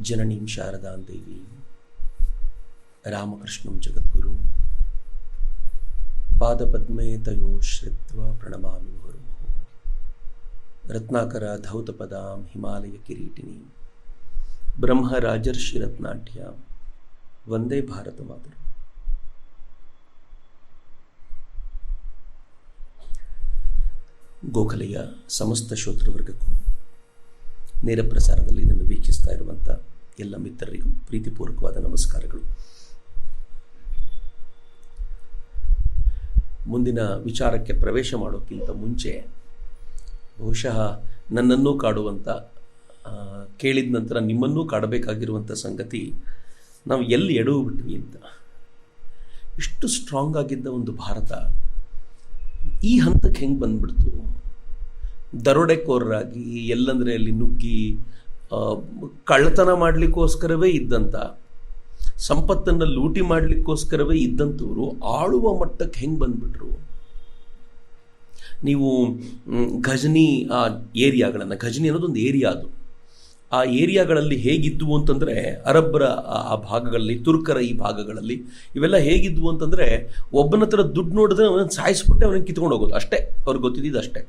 ಜನನೀಂ ಶಾರದಾಂ ದೇವೀಂ ರಾಮಕೃಷ್ಣಂ ಜಗದ್ಗುರು ಪಾದಪದ್ಮೇ ತಯೋಶ್ರಿತ್ವ ಪ್ರಣಮಾಮಿ ಮುಹುರ್ಮುಹುಃ. ರತ್ನಾಕರ ಧೌತಪದಾಂ ಹಿಮಾಲಯ ಕಿರೀಟಿನೀಂ ಬ್ರಹ್ಮ ರಾಜರ್ಷಿ ರತ್ನಾಢ್ಯಾಂ ವಂದೇ ಭಾರತ ಮಾತರಂ. ಗೋಖಲೆಯ ಸಮಸ್ತ ಶ್ರೋತೃವರ್ಗಕ್ಕೂ ನೇರ ಪ್ರಸಾರದಲ್ಲಿ ಇದನ್ನು ವೀಕ್ಷಿಸ್ತಾ ಇರುವಂಥ ಎಲ್ಲ ಮಿತ್ರರಿಗೂ ಪ್ರೀತಿಪೂರ್ವಕವಾದ ನಮಸ್ಕಾರಗಳು. ಮುಂದಿನ ವಿಚಾರಕ್ಕೆ ಪ್ರವೇಶ ಮಾಡೋಕ್ಕಿಂತ ಮುಂಚೆ ಬಹುಶಃ ನನ್ನನ್ನೂ ಕಾಡುವಂಥ, ಕೇಳಿದ ನಂತರ ನಿಮ್ಮನ್ನೂ ಕಾಡಬೇಕಾಗಿರುವಂಥ ಸಂಗತಿ, ನಾವು ಎಲ್ಲಿ ಎಡವುಬಿಟ್ವಿ ಅಂತ. ಇಷ್ಟು ಸ್ಟ್ರಾಂಗ್ ಆಗಿದ್ದ ಒಂದು ಭಾರತ ಈ ಹಂತಕ್ಕೆ ಹೆಂಗೆ ಬಂದ್ಬಿಡ್ತು? ದರೋಡೆಕೋರರಾಗಿ ಎಲ್ಲಂದರೆ ಅಲ್ಲಿ ನುಗ್ಗಿ ಕಳ್ಳತನ ಮಾಡಲಿಕ್ಕೋಸ್ಕರವೇ ಇದ್ದಂಥ, ಸಂಪತ್ತನ್ನು ಲೂಟಿ ಮಾಡಲಿಕ್ಕೋಸ್ಕರವೇ ಇದ್ದಂಥವರು ಆಳುವ ಮಟ್ಟಕ್ಕೆ ಹೆಂಗೆ ಬಂದ್ಬಿಟ್ರು? ನೀವು ಘಜನಿ ಆ ಏರಿಯಾಗಳನ್ನು, ಘಜನಿ ಅನ್ನೋದೊಂದು ಏರಿಯಾ, ಅದು ಆ ಏರಿಯಾಗಳಲ್ಲಿ ಹೇಗಿದ್ವು ಅಂತಂದರೆ, ಅರಬ್ಬರ ಆ ಭಾಗಗಳಲ್ಲಿ, ತುರ್ಕರ ಈ ಭಾಗಗಳಲ್ಲಿ ಇವೆಲ್ಲ ಹೇಗಿದ್ವು ಅಂತಂದರೆ, ಒಬ್ಬನ ಹತ್ರ ದುಡ್ಡು ನೋಡಿದ್ರೆ ಅವನನ್ನು ಸಾಯಿಸ್ಬಿಟ್ಟೆ ಅವನಿಗೆ ಕಿತ್ಕೊಂಡು ಹೋಗೋದು ಅಷ್ಟೇ. ಅವ್ರಿಗೆ ಗೊತ್ತಿದ್ದು ಅಷ್ಟೇ.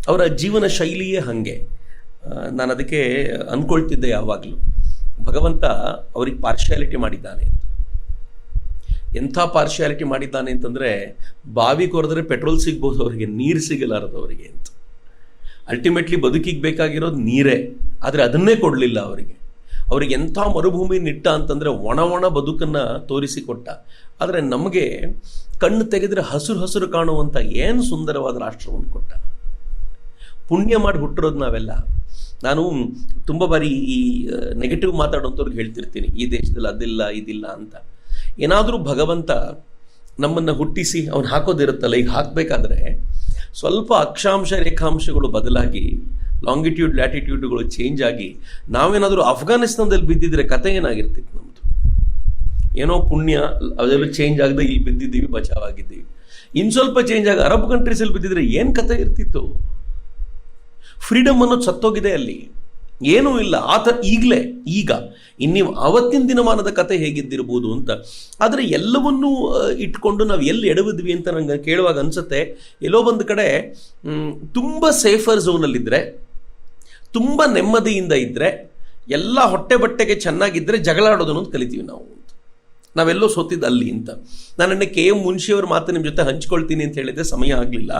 ಅವರ ಜೀವನ ಶೈಲಿಯೇ ಹಾಗೆ. ನಾನು ಅದಕ್ಕೆ ಅಂದ್ಕೊಳ್ತಿದ್ದೆ ಯಾವಾಗಲೂ, ಭಗವಂತ ಅವ್ರಿಗೆ ಪಾರ್ಶಿಯಾಲಿಟಿ ಮಾಡಿದ್ದಾನೆ ಅಂತ. ಎಂಥ ಪಾರ್ಶಿಯಾಲಿಟಿ ಮಾಡಿದ್ದಾನೆ ಅಂತಂದರೆ, ಬಾವಿ ಕೊರೆದ್ರೆ ಪೆಟ್ರೋಲ್ ಸಿಗ್ಬೋದು ಅವರಿಗೆ, ನೀರು ಸಿಗಲಾರದು ಅವರಿಗೆ ಅಂತ. ಅಲ್ಟಿಮೇಟ್ಲಿ ಬದುಕಿಗೆ ಬೇಕಾಗಿರೋದು ನೀರೇ, ಆದರೆ ಅದನ್ನೇ ಕೊಡಲಿಲ್ಲ ಅವರಿಗೆ. ಅವರಿಗೆ ಎಂಥ ಮರುಭೂಮಿ ನಿಟ್ಟ ಅಂತಂದರೆ ಒಣ ಒಣ ಬದುಕನ್ನು ತೋರಿಸಿಕೊಟ್ಟ. ಆದರೆ ನಮಗೆ ಕಣ್ಣು ತೆಗೆದರೆ ಹಸಿರು ಹಸಿರು ಕಾಣುವಂಥ ಏನು ಸುಂದರವಾದ ರಾಷ್ಟ್ರವನ್ನು ಕೊಟ್ಟ. ಪುಣ್ಯ ಮಾಡಿ ಹುಟ್ಟಿರೋದು ನಾವೆಲ್ಲ. ನಾನು ತುಂಬ ಬಾರಿ ಈ ನೆಗೆಟಿವ್ ಮಾತಾಡೋಂಥವ್ರಿಗೆ ಹೇಳ್ತಿರ್ತೀನಿ, ಈ ದೇಶದಲ್ಲಿ ಅದಿಲ್ಲ ಇದಿಲ್ಲ ಅಂತ. ಏನಾದರೂ ಭಗವಂತ ನಮ್ಮನ್ನು ಹುಟ್ಟಿಸಿ ಅವನು ಹಾಕೋದಿರುತ್ತಲ್ಲ, ಈಗ ಹಾಕಬೇಕಾದ್ರೆ ಸ್ವಲ್ಪ ಅಕ್ಷಾಂಶ ರೇಖಾಂಶಗಳು ಬದಲಾಗಿ, ಲಾಂಗಿಟ್ಯೂಡ್ ಲ್ಯಾಟಿಟ್ಯೂಡ್ಗಳು ಚೇಂಜ್ ಆಗಿ, ನಾವೇನಾದರೂ ಅಫ್ಘಾನಿಸ್ತಾನದಲ್ಲಿ ಬಿದ್ದಿದ್ರೆ ಕತೆ ಏನಾಗಿರ್ತಿತ್ತು ನಮ್ಮದು? ಏನೋ ಪುಣ್ಯ ಅದೆಲ್ಲ ಚೇಂಜ್ ಆಗದೆ ಇಲ್ಲಿ ಬಿದ್ದಿದ್ದೀವಿ, ಬಚಾವಾಗಿದ್ದೀವಿ. ಇನ್ನು ಸ್ವಲ್ಪ ಚೇಂಜ್ ಆಗಿ ಅರಬ್ ಕಂಟ್ರೀಸಲ್ಲಿ ಬಿದ್ದಿದ್ರೆ ಏನು ಕತೆ ಇರ್ತಿತ್ತು? ಫ್ರೀಡಮ್ ಅನ್ನೋದು ಸತ್ತೋಗಿದೆ ಅಲ್ಲಿ, ಏನೂ ಇಲ್ಲ. ಈಗಲೇ ಈಗ ಇನ್ನೀವು ಅವತ್ತಿನ ದಿನಮಾನದ ಕತೆ ಹೇಗಿದ್ದಿರ್ಬೋದು ಅಂತ. ಆದರೆ ಎಲ್ಲವನ್ನೂ ಇಟ್ಕೊಂಡು ನಾವು ಎಲ್ಲಿ ಎಡವಿದ್ವಿ ಅಂತ ನಂಗೆ ಕೇಳುವಾಗ ಅನಿಸುತ್ತೆ, ಎಲ್ಲೋ ಒಂದು ಕಡೆ ತುಂಬ ಸೇಫರ್ ಝೋನಲ್ಲಿದ್ದರೆ, ತುಂಬ ನೆಮ್ಮದಿಯಿಂದ ಇದ್ದರೆ, ಎಲ್ಲ ಹೊಟ್ಟೆ ಬಟ್ಟೆಗೆ ಚೆನ್ನಾಗಿದ್ದರೆ ಜಗಳ ಆಡೋದನ್ನು ಕಲಿತೀವಿ ನಾವು. ನಾವೆಲ್ಲೋ ಸೋತಿದ್ದು ಅಲ್ಲಿ ಅಂತ. ನಾನೆನ್ನೆ KM ಮುನ್ಷಿಯವ್ರ ಮಾತು ನಿಮ್ಮ ಜೊತೆ ಹಂಚ್ಕೊಳ್ತೀನಿ ಅಂತ ಹೇಳಿದ್ದೆ, ಸಮಯ ಆಗಲಿಲ್ಲ.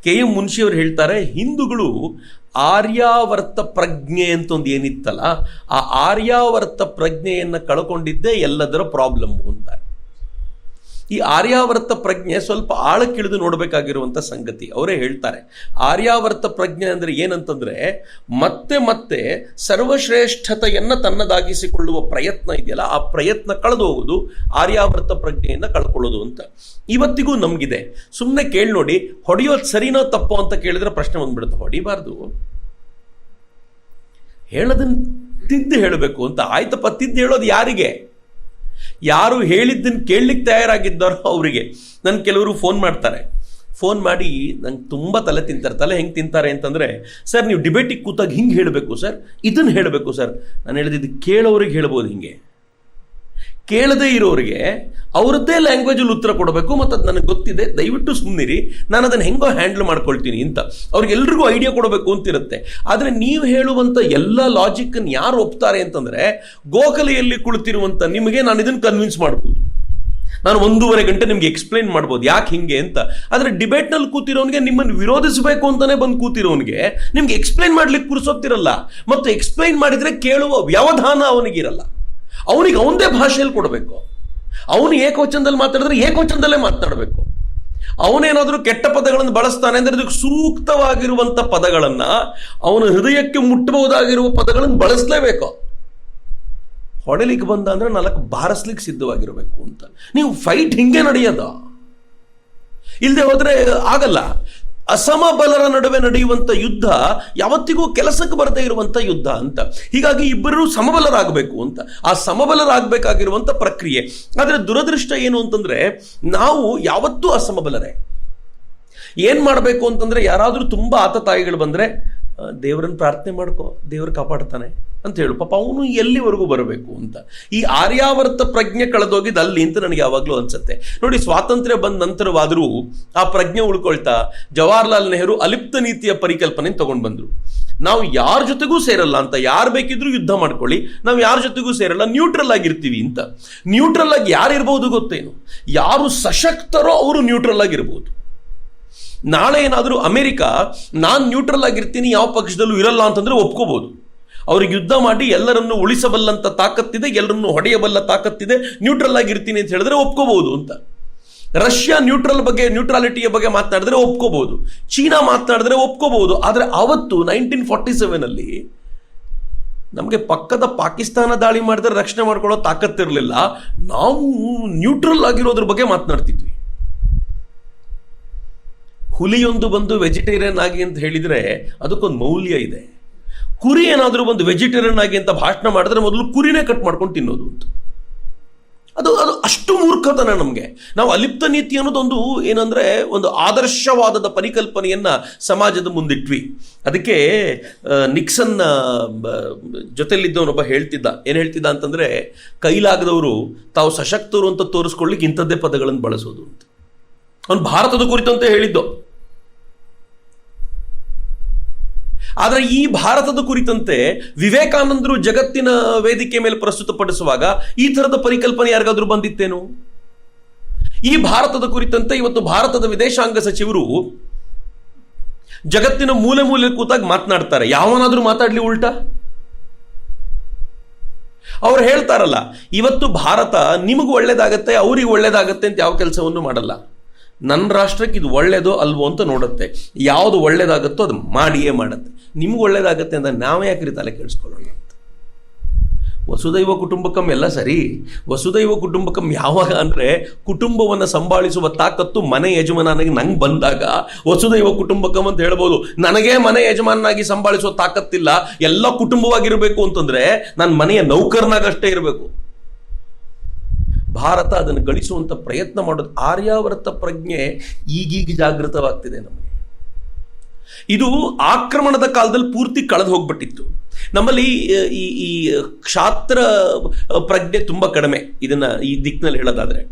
KM ಮುನ್ಷಿಯವರು ಹೇಳ್ತಾರೆ, ಹಿಂದೂಗಳು ಆರ್ಯಾವರ್ತ ಪ್ರಜ್ಞೆ ಅಂತ ಒಂದು ಏನಿತ್ತಲ್ಲ, ಆ ಆರ್ಯಾವರ್ತ ಪ್ರಜ್ಞೆಯನ್ನು ಕಳ್ಕೊಂಡಿದ್ದೇ ಎಲ್ಲದರ ಪ್ರಾಬ್ಲಮ್ಮು ಅಂತಾರೆ. ಈ ಆರ್ಯಾವರ್ತ ಪ್ರಜ್ಞೆ ಸ್ವಲ್ಪ ಆಳಕ್ಕಿಳಿದು ನೋಡಬೇಕಾಗಿರುವಂಥ ಸಂಗತಿ. ಅವರೇ ಹೇಳ್ತಾರೆ, ಆರ್ಯಾವರ್ತ ಪ್ರಜ್ಞೆ ಅಂದರೆ ಏನಂತಂದರೆ, ಮತ್ತೆ ಮತ್ತೆ ಸರ್ವಶ್ರೇಷ್ಠತೆಯನ್ನು ತನ್ನದಾಗಿಸಿಕೊಳ್ಳುವ ಪ್ರಯತ್ನ ಇದೆಯಲ್ಲ, ಆ ಪ್ರಯತ್ನ ಕಳೆದು ಹೋಗೋದು ಆರ್ಯಾವರ್ತ ಪ್ರಜ್ಞೆಯನ್ನು ಕಳ್ಕೊಳ್ಳೋದು ಅಂತ. ಇವತ್ತಿಗೂ ನಮಗಿದೆ. ಸುಮ್ಮನೆ ಕೇಳಿ ನೋಡಿ, ಹೊಡೆಯೋದು ಸರಿನೋ ತಪ್ಪೋ ಅಂತ ಕೇಳಿದ್ರೆ ಪ್ರಶ್ನೆ ಬಂದ್ಬಿಡುತ್ತೆ. ಹೊಡಿಬಾರ್ದು, ಹೇಳೋದನ್ನು ತಿದ್ದು ಹೇಳಬೇಕು ಅಂತ. ಆಯ್ತಪ್ಪ, ತಿದ್ದು ಹೇಳೋದು ಯಾರಿಗೆ? ಯಾರು ಹೇಳಿದ್ದನ್ನು ಕೇಳಲಿಕ್ಕೆ ತಯಾರಾಗಿದ್ದಾರೋ ಅವರಿಗೆ. ನನ್ನ ಕೆಲವರು ಫೋನ್ ಮಾಡ್ತಾರೆ, ಫೋನ್ ಮಾಡಿ ನಂಗೆ ತುಂಬ ತಲೆ ತಿಂತಾರೆ. ತಲೆ ಹೆಂಗೆ ತಿಂತಾರೆ ಅಂತಂದರೆ, ಸರ್ ನೀವು ಡಿಬೇಟಿಗೆ ಕೂತಾಗ ಹಿಂಗೆ ಹೇಳಬೇಕು ಸರ್, ಇದನ್ನು ಹೇಳಬೇಕು ಸರ್. ನಾನು ಹೇಳಿದ್ದು ಕೇಳೋರಿಗೆ ಹೇಳ್ಬೋದು, ಹಿಂಗೆ ಕೇಳದೇ ಇರೋರಿಗೆ ಅವ್ರದ್ದೇ ಲ್ಯಾಂಗ್ವೇಜಲ್ಲಿ ಉತ್ತರ ಕೊಡಬೇಕು. ಮತ್ತು ಅದು ನನಗೆ ಗೊತ್ತಿದೆ, ದಯವಿಟ್ಟು ಸುಮ್ಮನಿರಿ, ನಾನು ಅದನ್ನು ಹೆಂಗೋ ಹ್ಯಾಂಡಲ್ ಮಾಡ್ಕೊಳ್ತೀನಿ ಅಂತ ಅವ್ರಿಗೆಲ್ರಿಗೂ ಐಡಿಯಾ ಕೊಡಬೇಕು ಅಂತಿರುತ್ತೆ. ಆದರೆ ನೀವು ಹೇಳುವಂಥ ಎಲ್ಲ ಲಾಜಿಕ್ಕನ್ನು ಯಾರು ಒಪ್ತಾರೆ ಅಂತಂದರೆ, ಗೋಖಲೆಯಲ್ಲಿ ಕುಳಿತಿರುವಂಥ ನಿಮಗೆ ನಾನು ಇದನ್ನು ಕನ್ವಿನ್ಸ್ ಮಾಡ್ಬೋದು, ನಾನು 1.5 ಗಂಟೆ ನಿಮ್ಗೆ ಎಕ್ಸ್ಪ್ಲೈನ್ ಮಾಡ್ಬೋದು ಯಾಕೆ ಹಿಂಗೆ ಅಂತ. ಆದರೆ ಡಿಬೇಟ್ನಲ್ಲಿ ಕೂತಿರೋನಿಗೆ, ನಿಮ್ಮನ್ನು ವಿರೋಧಿಸಬೇಕು ಅಂತಲೇ ಬಂದು ಕೂತಿರೋನಿಗೆ ನಿಮ್ಗೆ ಎಕ್ಸ್ಪ್ಲೈನ್ ಮಾಡ್ಲಿಕ್ಕೆ ಪುರ್ಸೊತ್ತಿರಲ್ಲ. ಮತ್ತು ಎಕ್ಸ್ಪ್ಲೈನ್ ಮಾಡಿದರೆ ಕೇಳುವ ವ್ಯವಧಾನ ಅವನಿಗಿರಲ್ಲ. ಅವನಿಗೆ ಅವನದೇ ಭಾಷೆಯಲ್ಲಿ ಕೊಡಬೇಕು. ಅವನು ಏಕವಚನದಲ್ಲಿ ಮಾತಾಡಿದ್ರೆ ಏಕವಚನದಲ್ಲೇ ಮಾತನಾಡಬೇಕು. ಅವನೇನಾದರೂ ಕೆಟ್ಟ ಪದಗಳನ್ನು ಬಳಸ್ತಾನೆ ಅಂದರೆ ಅದಕ್ಕೆ ಸೂಕ್ತವಾಗಿರುವಂಥ ಪದಗಳನ್ನು, ಅವನ ಹೃದಯಕ್ಕೆ ಮುಟ್ಟಬಹುದಾಗಿರುವ ಪದಗಳನ್ನು ಬಳಸಲೇಬೇಕು. ಹೊಡೆಲಿಕ್ಕೆ ಬಂದ ಅಂದರೆ 4 ಬಾರಿಸ್ಲಿಕ್ಕೆ ಸಿದ್ಧವಾಗಿರಬೇಕು ಅಂತ. ನೀವು ಫೈಟ್ ಹಿಂಗೆ ನಡೆಯೋದ? ಇಲ್ಲದೆ ಹೋದರೆ ಆಗಲ್ಲ. ಅಸಮಬಲರ ನಡುವೆ ನಡೆಯುವಂಥ ಯುದ್ಧ ಯಾವತ್ತಿಗೂ ಕೆಲಸಕ್ಕೆ ಬರದೇ ಇರುವಂಥ ಯುದ್ಧ ಅಂತ. ಹೀಗಾಗಿ ಇಬ್ಬರೂ ಸಮಬಲರಾಗಬೇಕು ಅಂತ, ಆ ಸಮಬಲರಾಗಬೇಕಾಗಿರುವಂಥ ಪ್ರಕ್ರಿಯೆ. ಆದರೆ ದುರದೃಷ್ಟ ಏನು ಅಂತಂದರೆ, ನಾವು ಯಾವತ್ತೂ ಅಸಮಬಲರೇ. ಏನು ಮಾಡಬೇಕು ಅಂತಂದರೆ, ಯಾರಾದರೂ ತುಂಬ ಆತತಾಯಿಗಳು ಬಂದರೆ ದೇವರನ್ನು ಪ್ರಾರ್ಥನೆ ಮಾಡ್ಕೋ, ದೇವರು ಕಾಪಾಡ್ತಾನೆ. ಅಂತ ಹೇಳು. ಪಾಪ ಅವನು ಎಲ್ಲಿವರೆಗೂ ಬರಬೇಕು ಅಂತ. ಈ ಆರ್ಯಾವರ್ತ ಪ್ರಜ್ಞೆ ಕಳೆದೋಗಿದ್ದು ಅಲ್ಲಿ ಅಂತ ನನಗೆ ಯಾವಾಗಲೂ ಅನ್ಸುತ್ತೆ. ನೋಡಿ, ಸ್ವಾತಂತ್ರ್ಯ ಬಂದ ನಂತರವಾದರೂ ಆ ಪ್ರಜ್ಞೆ ಉಳ್ಕೊಳ್ತಾ ಜವಾಹರ್ಲಾಲ್ ನೆಹರು ಅಲಿಪ್ತ ನೀತಿಯ ಪರಿಕಲ್ಪನೆ ತಗೊಂಡು ಬಂದರು. ನಾವು ಯಾರ ಜೊತೆಗೂ ಸೇರಲ್ಲ ಅಂತ, ಯಾರು ಬೇಕಿದ್ರೂ ಯುದ್ಧ ಮಾಡ್ಕೊಳ್ಳಿ, ನಾವು ಯಾರ ಜೊತೆಗೂ ಸೇರಲ್ಲ, ನ್ಯೂಟ್ರಲ್ ಆಗಿರ್ತೀವಿ ಅಂತ. ನ್ಯೂಟ್ರಲ್ ಆಗಿ ಯಾರು ಇರ್ಬೋದು ಗೊತ್ತೇನು? ಯಾರು ಸಶಕ್ತರೋ ಅವರು ನ್ಯೂಟ್ರಲ್ ಆಗಿರ್ಬೋದು. ನಾಳೆ ಏನಾದರೂ ಅಮೆರಿಕ ನಾನು ನ್ಯೂಟ್ರಲ್ ಆಗಿರ್ತೀನಿ, ಯಾವ ಪಕ್ಷದಲ್ಲೂ ಇರಲ್ಲ ಅಂತಂದ್ರೆ ಒಪ್ಕೋಬಹುದು. ಅವ್ರಿಗೆ ಯುದ್ಧ ಮಾಡಿ ಎಲ್ಲರನ್ನು ಉಳಿಸಬಲ್ಲಂತ ತಾಕತ್ತಿದೆ, ಎಲ್ಲರನ್ನು ಹೊಡೆಯಬಲ್ಲ ತಾಕತ್ತಿದೆ, ನ್ಯೂಟ್ರಲ್ ಆಗಿರ್ತೀನಿ ಅಂತ ಹೇಳಿದ್ರೆ ಒಪ್ಕೋಬಹುದು ಅಂತ. ರಷ್ಯಾ ನ್ಯೂಟ್ರಾಲಿಟಿಯ ಬಗ್ಗೆ ಮಾತನಾಡಿದ್ರೆ ಒಪ್ಕೋಬಹುದು, ಚೀನಾ ಮಾತನಾಡಿದ್ರೆ ಒಪ್ಕೋಬಹುದು. ಆದರೆ ಅವತ್ತು 1947 ನಮಗೆ ಪಕ್ಕದ ಪಾಕಿಸ್ತಾನ ದಾಳಿ ಮಾಡಿದ್ರೆ ರಕ್ಷಣೆ ಮಾಡ್ಕೊಳ್ಳೋ ತಾಕತ್ತಿರಲಿಲ್ಲ. ನಾವು ನ್ಯೂಟ್ರಲ್ ಆಗಿರೋದ್ರ ಬಗ್ಗೆ ಮಾತನಾಡ್ತಿದ್ವಿ. ಹುಲಿಯೊಂದು ಬಂದು ವೆಜಿಟೇರಿಯನ್ ಆಗಿ ಅಂತ ಹೇಳಿದ್ರೆ ಅದಕ್ಕೊಂದು ಮೌಲ್ಯ ಇದೆ. ಕುರಿ ಏನಾದರೂ ಬಂದು ವೆಜಿಟೇರಿಯನ್ ಆಗಿ ಅಂತ ಭಾಷಣ ಮಾಡಿದ್ರೆ ಮೊದಲು ಕುರಿನೇ ಕಟ್ ಮಾಡ್ಕೊಂಡು ತಿನ್ನೋದು ಅಂತ. ಅದು ಅಷ್ಟು ಮೂರ್ಖತನ ನಮಗೆ. ನಾವು ಅಲಿಪ್ತ ನೀತಿ ಅನ್ನೋದೊಂದು ಏನಂದ್ರೆ ಒಂದು ಆದರ್ಶವಾದದ ಪರಿಕಲ್ಪನೆಯನ್ನ ಸಮಾಜದ ಮುಂದಿಟ್ವಿ. ಅದಕ್ಕೆ ನಿಕ್ಸನ್ ಜೊತೆಲಿದ್ದವನೊಬ್ಬ ಏನ್ ಹೇಳ್ತಿದ್ದ ಅಂತಂದ್ರೆ, ಕೈಲಾಗದವರು ತಾವು ಸಶಕ್ತರು ಅಂತ ತೋರಿಸ್ಕೊಳ್ಳಿಕ್ಕೆ ಇಂಥದ್ದೇ ಪದಗಳನ್ನು ಬಳಸೋದು ಅಂತ. ಅವನು ಭಾರತದ ಕುರಿತಂತೆ ಹೇಳಿದ್ದು. ಆದರೆ ಈ ಭಾರತದ ಕುರಿತಂತೆ ವಿವೇಕಾನಂದರು ಜಗತ್ತಿನ ವೇದಿಕೆ ಮೇಲೆ ಪ್ರಸ್ತುತಪಡಿಸುವಾಗ ಈ ಥರದ ಪರಿಕಲ್ಪನೆ ಯಾರಿಗಾದ್ರೂ ಬಂದಿತ್ತೇನು? ಈ ಭಾರತದ ಕುರಿತಂತೆ ಇವತ್ತು ಭಾರತದ ವಿದೇಶಾಂಗ ಸಚಿವರು ಜಗತ್ತಿನ ಮೂಲೆ ಮೂಲೆ ಕೂತಾಗ ಮಾತನಾಡ್ತಾರೆ. ಯಾವನಾದ್ರೂ ಮಾತಾಡ್ಲಿ ಉಲ್ಟಾ? ಅವ್ರು ಹೇಳ್ತಾರಲ್ಲ, ಇವತ್ತು ಭಾರತ ನಿಮಗೂ ಒಳ್ಳೇದಾಗತ್ತೆ, ಅವ್ರಿಗೆ ಒಳ್ಳೇದಾಗತ್ತೆ ಅಂತ ಯಾವ ಕೆಲಸವನ್ನು ಮಾಡಲ್ಲ. ನನ್ನ ರಾಷ್ಟ್ರಕ್ಕೆ ಇದು ಒಳ್ಳೇದೋ ಅಲ್ವೋ ಅಂತ ನೋಡುತ್ತೆ. ಯಾವುದು ಒಳ್ಳೇದಾಗುತ್ತೋ ಅದು ಮಾಡಿಯೇ ಮಾಡುತ್ತೆ. ನಿಮ್ಗೆ ಒಳ್ಳೇದಾಗತ್ತೆ ಅಂತ ನಾವೇ ಯಾಕ್ರಿ ತಲೆ ಕೇಳಿಸ್ಕೊಳ್ಳೋಣ ಅಂತ. ವಸುದೈವ ಕುಟುಂಬಕಂ ಎಲ್ಲ ಸರಿ. ವಸುದೈವ ಕುಟುಂಬಕಂ ಯಾವಾಗ ಅಂದರೆ ಕುಟುಂಬವನ್ನು ಸಂಭಾಳಿಸುವ ತಾಕತ್ತು ಮನೆ ಯಜಮಾನನಿಗೆ ನಂಗೆ ಬಂದಾಗ ವಸುದೈವ ಕುಟುಂಬಕಂ ಅಂತ ಹೇಳ್ಬೋದು. ನನಗೇ ಮನೆ ಯಜಮಾನಾಗಿ ಸಂಭಾಳಿಸುವ ತಾಕತ್ತಿಲ್ಲ, ಎಲ್ಲ ಕುಟುಂಬವಾಗಿರಬೇಕು ಅಂತಂದ್ರೆ ನಾನು ಮನೆಯ ನೌಕರನಾಗಷ್ಟೇ ಇರಬೇಕು. ಭಾರತ ಅದನ್ನು ಗಳಿಸುವಂತ ಪ್ರಯತ್ನ ಮಾಡೋದು. ಆರ್ಯಾವರ್ತ ಪ್ರಜ್ಞೆ ಈಗೀಗ ಜಾಗೃತವಾಗ್ತಿದೆ ನಮಗೆ. ಇದು ಆಕ್ರಮಣದ ಕಾಲದಲ್ಲಿ ಪೂರ್ತಿ ಕಳೆದು ಹೋಗ್ಬಿಟ್ಟಿತ್ತು. ನಮ್ಮಲ್ಲಿ ಈ ಕ್ಷಾತ್ರ ಪ್ರಜ್ಞೆ ತುಂಬಾ ಕಡಿಮೆ. ಇದನ್ನ ಈ ದಿಕ್ಕಿನಲ್ಲಿ ಹೇಳೋದಾದ್ರೆ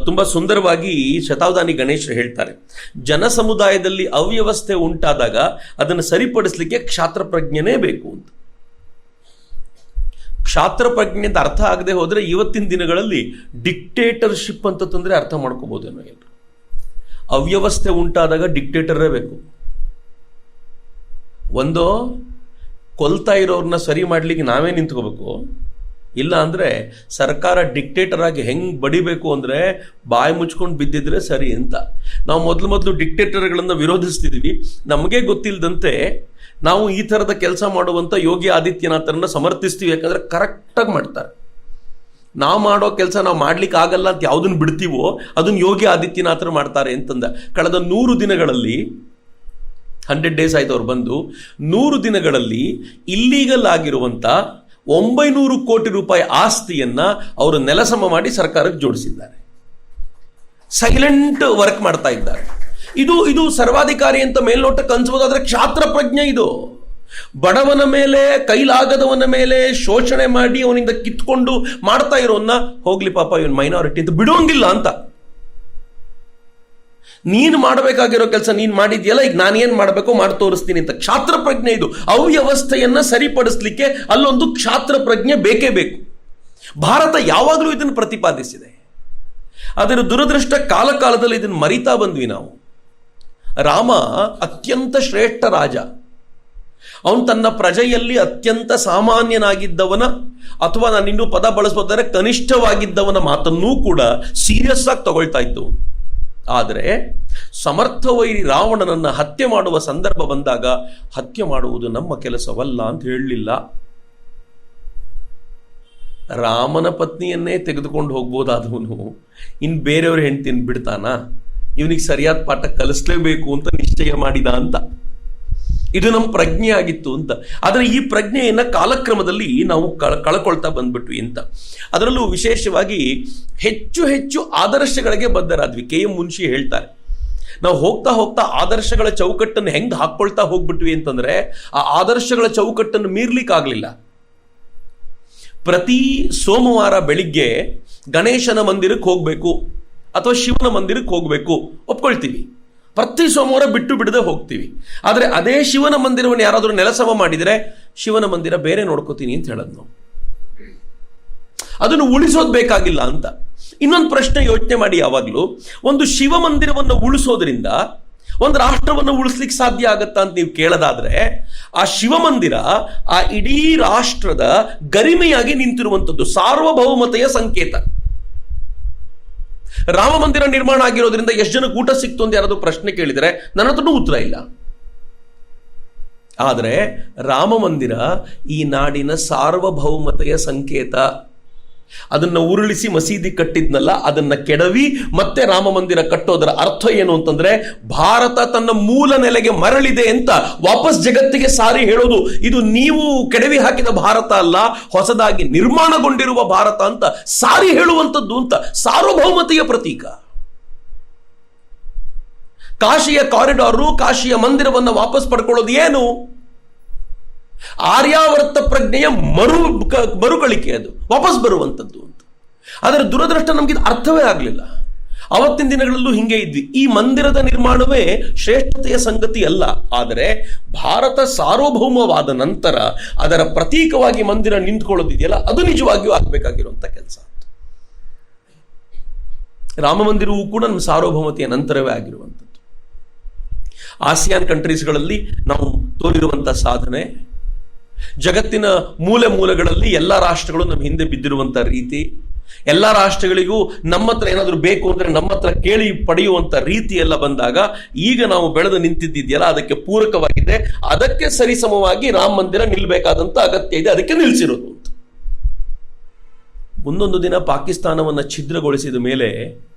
ತುಂಬಾ ಸುಂದರವಾಗಿ ಶತಾವಧಾನಿ ಗಣೇಶ್ ಹೇಳ್ತಾರೆ, ಜನ ಸಮುದಾಯದಲ್ಲಿ ಅವ್ಯವಸ್ಥೆ ಉಂಟಾದಾಗ ಅದನ್ನು ಸರಿಪಡಿಸಲಿಕ್ಕೆ ಕ್ಷಾತ್ರ ಪ್ರಜ್ಞೆನೇ ಬೇಕು ಅಂತ. ಕ್ಷಾತ್ರ ಪ್ರಜ್ಞೆ ಅಂತ ಅರ್ಥ ಆಗದೆ ಹೋದ್ರೆ ಇವತ್ತಿನ ದಿನಗಳಲ್ಲಿ ಡಿಕ್ಟೇಟರ್ಶಿಪ್ ಅಂತ ತಂದ್ರೆ ಅರ್ಥ ಮಾಡ್ಕೋಬಹುದೇನೋ. ಎಲ್ಲರೂ ಅವ್ಯವಸ್ಥೆ ಉಂಟಾದಾಗ ಡಿಕ್ಟೇಟರೇ ಬೇಕು. ಒಂದು ಕೊಲ್ತಾ ಇರೋರನ್ನ ಸರಿ ಮಾಡ್ಲಿಕ್ಕೆ ನಾವೇ ನಿಂತ್ಕೋಬೇಕು, ಇಲ್ಲ ಅಂದ್ರೆ ಸರ್ಕಾರ ಡಿಕ್ಟೇಟರ್ ಆಗಿ ಹೆಂಗ್ ಬಡಿಬೇಕು ಅಂದ್ರೆ ಬಾಯಿ ಮುಚ್ಕೊಂಡು ಬಿದ್ದಿದ್ರೆ ಸರಿ ಅಂತ. ನಾವು ಮೊದಲು ಡಿಕ್ಟೇಟರ್ಗಳನ್ನ ವಿರೋಧಿಸ್ತಿದ್ವಿ. ನಮಗೆ ಗೊತ್ತಿಲ್ಲದಂತೆ ನಾವು ಈ ಥರದ ಕೆಲಸ ಮಾಡುವಂಥ ಯೋಗಿ ಆದಿತ್ಯನಾಥರನ್ನ ಸಮರ್ಥಿಸ್ತೀವಿ. ಯಾಕಂದ್ರೆ ಕರೆಕ್ಟಾಗಿ ಮಾಡ್ತಾರೆ. ನಾವು ಮಾಡೋ ಕೆಲಸ ನಾವು ಮಾಡ್ಲಿಕ್ಕೆ ಆಗಲ್ಲ ಅಂತ ಯಾವುದನ್ನು ಬಿಡ್ತೀವೋ ಅದನ್ನು ಯೋಗಿ ಆದಿತ್ಯನಾಥರು ಮಾಡ್ತಾರೆ ಅಂತಂದ. ಕಳೆದ 100 ದಿನಗಳಲ್ಲಿ 100 ಡೇಸ್ ಆಯ್ತು ಅವ್ರು ಬಂದು, 100 ದಿನಗಳಲ್ಲಿ ಇಲ್ಲೀಗಲ್ ಆಗಿರುವಂಥ 900 ಕೋಟಿ ರೂಪಾಯಿ ಆಸ್ತಿಯನ್ನ ಅವರು ನೆಲಸಮ ಮಾಡಿ ಸರ್ಕಾರಕ್ಕೆ ಜೋಡಿಸಿದ್ದಾರೆ. ಸೈಲೆಂಟ್ ವರ್ಕ್ ಮಾಡ್ತಾ ಇದ್ದಾರೆ. ಇದು ಸರ್ವಾಧಿಕಾರಿ ಅಂತ ಮೇಲ್ನೋಟಕ್ಕೆ ಅನ್ಸ್ಬೋದಾದ್ರೆ ಕ್ಷಾತ್ರ ಪ್ರಜ್ಞೆ ಇದು. ಬಡವನ ಮೇಲೆ, ಕೈಲಾಗದವನ ಮೇಲೆ ಶೋಷಣೆ ಮಾಡಿ ಅವನಿಂದ ಕಿತ್ಕೊಂಡು ಮಾಡ್ತಾ ಇರೋನ್ನ ಹೋಗ್ಲಿ ಪಾಪ ಇವನ್ ಮೈನಾರಿಟಿ ಅಂತ ಬಿಡೋಂಗಿಲ್ಲ ಅಂತ. ನೀನು ಮಾಡಬೇಕಾಗಿರೋ ಕೆಲಸ ನೀನು ಮಾಡಿದ್ಯಲ್ಲ, ಈಗ ನಾನೇನ್ ಮಾಡಬೇಕು ಮಾಡಿ ತೋರಿಸ್ತೀನಿ ಅಂತ. ಕ್ಷಾತ್ರ ಪ್ರಜ್ಞೆ ಇದು. ಅವ್ಯವಸ್ಥೆಯನ್ನ ಸರಿಪಡಿಸ್ಲಿಕ್ಕೆ ಅಲ್ಲೊಂದು ಕ್ಷಾತ್ರ ಪ್ರಜ್ಞೆ ಬೇಕೇ ಬೇಕು. ಭಾರತ ಯಾವಾಗಲೂ ಇದನ್ನು ಪ್ರತಿಪಾದಿಸಿದೆ. ಅದರ ದುರದೃಷ್ಟ ಕಾಲಕಾಲದಲ್ಲಿ ಇದನ್ನು ಮರಿತಾ ಬಂದ್ವಿ ನಾವು. ರಾಮ ಅತ್ಯಂತ ಶ್ರೇಷ್ಠ ರಾಜ. ಅವನು ತನ್ನ ಪ್ರಜೆಯಲ್ಲಿ ಅತ್ಯಂತ ಸಾಮಾನ್ಯನಾಗಿದ್ದವನ, ಅಥವಾ ನಾನು ಇನ್ನೂ ಪದ ಬಳಸಬಹುದಾದ್ರೆ ಕನಿಷ್ಠವಾಗಿದ್ದವನ ಮಾತನ್ನೂ ಕೂಡ ಸೀರಿಯಸ್ ಆಗಿ ತಗೊಳ್ತಾ ಇದ್ದು. ಆದರೆ ಸಮರ್ಥವೈರಿ ರಾವಣನನ್ನ ಹತ್ಯೆ ಮಾಡುವ ಸಂದರ್ಭ ಬಂದಾಗ ಹತ್ಯೆ ಮಾಡುವುದು ನಮ್ಮ ಕೆಲಸವಲ್ಲ ಅಂತ ಹೇಳಲಿಲ್ಲ. ರಾಮನ ಪತ್ನಿಯನ್ನೇ ತೆಗೆದುಕೊಂಡು ಹೋಗ್ಬೋದಾದವನು ಇನ್ನು ಬೇರೆಯವ್ರ ಹೆಂಡ್ತಿನ ಬಿಡ್ತಾನ? ಇವನಿಗೆ ಸರಿಯಾದ ಪಾಠ ಕಲಿಸ್ಲೇಬೇಕು ಅಂತ ನಿಶ್ಚಯ ಮಾಡಿದ ಅಂತ. ಇದು ನಮ್ಮ ಪ್ರಜ್ಞೆ ಆಗಿತ್ತು ಅಂತ. ಆದರೆ ಈ ಪ್ರಜ್ಞೆಯನ್ನ ಕಾಲಕ್ರಮದಲ್ಲಿ ನಾವು ಕಳ್ಕೊಳ್ತಾ ಬಂದ್ಬಿಟ್ವಿ ಅಂತ. ಅದರಲ್ಲೂ ವಿಶೇಷವಾಗಿ ಹೆಚ್ಚು ಹೆಚ್ಚು ಆದರ್ಶಗಳಿಗೆ ಬದ್ಧರಾದ್ವಿ. KM ಮುನ್ಷಿ ಹೇಳ್ತಾರೆ, ನಾವು ಹೋಗ್ತಾ ಹೋಗ್ತಾ ಆದರ್ಶಗಳ ಚೌಕಟ್ಟನ್ನು ಹೆಂಗೆ ಹಾಕ್ಕೊಳ್ತಾ ಹೋಗ್ಬಿಟ್ವಿ ಅಂತಂದ್ರೆ ಆ ಆದರ್ಶಗಳ ಚೌಕಟ್ಟನ್ನು ಮೀರ್ಲಿಕ್ಕಾಗಲಿಲ್ಲ. ಪ್ರತಿ ಸೋಮವಾರ ಬೆಳಿಗ್ಗೆ ಗಣೇಶನ ಮಂದಿರಕ್ಕೆ ಹೋಗಬೇಕು ಅಥವಾ ಶಿವನ ಮಂದಿರಕ್ಕೆ ಹೋಗಬೇಕು, ಒಪ್ಕೊಳ್ತೀವಿ. ಪ್ರತಿ ಸೋಮವಾರ ಬಿಟ್ಟು ಬಿಡದೆ ಹೋಗ್ತೀವಿ. ಆದರೆ ಅದೇ ಶಿವನ ಮಂದಿರವನ್ನು ಯಾರಾದರೂ ನೆಲಸಮ ಮಾಡಿದರೆ ಶಿವನ ಮಂದಿರ ಬೇರೆ ನೋಡ್ಕೋತೀನಿ ಅಂತ ಹೇಳೋದು ನಾವು. ಅದನ್ನು ಉಳಿಸೋದು ಬೇಕಾಗಿಲ್ಲ ಅಂತ. ಇನ್ನೊಂದು ಪ್ರಶ್ನೆ ಯೋಚನೆ ಮಾಡಿ, ಯಾವಾಗಲೂ ಒಂದು ಶಿವ ಮಂದಿರವನ್ನು ಉಳಿಸೋದ್ರಿಂದ ಒಂದು ರಾಷ್ಟ್ರವನ್ನು ಉಳಿಸ್ಲಿಕ್ಕೆ ಸಾಧ್ಯ ಆಗತ್ತಾ ಅಂತ ನೀವು ಕೇಳೋದಾದ್ರೆ, ಆ ಶಿವ ಮಂದಿರ ಆ ಇಡೀ ರಾಷ್ಟ್ರದ ಗರಿಮೆಯಾಗಿ ನಿಂತಿರುವಂಥದ್ದು, ಸಾರ್ವಭೌಮತೆಯ ಸಂಕೇತ. ರಾಮ ಮಂದಿರ ನಿರ್ಮಾಣ ಆಗಿರೋದ್ರಿಂದ ಎಷ್ಟು ಜನಕ್ಕೆ ಊಟ ಸಿಕ್ತು ಅಂತ ಯಾರಾದರೂ ಪ್ರಶ್ನೆ ಕೇಳಿದರೆ ನನ್ನ ಹತ್ರನೂ ಉತ್ತರ ಇಲ್ಲ. ಆದರೆ ರಾಮ ಮಂದಿರ ಈ ನಾಡಿನ ಸಾರ್ವಭೌಮತೆಯ ಸಂಕೇತ. ಅದನ್ನ ಉರುಳಿಸಿ ಮಸೀದಿ ಕಟ್ಟಿದ್ನಲ್ಲ, ಅದನ್ನ ಕೆಡವಿ ಮತ್ತೆ ರಾಮ ಮಂದಿರ ಕಟ್ಟೋದರ ಅರ್ಥ ಏನು ಅಂತಂದ್ರೆ, ಭಾರತ ತನ್ನ ಮೂಲ ನೆಲೆಗೆ ಮರಳಿದೆ ಅಂತ ವಾಪಸ್ ಜಗತ್ತಿಗೆ ಸಾರಿ ಹೇಳೋದು. ಇದು ನೀವು ಕೆಡವಿ ಹಾಕಿದ ಭಾರತ ಅಲ್ಲ, ಹೊಸದಾಗಿ ನಿರ್ಮಾಣಗೊಂಡಿರುವ ಭಾರತ ಅಂತ ಸಾರಿ ಹೇಳುವಂಥದ್ದು ಅಂತ. ಸಾರ್ವಭೌಮತೆಯ ಪ್ರತೀಕ. ಕಾಶಿಯ ಕಾರಿಡಾರು, ಕಾಶಿಯ ಮಂದಿರವನ್ನು ವಾಪಸ್ ಪಡ್ಕೊಳ್ಳೋದು ಏನು? ಆರ್ಯಾವರ್ತ ಪ್ರಜ್ಞೆಯ ಮರುಗಳಿಕೆ, ಅದು ವಾಪಸ್ ಬರುವಂಥದ್ದು ಅಂತ. ಅದರ ದುರದೃಷ್ಟ ನಮ್ಗೆ ಅರ್ಥವೇ ಆಗಲಿಲ್ಲ. ಅವತ್ತಿನ ದಿನಗಳಲ್ಲೂ ಹಿಂಗೆ ಇದ್ವಿ. ಈ ಮಂದಿರದ ನಿರ್ಮಾಣವೇ ಶ್ರೇಷ್ಠತೆಯ ಸಂಗತಿ ಅಲ್ಲ, ಆದರೆ ಭಾರತ ಸಾರ್ವಭೌಮವಾದ ನಂತರ ಅದರ ಪ್ರತೀಕವಾಗಿ ಮಂದಿರ ನಿಂತ್ಕೊಳ್ಳೋದಿದೆಯಲ್ಲ, ಅದು ನಿಜವಾಗಿಯೂ ಆಗಬೇಕಾಗಿರುವಂಥ ಕೆಲಸ. ರಾಮ ಮಂದಿರವೂ ಕೂಡ ನಮ್ಮ ಸಾರ್ವಭೌಮತೆಯ ನಂತರವೇ ಆಗಿರುವಂಥದ್ದು. ಆಸಿಯಾನ್ ಕಂಟ್ರೀಸ್ಗಳಲ್ಲಿ ನಾವು ತೋರಿರುವಂಥ ಸಾಧನೆ, ಜಗತ್ತಿನ ಮೂಲೆ ಮೂಲೆಗಳಲ್ಲಿ ಎಲ್ಲ ರಾಷ್ಟ್ರಗಳು ನಮ್ಮ ಹಿಂದೆ ಬಿದ್ದಿರುವಂಥ ರೀತಿ, ಎಲ್ಲ ರಾಷ್ಟ್ರಗಳಿಗೂ ನಮ್ಮ ಹತ್ರ ಏನಾದರೂ ಬೇಕು ಅಂದರೆ ನಮ್ಮ ಹತ್ರ ಕೇಳಿ ಪಡೆಯುವಂಥ ರೀತಿ ಎಲ್ಲ ಬಂದಾಗ, ಈಗ ನಾವು ಬೆಳೆದು ನಿಂತಿದ್ದಿದೆಯಲ್ಲ ಅದಕ್ಕೆ ಪೂರಕವಾಗಿದೆ. ಅದಕ್ಕೆ ಸರಿಸಮವಾಗಿ ರಾಮ ಮಂದಿರ ನಿಲ್ಲಬೇಕಾದಂಥ ಅಗತ್ಯ ಇದೆ, ಅದಕ್ಕೆ ನಿಲ್ಲಿಸಿರೋದು ಅಂತ. ಮುಂದೊಂದು ದಿನ ಪಾಕಿಸ್ತಾನವನ್ನು ಛಿದ್ರಗೊಳಿಸಿದ ಮೇಲೆ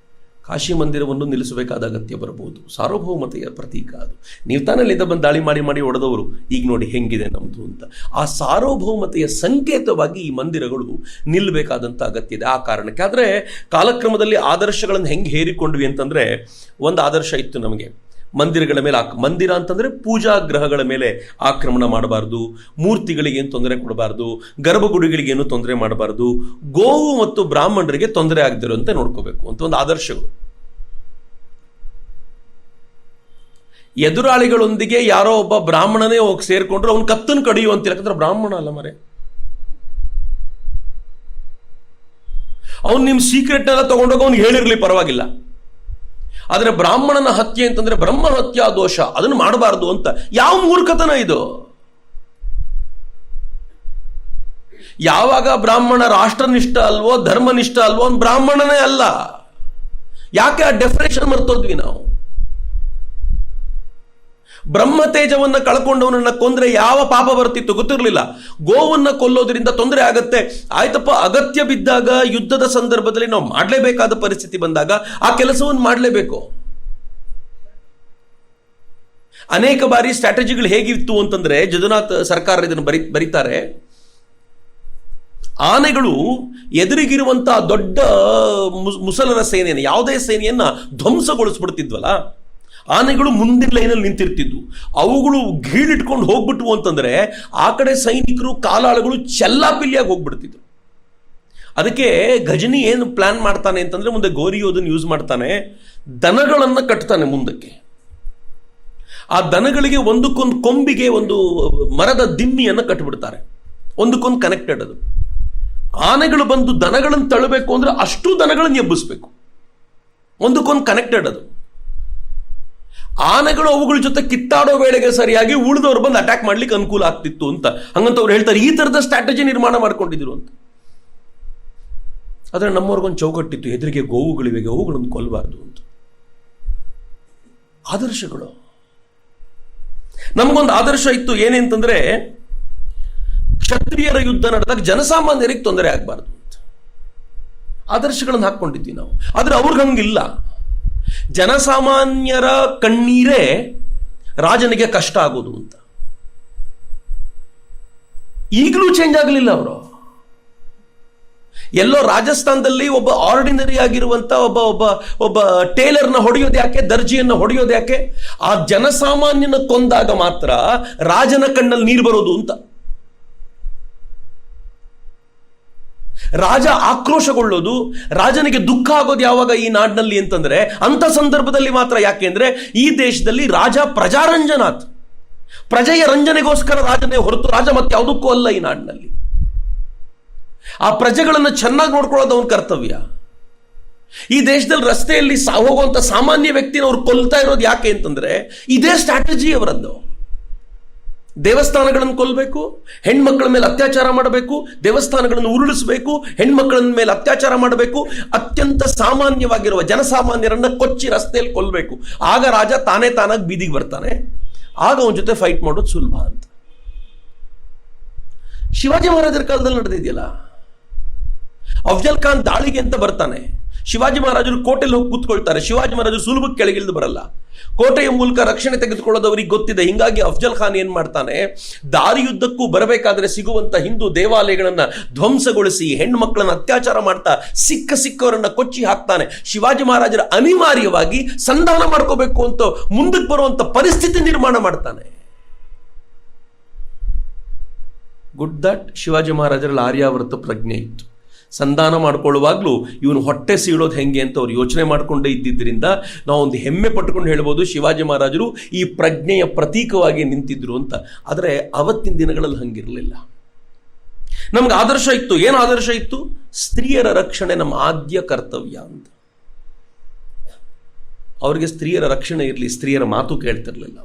ಕಾಶಿ ಮಂದಿರವನ್ನು ನಿಲ್ಲಿಸಬೇಕಾದ ಅಗತ್ಯ ಬರಬಹುದು. ಸಾರ್ವಭೌಮತೆಯ ಪ್ರತೀಕ ಅದು. ನೀವು ತಾನಲ್ಲಿದ್ದ ಬಂದು ದಾಳಿ ಮಾಡಿ ಮಾಡಿ ಹೊಡೆದವರು, ಈಗ ನೋಡಿ ಹೆಂಗಿದೆ ನಮ್ಮದು ಅಂತ. ಆ ಸಾರ್ವಭೌಮತೆಯ ಸಂಕೇತವಾಗಿ ಈ ಮಂದಿರಗಳು ನಿಲ್ಲಬೇಕಾದಂಥ ಅಗತ್ಯ ಇದೆ. ಆ ಕಾರಣಕ್ಕೆ. ಆದರೆ ಕಾಲಕ್ರಮದಲ್ಲಿ ಆದರ್ಶಗಳನ್ನು ಹೆಂಗೆ ಹೇರಿಕೊಂಡ್ವಿ ಅಂತಂದರೆ, ಒಂದು ಆದರ್ಶ ಇತ್ತು ನಮಗೆ, ಮಂದಿರಗಳ ಮೇಲೆ ಮಂದಿರ ಅಂತಂದರೆ ಪೂಜಾ ಗ್ರಹಗಳ ಮೇಲೆ ಆಕ್ರಮಣ ಮಾಡಬಾರ್ದು, ಮೂರ್ತಿಗಳಿಗೇನು ತೊಂದರೆ ಕೊಡಬಾರ್ದು, ಗರ್ಭಗುಡಿಗಳಿಗೇನು ತೊಂದರೆ ಮಾಡಬಾರ್ದು, ಗೋವು ಮತ್ತು ಬ್ರಾಹ್ಮಣರಿಗೆ ತೊಂದರೆ ಆಗದಿರುವಂತೆ ನೋಡ್ಕೋಬೇಕು ಅಂತ ಒಂದು ಆದರ್ಶಗಳು. ಎದುರಾಳಿಗಳೊಂದಿಗೆ ಯಾರೋ ಒಬ್ಬ ಬ್ರಾಹ್ಮಣನೇ ಹೋಗಿ ಸೇರ್ಕೊಂಡ್ರು ಅವನು ಕತ್ತನ್ನು ಕಡಿಯು ಅಂತಿಲ್ಲ, ಯಾಕಂದ್ರೆ ಬ್ರಾಹ್ಮಣ ಅಲ್ಲ ಮರೆ. ಅವನು ನಿಮ್ಮ ಸೀಕ್ರೆಟ್ ಎಲ್ಲ ತಗೊಂಡೋಗ ಅವ್ನಿಗೆ ಹೇಳಿರ್ಲಿ ಪರವಾಗಿಲ್ಲ. ಆದರೆ ಬ್ರಾಹ್ಮಣನ ಹತ್ಯೆ ಅಂತಂದ್ರೆ ಬ್ರಹ್ಮ ಹತ್ಯಾ ದೋಷ, ಅದನ್ನು ಮಾಡಬಾರದು ಅಂತ. ಯಾವ ಮೂರ್ಖತನ ಇದು! ಯಾವಾಗ ಬ್ರಾಹ್ಮಣ ರಾಷ್ಟ್ರನಿಷ್ಠ ಅಲ್ವೋ ಧರ್ಮನಿಷ್ಠ ಅಲ್ವೋ ಅವ್ನು ಬ್ರಾಹ್ಮಣನೇ ಅಲ್ಲ. ಯಾಕೆ ಆ ಡೆಫಿನೇಷನ್ ಮರ್ತೋದ್ವಿ ನಾವು? ಬ್ರಹ್ಮ ತೇಜವನ್ನ ಕಳ್ಕೊಂಡವನನ್ನ ಕೊಂದ್ರೆ ಯಾವ ಪಾಪ ಬರ್ತಿತ್ತು ಗೊತ್ತಿರಲಿಲ್ಲ. ಗೋವನ್ನ ಕೊಲ್ಲೋದ್ರಿಂದ ತೊಂದರೆ ಆಗತ್ತೆ, ಆಯ್ತಪ್ಪ, ಅಗತ್ಯ ಬಿದ್ದಾಗ ಯುದ್ಧದ ಸಂದರ್ಭದಲ್ಲಿ ನಾವು ಮಾಡಲೇಬೇಕಾದ ಪರಿಸ್ಥಿತಿ ಬಂದಾಗ ಆ ಕೆಲಸವನ್ನು ಮಾಡಲೇಬೇಕು. ಅನೇಕ ಬಾರಿ ಸ್ಟ್ರಾಟಜಿಗಳು ಹೇಗಿತ್ತು ಅಂತಂದ್ರೆ, ಜಗನ್ನಾಥ್ ಸರ್ಕಾರ ಇದನ್ನು ಬರೀತಾರೆ, ಆನೆಗಳು ಎದುರಿಗಿರುವಂತಹ ದೊಡ್ಡ ಮುಸಲರ ಸೇನೆಯನ್ನು, ಯಾವುದೇ ಸೇನೆಯನ್ನ ಧ್ವಂಸಗೊಳಿಸ್ಬಿಡ್ತಿದ್ವಲ್ಲ, ಆನೆಗಳು ಮುಂದಿನ ಲೈನಲ್ಲಿ ನಿಂತಿರ್ತಿದ್ವು. ಅವುಗಳು ಗೀಳಿಟ್ಕೊಂಡು ಹೋಗ್ಬಿಟ್ವು ಅಂತಂದ್ರೆ ಆ ಕಡೆ ಸೈನಿಕರು ಕಾಲಾಳುಗಳು ಚೆಲ್ಲಾಪಿಲ್ಲಿಯಾಗಿ ಹೋಗ್ಬಿಡ್ತಿದ್ರು. ಅದಕ್ಕೆ ಗಜನಿ ಏನು ಪ್ಲಾನ್ ಮಾಡ್ತಾನೆ ಅಂತಂದ್ರೆ, ಮುಂದೆ ಗೋರಿಯೋದನ್ನು ಯೂಸ್ ಮಾಡ್ತಾನೆ, ದನಗಳನ್ನು ಕಟ್ತಾನೆ ಮುಂದಕ್ಕೆ. ಆ ದನಗಳಿಗೆ ಒಂದಕ್ಕೊಂದು ಕೊಂಬಿಗೆ ಒಂದು ಮರದ ದಿಮ್ಮಿಯನ್ನು ಕಟ್ಟಿಬಿಡ್ತಾರೆ, ಒಂದಕ್ಕೊಂದು ಕನೆಕ್ಟೆಡ್. ಅದು ಆನೆಗಳು ಬಂದು ದನಗಳನ್ನು ತಳ್ಳಬೇಕು ಅಂದ್ರೆ ಅಷ್ಟು ದನಗಳನ್ನು ಎಬ್ಬಿಸ್ಬೇಕು, ಒಂದಕ್ಕೊಂದು ಕನೆಕ್ಟೆಡ್. ಅದು ಆನೆಗಳು ಅವುಗಳ ಜೊತೆ ಕಿತ್ತಾಡೋ ವೇಳೆಗೆ ಸರಿಯಾಗಿ ಉಳಿದವರು ಬಂದು ಅಟ್ಯಾಕ್ ಮಾಡ್ಲಿಕ್ಕೆ ಅನುಕೂಲ ಆಗ್ತಿತ್ತು ಅಂತ. ಹಂಗಂತ ಅವ್ರು ಹೇಳ್ತಾರೆ, ಈ ತರದ ಸ್ಟ್ರಾಟಜಿ ನಿರ್ಮಾಣ ಮಾಡ್ಕೊಂಡಿದ್ರು ಅಂತ. ಆದ್ರೆ ನಮ್ಮವ್ರಿಗೊಂದು ಚೌಕಟ್ಟಿತ್ತು, ಎದುರಿಗೆ ಗೋವುಗಳಿವೆ, ಗೋವುಗಳನ್ನು ಕೊಲ್ಲಬಾರ್ದು ಅಂತ. ಆದರ್ಶಗಳು. ನಮಗೊಂದು ಆದರ್ಶ ಇತ್ತು, ಏನೇಂತಂದ್ರೆ ಕ್ಷತ್ರಿಯರ ಯುದ್ಧ ನಡೆದಾಗ ಜನಸಾಮಾನ್ಯರಿಗೆ ತೊಂದರೆ ಆಗಬಾರ್ದು ಅಂತ ಆದರ್ಶಗಳನ್ನು ಹಾಕೊಂಡಿದ್ವಿ ನಾವು. ಆದ್ರೆ ಅವ್ರಿಗೆ ಹಂಗಿಲ್ಲ. ಜನಸಾಮಾನ್ಯರ ಕಣ್ಣೀರೇ ರಾಜನಿಗೆ ಕಷ್ಟ ಆಗೋದು ಅಂತ. ಈಗಲೂ ಚೇಂಜ್ ಆಗಲಿಲ್ಲ ಅವರು. ಎಲ್ಲೋ ರಾಜಸ್ಥಾನದಲ್ಲಿ ಒಬ್ಬ ಆರ್ಡಿನರಿ ಆಗಿರುವಂತ ಒಬ್ಬ ಟೇಲರ್ನ ಹೊಡೆಯೋದು ಯಾಕೆ, ದರ್ಜಿಯನ್ನ ಹೊಡೆಯೋದು ಯಾಕೆ? ಆ ಜನಸಾಮಾನ್ಯನ ಕೊಂದಾಗ ಮಾತ್ರ ರಾಜನ ಕಣ್ಣಲ್ಲಿ ನೀರು ಬರೋದು ಅಂತ. ರಾಜ ಆಕ್ರೋಶಗೊಳ್ಳೋದು, ರಾಜನಿಗೆ ದುಃಖ ಆಗೋದು ಯಾವಾಗ ಈ ನಾಡಿನಲ್ಲಿ ಅಂತಂದ್ರೆ ಅಂತ ಸಂದರ್ಭದಲ್ಲಿ ಮಾತ್ರ. ಯಾಕೆಂದ್ರೆ ಈ ದೇಶದಲ್ಲಿ ರಾಜ ಪ್ರಜಾರಂಜನಾಥ್, ಪ್ರಜೆಯ ರಂಜನೆಗೋಸ್ಕರ ರಾಜನೇ ಹೊರತು ರಾಜ ಮತ್ತೆ ಯಾವುದಕ್ಕೂ ಅಲ್ಲ. ಈ ನಾಡಿನಲ್ಲಿ ಆ ಪ್ರಜೆಗಳನ್ನು ಚೆನ್ನಾಗಿ ನೋಡ್ಕೊಳ್ಳೋದು ಅವನ ಕರ್ತವ್ಯ. ಈ ದೇಶದಲ್ಲಿ ರಸ್ತೆಯಲ್ಲಿ ಹೋಗುವಂತ ಸಾಮಾನ್ಯ ವ್ಯಕ್ತಿನ ಅವ್ರು ಕೊಲ್ತಾ ಇರೋದು ಯಾಕೆ ಅಂತಂದ್ರೆ ಇದೇ ಸ್ಟ್ರಾಟಜಿ ಅವರದ್ದು. ದೇವಸ್ಥಾನಗಳನ್ನು ಕೊಲ್ಲಬೇಕು, ಹೆಣ್ಮಕ್ಳ ಮೇಲೆ ಅತ್ಯಾಚಾರ ಮಾಡಬೇಕು, ದೇವಸ್ಥಾನಗಳನ್ನು ಉರುಳಿಸಬೇಕು, ಹೆಣ್ಮಕ್ಳ ಮೇಲೆ ಅತ್ಯಾಚಾರ ಮಾಡಬೇಕು, ಅತ್ಯಂತ ಸಾಮಾನ್ಯವಾಗಿರುವ ಜನಸಾಮಾನ್ಯರನ್ನ ಕೊಚ್ಚಿ ರಸ್ತೆಯಲ್ಲಿ ಕೊಲ್ಲಬೇಕು. ಆಗ ರಾಜ ತಾನಾಗಿ ಬೀದಿಗೆ ಬರ್ತಾನೆ. ಆಗ ಅವನ ಜೊತೆ ಫೈಟ್ ಮಾಡೋದು ಸುಲಭ ಅಂತ. ಶಿವಾಜಿ ಮಹಾರಾಜರ ಕಾಲದಲ್ಲಿ ನಡೆದಿದೆಯಲ್ಲ, ಅಫ್ಜಲ್ ಖಾನ್ ದಾಳಿಗೆ ಅಂತ ಬರ್ತಾನೆ. ಶಿವಾಜಿ ಮಹಾರಾಜರು ಕೋಟೆಯಲ್ಲಿ ಹೋಗಿ ಕೂತ್ಕೊಳ್ತಾರೆ. ಶಿವಾಜಿ ಮಹಾರಾಜರು ಸುಲಭಕ್ಕೆ ಕೆಳಗಿಳಿದು ಬರಲ್ಲ. ಕೋಟೆಯ ಮೂಲಕ ರಕ್ಷಣೆ ತೆಗೆದುಕೊಳ್ಳೋದು ಅವರಿಗೆ ಗೊತ್ತಿದೆ. ಹಿಂಗಾಗಿ ಅಫ್ಜಲ್ ಖಾನ್ ಏನ್ ಮಾಡ್ತಾನೆ, ದಾರಿಯುದ್ದಕ್ಕೂ ಬರಬೇಕಾದ್ರೆ ಸಿಗುವಂತ ಹಿಂದೂ ದೇವಾಲಯಗಳನ್ನ ಧ್ವಂಸಗೊಳಿಸಿ ಹೆಣ್ಣು ಮಕ್ಕಳನ್ನ ಅತ್ಯಾಚಾರ ಮಾಡ್ತಾ ಸಿಕ್ಕವರನ್ನ ಕೊಚ್ಚಿ ಹಾಕ್ತಾನೆ. ಶಿವಾಜಿ ಮಹಾರಾಜರ ಅನಿವಾರ್ಯವಾಗಿ ಸಂಧಾನ ಮಾಡ್ಕೋಬೇಕು ಅಂತ ಮುಂದಕ್ಕೆ ಬರುವಂತ ಪರಿಸ್ಥಿತಿ ನಿರ್ಮಾಣ ಮಾಡ್ತಾನೆ. ಗುಡ್ ದಟ್ ಶಿವಾಜಿ ಮಹಾರಾಜರಲ್ಲಿ ಆರ್ಯಾವರ್ತ ಪ್ರಜ್ಞೆ ಇತ್ತು. ಸಂಧಾನ ಮಾಡ್ಕೊಳ್ಳುವಾಗ್ಲೂ ಇವನು ಹೊಟ್ಟೆ ಸೀಳೋದು ಹೆಂಗೆ ಅಂತ ಅವ್ರು ಯೋಚನೆ ಮಾಡ್ಕೊಂಡೇ ಇದ್ದಿದ್ದರಿಂದ ನಾವು ಒಂದು ಹೆಮ್ಮೆ ಪಟ್ಟುಕೊಂಡು ಹೇಳ್ಬೋದು, ಶಿವಾಜಿ ಮಹಾರಾಜರು ಈ ಪ್ರಜ್ಞೆಯ ಪ್ರತೀಕವಾಗಿ ನಿಂತಿದ್ರು ಅಂತ. ಆದರೆ ಅವತ್ತಿನ ದಿನಗಳಲ್ಲಿ ಹಂಗಿರಲಿಲ್ಲ. ನಮ್ಗೆ ಆದರ್ಶ ಇತ್ತು. ಏನು ಆದರ್ಶ ಇತ್ತು? ಸ್ತ್ರೀಯರ ರಕ್ಷಣೆ ನಮ್ಮ ಆದ್ಯ ಕರ್ತವ್ಯ ಅಂತ. ಅವ್ರಿಗೆ ಸ್ತ್ರೀಯರ ರಕ್ಷಣೆ ಇರಲಿ, ಸ್ತ್ರೀಯರ ಮಾತು ಕೇಳ್ತಿರ್ಲಿಲ್ಲ.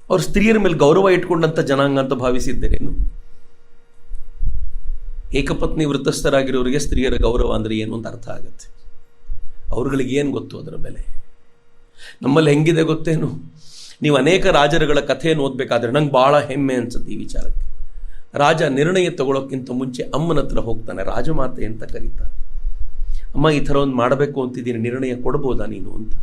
ಅವ್ರು ಸ್ತ್ರೀಯರ ಮೇಲೆ ಗೌರವ ಇಟ್ಕೊಂಡಂತ ಜನಾಂಗ ಅಂತ ಭಾವಿಸಿದ್ದೇರೇನು? ಏಕಪತ್ನಿ ವೃತ್ತಸ್ಥರಾಗಿರೋರಿಗೆ ಸ್ತ್ರೀಯರ ಗೌರವ ಅಂದರೆ ಏನು ಅಂತ ಅರ್ಥ ಆಗುತ್ತೆ. ಅವ್ರುಗಳಿಗೆ ಏನು ಗೊತ್ತು ಅದರ ಬೆಲೆ? ನಮ್ಮಲ್ಲಿ ಹೆಂಗಿದೆ ಗೊತ್ತೇನು? ನೀವು ಅನೇಕ ರಾಜರುಗಳ ಕಥೆಯನ್ನು ಓದಬೇಕಾದ್ರೆ ನಂಗೆ ಭಾಳ ಹೆಮ್ಮೆ ಅನ್ಸುತ್ತೆ ಈ ವಿಚಾರಕ್ಕೆ. ರಾಜ ನಿರ್ಣಯ ತಗೊಳ್ಳೋಕ್ಕಿಂತ ಮುಂಚೆ ಅಮ್ಮನ ಹತ್ರ ಹೋಗ್ತಾನೆ, ರಾಜಮಾತೆ ಅಂತ ಕರೀತಾರೆ. ಅಮ್ಮ, ಈ ಥರ ಒಂದು ಮಾಡಬೇಕು ಅಂತಿದ್ದೀನಿ, ನಿರ್ಣಯ ಕೊಡ್ಬೋದಾ ನೀನು ಅಂತ.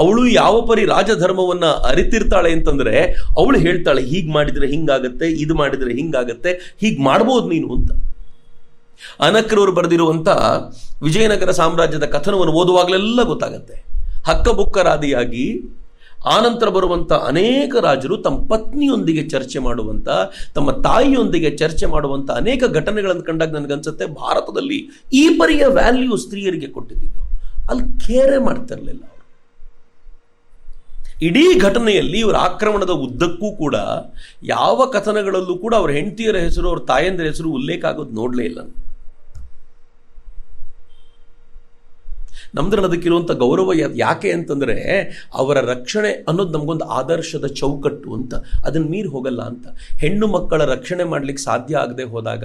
ಅವಳು ಯಾವ ಪರಿ ರಾಜಧರ್ಮವನ್ನ ಅರಿತಿರ್ತಾಳೆ ಅಂತಂದ್ರೆ ಅವಳು ಹೇಳ್ತಾಳೆ, ಹೀಗೆ ಮಾಡಿದ್ರೆ ಹಿಂಗಾಗತ್ತೆ, ಇದು ಮಾಡಿದ್ರೆ ಹಿಂಗಾಗತ್ತೆ, ಹೀಗೆ ಮಾಡ್ಬೋದು ನೀನು ಅಂತ. ಅನಕ್ರವರು ಬರೆದಿರುವಂಥ ವಿಜಯನಗರ ಸಾಮ್ರಾಜ್ಯದ ಕಥನವನ್ನು ಓದುವಾಗಲೆಲ್ಲ ಗೊತ್ತಾಗತ್ತೆ. ಹಕ್ಕಬುಕ್ಕರಾದಿಯಾಗಿ ಆನಂತರ ಬರುವಂಥ ಅನೇಕ ರಾಜರು ತಮ್ಮ ಪತ್ನಿಯೊಂದಿಗೆ ಚರ್ಚೆ ಮಾಡುವಂಥ, ತಮ್ಮ ತಾಯಿಯೊಂದಿಗೆ ಚರ್ಚೆ ಮಾಡುವಂಥ ಅನೇಕ ಘಟನೆಗಳನ್ನು ಕಂಡಾಗ ನನಗನ್ಸುತ್ತೆ ಭಾರತದಲ್ಲಿ ಈ ಪರಿಯ ವ್ಯಾಲ್ಯೂ ಸ್ತ್ರೀಯರಿಗೆ ಕೊಟ್ಟಿದ್ದು. ಅಲ್ಲಿ ಕೇರೆ ಮಾಡ್ತಿರ್ಲಿಲ್ಲ ಅವರು. ಇಡೀ ಘಟನೆಯಲ್ಲಿ ಇವರ ಆಕ್ರಮಣದ ಉದ್ದಕ್ಕೂ ಕೂಡ ಯಾವ ಕಥನಗಳಲ್ಲೂ ಕೂಡ ಅವ್ರ ಹೆಂಡತಿಯರ ಹೆಸರು, ಅವ್ರ ತಾಯಂದಿರ ಹೆಸರು ಉಲ್ಲೇಖ ಆಗೋದು ನೋಡಲೇ ಇಲ್ಲ. ನಮ್ದ್ರಲ್ಲಿ ಅದಕ್ಕಿರುವಂಥ ಗೌರವ ಯಾಕೆ ಅಂತಂದರೆ ಅವರ ರಕ್ಷಣೆ ಅನ್ನೋದು ನಮಗೊಂದು ಆದರ್ಶದ ಚೌಕಟ್ಟು ಅಂತ, ಅದನ್ನು ಮೀರಿ ಹೋಗಲ್ಲ ಅಂತ. ಹೆಣ್ಣು ಮಕ್ಕಳ ರಕ್ಷಣೆ ಮಾಡಲಿಕ್ಕೆ ಸಾಧ್ಯ ಆಗದೆ ಹೋದಾಗ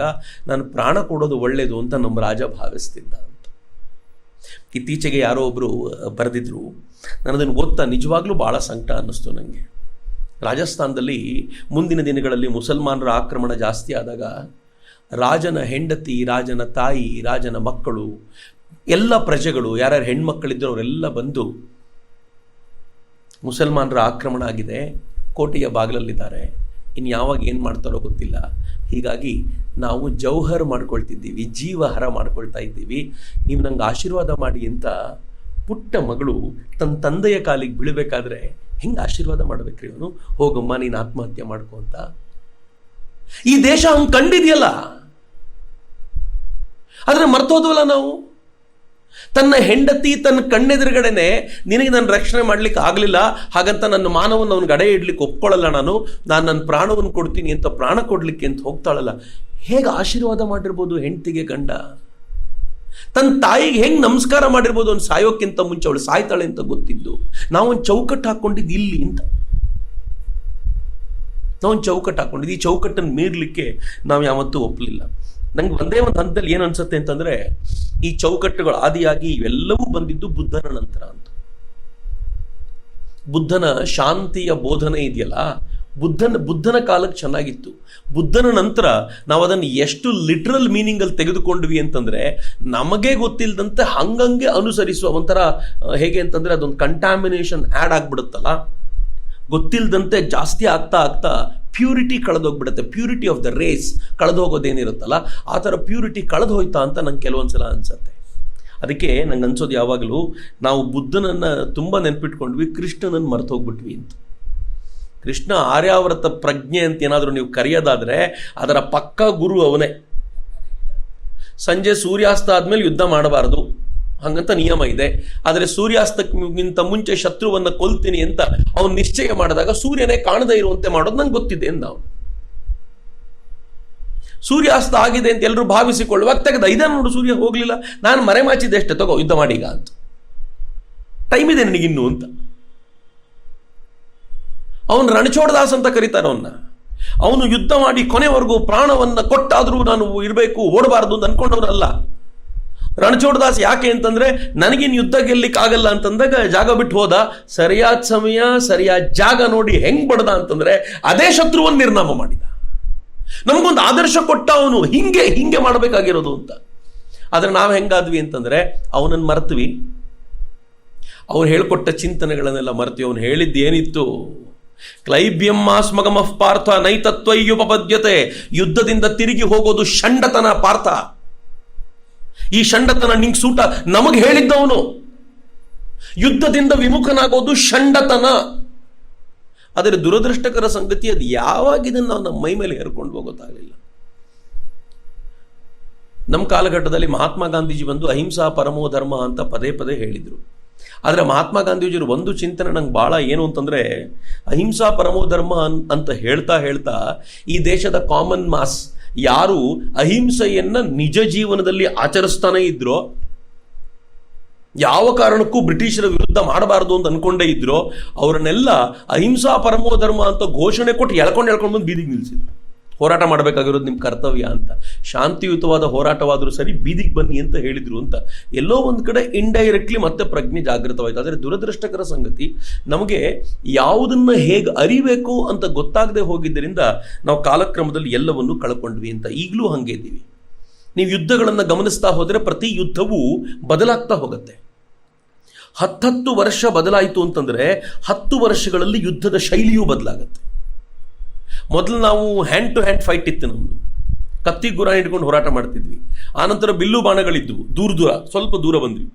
ನಾನು ಪ್ರಾಣ ಕೊಡೋದು ಒಳ್ಳೆಯದು ಅಂತ ನಮ್ಮ ರಾಜ ಭಾವಿಸ್ತಿದ್ದ ಅಂತ. ಇತ್ತೀಚೆಗೆ ಯಾರೋ ಒಬ್ಬರು ಬರೆದಿದ್ರು, ನಾನು ಅದನ್ನು ಓದ್ತಾ ನಿಜವಾಗ್ಲೂ ಭಾಳ ಸಂಕಟ ಅನ್ನಿಸ್ತು ನನಗೆ. ರಾಜಸ್ಥಾನದಲ್ಲಿ ಮುಂದಿನ ದಿನಗಳಲ್ಲಿ ಮುಸಲ್ಮಾನರ ಆಕ್ರಮಣ ಜಾಸ್ತಿ ಆದಾಗ ರಾಜನ ಹೆಂಡತಿ, ರಾಜನ ತಾಯಿ, ರಾಜನ ಮಕ್ಕಳು, ಎಲ್ಲ ಪ್ರಜೆಗಳು, ಯಾರ್ಯಾರು ಹೆಣ್ಮಕ್ಕಳಿದ್ರು ಅವರೆಲ್ಲ ಬಂದು ಮುಸಲ್ಮಾನರ ಆಕ್ರಮಣ ಆಗಿದೆ, ಕೋಟೆಯ ಬಾಗಿಲಲ್ಲಿದ್ದಾರೆ, ಇನ್ನು ಯಾವಾಗ ಏನು ಮಾಡ್ತಾರೋ ಗೊತ್ತಿಲ್ಲ, ಹೀಗಾಗಿ ನಾವು ಜೌಹರ್ ಮಾಡ್ಕೊಳ್ತಿದ್ದೀವಿ, ಜೀವಹರ ಮಾಡ್ಕೊಳ್ತಾ ಇದ್ದೀವಿ, ನೀವು ನಂಗೆ ಆಶೀರ್ವಾದ ಮಾಡಿ ಅಂತ ಪುಟ್ಟ ಮಗಳು ತನ್ನ ತಂದೆಯ ಕಾಲಿಗೆ ಬೀಳಬೇಕಾದ್ರೆ ಹೆಂಗೆ ಆಶೀರ್ವಾದ ಮಾಡ್ಬೇಕ್ರಿ ಅವನು? ಹೋಗಮ್ಮ ನೀನು ಆತ್ಮಹತ್ಯೆ ಮಾಡ್ಕೊ ಅಂತ. ಈ ದೇಶ ಹಂಗೆ ಕಂಡಿದೆಯಲ್ಲ, ಆದರೆ ಮರ್ತೋದ್ವಲ್ಲ ನಾವು. ತನ್ನ ಹೆಂಡತಿ ತನ್ನ ಕಣ್ಣೆದುರುಗಡೆನೆ ನಿನಗೆ ನನ್ನ ರಕ್ಷಣೆ ಮಾಡ್ಲಿಕ್ಕೆ ಆಗಲಿಲ್ಲ, ಹಾಗಂತ ನನ್ನ ಮಾನವನ್ನು ಅವನಿಗೆ ಅಡೆ ಇಡ್ಲಿಕ್ಕೆ ಒಪ್ಕೊಳ್ಳಲ್ಲ, ನಾನು ನನ್ನ ಪ್ರಾಣವನ್ನು ಕೊಡ್ತೀನಿ ಅಂತ ಪ್ರಾಣ ಕೊಡ್ಲಿಕ್ಕೆ ಅಂತ ಹೋಗ್ತಾಳಲ್ಲ. ಹೇಗೆ ಆಶೀರ್ವಾದ ಮಾಡಿರ್ಬೋದು ಹೆಂಡತಿಗೆ ಗಂಡ? ತನ್ನ ತಾಯಿಗೆ ಹೆಂಗೆ ನಮಸ್ಕಾರ ಮಾಡಿರ್ಬೋದು ಅವ್ನು ಸಾಯೋಕ್ಕಿಂತ ಮುಂಚೆ? ಅವಳು ಸಾಯ್ತಾಳೆ ಅಂತ ಗೊತ್ತಿದ್ದು ನಾವೊಂದು ಚೌಕಟ್ಟು ಹಾಕ್ಕೊಂಡಿದ್ದು ಇಲ್ಲಿ ಅಂತ. ನಾವೊಂದು ಚೌಕಟ್ಟು ಹಾಕ್ಕೊಂಡಿದ್ದು, ಈ ಚೌಕಟ್ಟನ್ನು ಮೀರ್ಲಿಕ್ಕೆ ನಾವು ಯಾವತ್ತೂ ಒಪ್ಪಲಿಲ್ಲ. ನಂಗೆ ಒಂದೇ ಒಂದು ಹಂತದಲ್ಲಿ ಏನು ಅನ್ಸುತ್ತೆ ಅಂತಂದ್ರೆ, ಈ ಚೌಕಟ್ಟುಗಳು ಆದಿಯಾಗಿ ಇವೆಲ್ಲವೂ ಬಂದಿದ್ದು ಬುದ್ಧನ ನಂತರ ಅಂತ. ಬುದ್ಧನ ಶಾಂತಿಯ ಬೋಧನೆ ಇದೆಯಲ್ಲ, ಬುದ್ಧನ ಕಾಲಕ್ಕೆ ಚೆನ್ನಾಗಿತ್ತು. ಬುದ್ಧನ ನಂತರ ನಾವು ಅದನ್ನು ಎಷ್ಟು ಲಿಟ್ರಲ್ ಮೀನಿಂಗ್ ಅಲ್ಲಿ ತೆಗೆದುಕೊಂಡ್ವಿ ಅಂತಂದ್ರೆ ನಮಗೆ ಗೊತ್ತಿಲ್ಲದಂತೆ ಹಂಗಂಗೆ ಅನುಸರಿಸುವ ಒಂಥರ, ಹೇಗೆ ಅಂತಂದ್ರೆ ಅದೊಂದು ಕಂಟ್ಯಾಮಿನೇಷನ್ ಆ್ಯಡ್ ಆಗ್ಬಿಡುತ್ತಲ್ಲ, ಗೊತ್ತಿಲ್ಲದಂತೆ ಜಾಸ್ತಿ ಆಗ್ತಾ ಆಗ್ತಾ ಪ್ಯೂರಿಟಿ ಕಳೆದೋಗ್ಬಿಡುತ್ತೆ. ಪ್ಯೂರಿಟಿ ಆಫ್ ದ ರೇಸ್ ಕಳೆದೋಗೋದೇನಿರುತ್ತಲ್ಲ, ಆ ಥರ ಪ್ಯೂರಿಟಿ ಕಳೆದು ಹೋಯ್ತಾ ಅಂತ ನಂಗೆ ಕೆಲವೊಂದ್ಸಲ ಅನ್ಸುತ್ತೆ. ಅದಕ್ಕೆ ನಂಗೆ ಅನ್ಸೋದು ಯಾವಾಗಲೂ ನಾವು ಬುದ್ಧನನ್ನು ತುಂಬ ನೆನ್ಪಿಟ್ಕೊಂಡ್ವಿ, ಕೃಷ್ಣನನ್ನು ಮರ್ತೋಗ್ಬಿಟ್ವಿ ಅಂತ. ಕೃಷ್ಣ ಆರ್ಯಾವರ್ತ ಪ್ರಜ್ಞೆ ಅಂತ ಏನಾದರೂ ನೀವು ಕರೆಯೋದಾದರೆ ಅದರ ಪಕ್ಕಾ ಗುರು ಅವನೇ. ಸಂಜೆ ಸೂರ್ಯಾಸ್ತ ಆದ್ಮೇಲೆ ಯುದ್ಧ ಮಾಡಬಾರದು ಹಂಗಂತ ನಿಯಮ ಇದೆ. ಆದರೆ ಸೂರ್ಯಾಸ್ತಕ್ಕಿಂತ ಮುಂಚೆ ಶತ್ರುವನ್ನ ಕೊಲ್ತೀನಿ ಅಂತ ಅವನು ನಿಶ್ಚಯ ಮಾಡಿದಾಗ ಸೂರ್ಯನೇ ಕಾಣದೇ ಇರುವಂತೆ ಮಾಡೋದು ನಂಗೆ ಗೊತ್ತಿದೆ ಅಂತ ನಾವು ಸೂರ್ಯಾಸ್ತ ಆಗಿದೆ ಅಂತ ಎಲ್ಲರೂ ಭಾವಿಸಿಕೊಳ್ಳುವಾಗ ತೆಗೆದ ಇದೇ ನೋಡು ಸೂರ್ಯ ಹೋಗ್ಲಿಲ್ಲ, ನಾನು ಮರೆಮಾಚಿದೆ ಅಷ್ಟೇ, ತಗೋ ಯುದ್ಧ ಮಾಡೀಗ ಅಂತ, ಟೈಮ್ ಇದೆ ನನಗಿನ್ನು ಅಂತ. ಅವನು ರಣಚೋಡದಾಸ್ ಅಂತ ಕರೀತಾರೆ ಅವನ್ನ. ಅವನು ಯುದ್ಧ ಮಾಡಿ ಕೊನೆವರೆಗೂ ಪ್ರಾಣವನ್ನ ಕೊಟ್ಟಾದ್ರೂ ನಾನು ಇರಬೇಕು, ಓಡಬಾರದು ಅಂತ ಅನ್ಕೊಂಡವನಲ್ಲ. ರಣಚೋಡದಾಸ್ ಯಾಕೆ ಅಂತಂದ್ರೆ ನನಗಿನ್ ಯುದ್ಧ ಗೆಲ್ಲಿಕ್ಕಾಗಲ್ಲ ಅಂತಂದಾಗ ಜಾಗ ಬಿಟ್ಟು ಹೋದ. ಸರಿಯಾದ ಸಮಯ ಸರಿಯಾದ ಜಾಗ ನೋಡಿ ಹೆಂಗ್ ಬಡ್ದ ಅಂತಂದ್ರೆ ಅದೇ ಶತ್ರುವನ್ನು ನಿರ್ನಾಮ ಮಾಡಿದ. ನಮಗೊಂದು ಆದರ್ಶ ಕೊಟ್ಟ ಅವನು, ಹಿಂಗೆ ಮಾಡಬೇಕಾಗಿರೋದು ಅಂತ. ಆದ್ರೆ ನಾವು ಹೆಂಗಾದ್ವಿ ಅಂತಂದ್ರೆ ಅವನನ್ನು ಮರ್ತ್ವಿ, ಅವ್ರು ಹೇಳ್ಕೊಟ್ಟ ಚಿಂತನೆಗಳನ್ನೆಲ್ಲ ಮರ್ತೀವಿ. ಅವನು ಹೇಳಿದ್ದು ಏನಿತ್ತು? ಕ್ಲೈಬ್ಯಂ ಮಾಸ್ಮಗಮಃ ಪಾರ್ಥ ನೈತತ್ವಯ್ಯುಪಪದ್ಯತೆ. ಯುದ್ಧದಿಂದ ತಿರುಗಿ ಹೋಗೋದು ಷಂಡತನ ಪಾರ್ಥ. ಈ ಷಂಡತನ ನಿಂಗೆ ಸೂಟ, ನಮಗೆ ಹೇಳಿದ್ದವನು. ಯುದ್ಧದಿಂದ ವಿಮುಖನಾಗೋದು ಷಂಡತನ. ಆದರೆ ದುರದೃಷ್ಟಕರ ಸಂಗತಿ ಅದು ಯಾವಾಗ ಇದನ್ನು ನಾವು ನಮ್ಮ ಮೈ ಮೇಲೆ ಹೇರ್ಕೊಂಡು ಹೋಗೋತ್ತಾಗಲಿಲ್ಲ. ನಮ್ಮ ಕಾಲಘಟ್ಟದಲ್ಲಿ ಮಹಾತ್ಮ ಗಾಂಧೀಜಿ ಬಂದು ಅಹಿಂಸಾ ಪರಮೋ ಧರ್ಮ ಅಂತ ಪದೇ ಪದೇ ಹೇಳಿದರು. ಆದರೆ ಮಹಾತ್ಮ ಗಾಂಧೀಜಿಯವರು ಒಂದು ಚಿಂತನೆ ನಂಗೆ ಭಾಳ ಏನು ಅಂತಂದರೆ, ಅಹಿಂಸಾ ಪರಮೋ ಧರ್ಮ ಅಂತ ಹೇಳ್ತಾ ಹೇಳ್ತಾ ಈ ದೇಶದ ಕಾಮನ್ ಮಾಸ್ ಯಾರು ಅಹಿಂಸೆಯನ್ನು ನಿಜ ಜೀವನದಲ್ಲಿ ಆಚರಿಸ್ತಾನೆ ಇದ್ರೋ, ಯಾವ ಕಾರಣಕ್ಕೂ ಬ್ರಿಟಿಷರ ವಿರುದ್ಧ ಮಾಡಬಾರದು ಅಂತ ಅನ್ಕೊಂಡೇ ಇದ್ರೋ, ಅವರನ್ನೆಲ್ಲ ಅಹಿಂಸಾ ಪರಮೋ ಧರ್ಮ ಅಂತ ಘೋಷಣೆ ಕೊಟ್ಟು ಎಳ್ಕೊಂಡು ಬಂದು ಬೀದಿಗೆ ನಿಲ್ಲಿಸಿದ್ರು. ಹೋರಾಟ ಮಾಡಬೇಕಾಗಿರೋದು ನಿಮ್ಮ ಕರ್ತವ್ಯ ಅಂತ. ಶಾಂತಿಯುತವಾದ ಹೋರಾಟವಾದರೂ ಸರಿ ಬೀದಿಗೆ ಬನ್ನಿ ಅಂತ ಹೇಳಿದ್ರು ಅಂತ. ಎಲ್ಲೋ ಒಂದು ಕಡೆ ಇಂಡೈರೆಕ್ಟ್ಲಿ ಮತ್ತೆ ಪ್ರಜ್ಞೆ ಜಾಗೃತವಾಯಿತು. ಆದರೆ ದುರದೃಷ್ಟಕರ ಸಂಗತಿ, ನಮಗೆ ಯಾವುದನ್ನು ಹೇಗೆ ಅರಿಬೇಕು ಅಂತ ಗೊತ್ತಾಗದೆ ಹೋಗಿದ್ದರಿಂದ ನಾವು ಕಾಲಕ್ರಮದಲ್ಲಿ ಎಲ್ಲವನ್ನು ಕಳ್ಕೊಂಡ್ವಿ ಅಂತ. ಈಗಲೂ ಹಾಗೆ ಇದ್ದೀವಿ. ನೀವು ಯುದ್ಧಗಳನ್ನು ಗಮನಿಸ್ತಾ ಹೋದರೆ ಪ್ರತಿ ಯುದ್ಧವೂ ಬದಲಾಗ್ತಾ ಹೋಗುತ್ತೆ. 10 ವರ್ಷ ಬದಲಾಯಿತು ಅಂತಂದರೆ 10 ವರ್ಷಗಳಲ್ಲಿ ಯುದ್ಧದ ಶೈಲಿಯೂ ಬದಲಾಗುತ್ತೆ. ಮೊದಲು ನಾವು ಹ್ಯಾಂಡ್ ಟು ಹ್ಯಾಂಡ್ ಫೈಟ್ ಇತ್ತು ನಮ್ಮದು. ಕತ್ತಿ ಗುರ ಇಟ್ಕೊಂಡು ಹೋರಾಟ ಮಾಡ್ತಿದ್ವಿ. ಆನಂತರ ಬಿಲ್ಲು ಬಾಣಗಳಿದ್ವು, ದೂರ ಸ್ವಲ್ಪ ದೂರ ಬಂದ್ವಿ.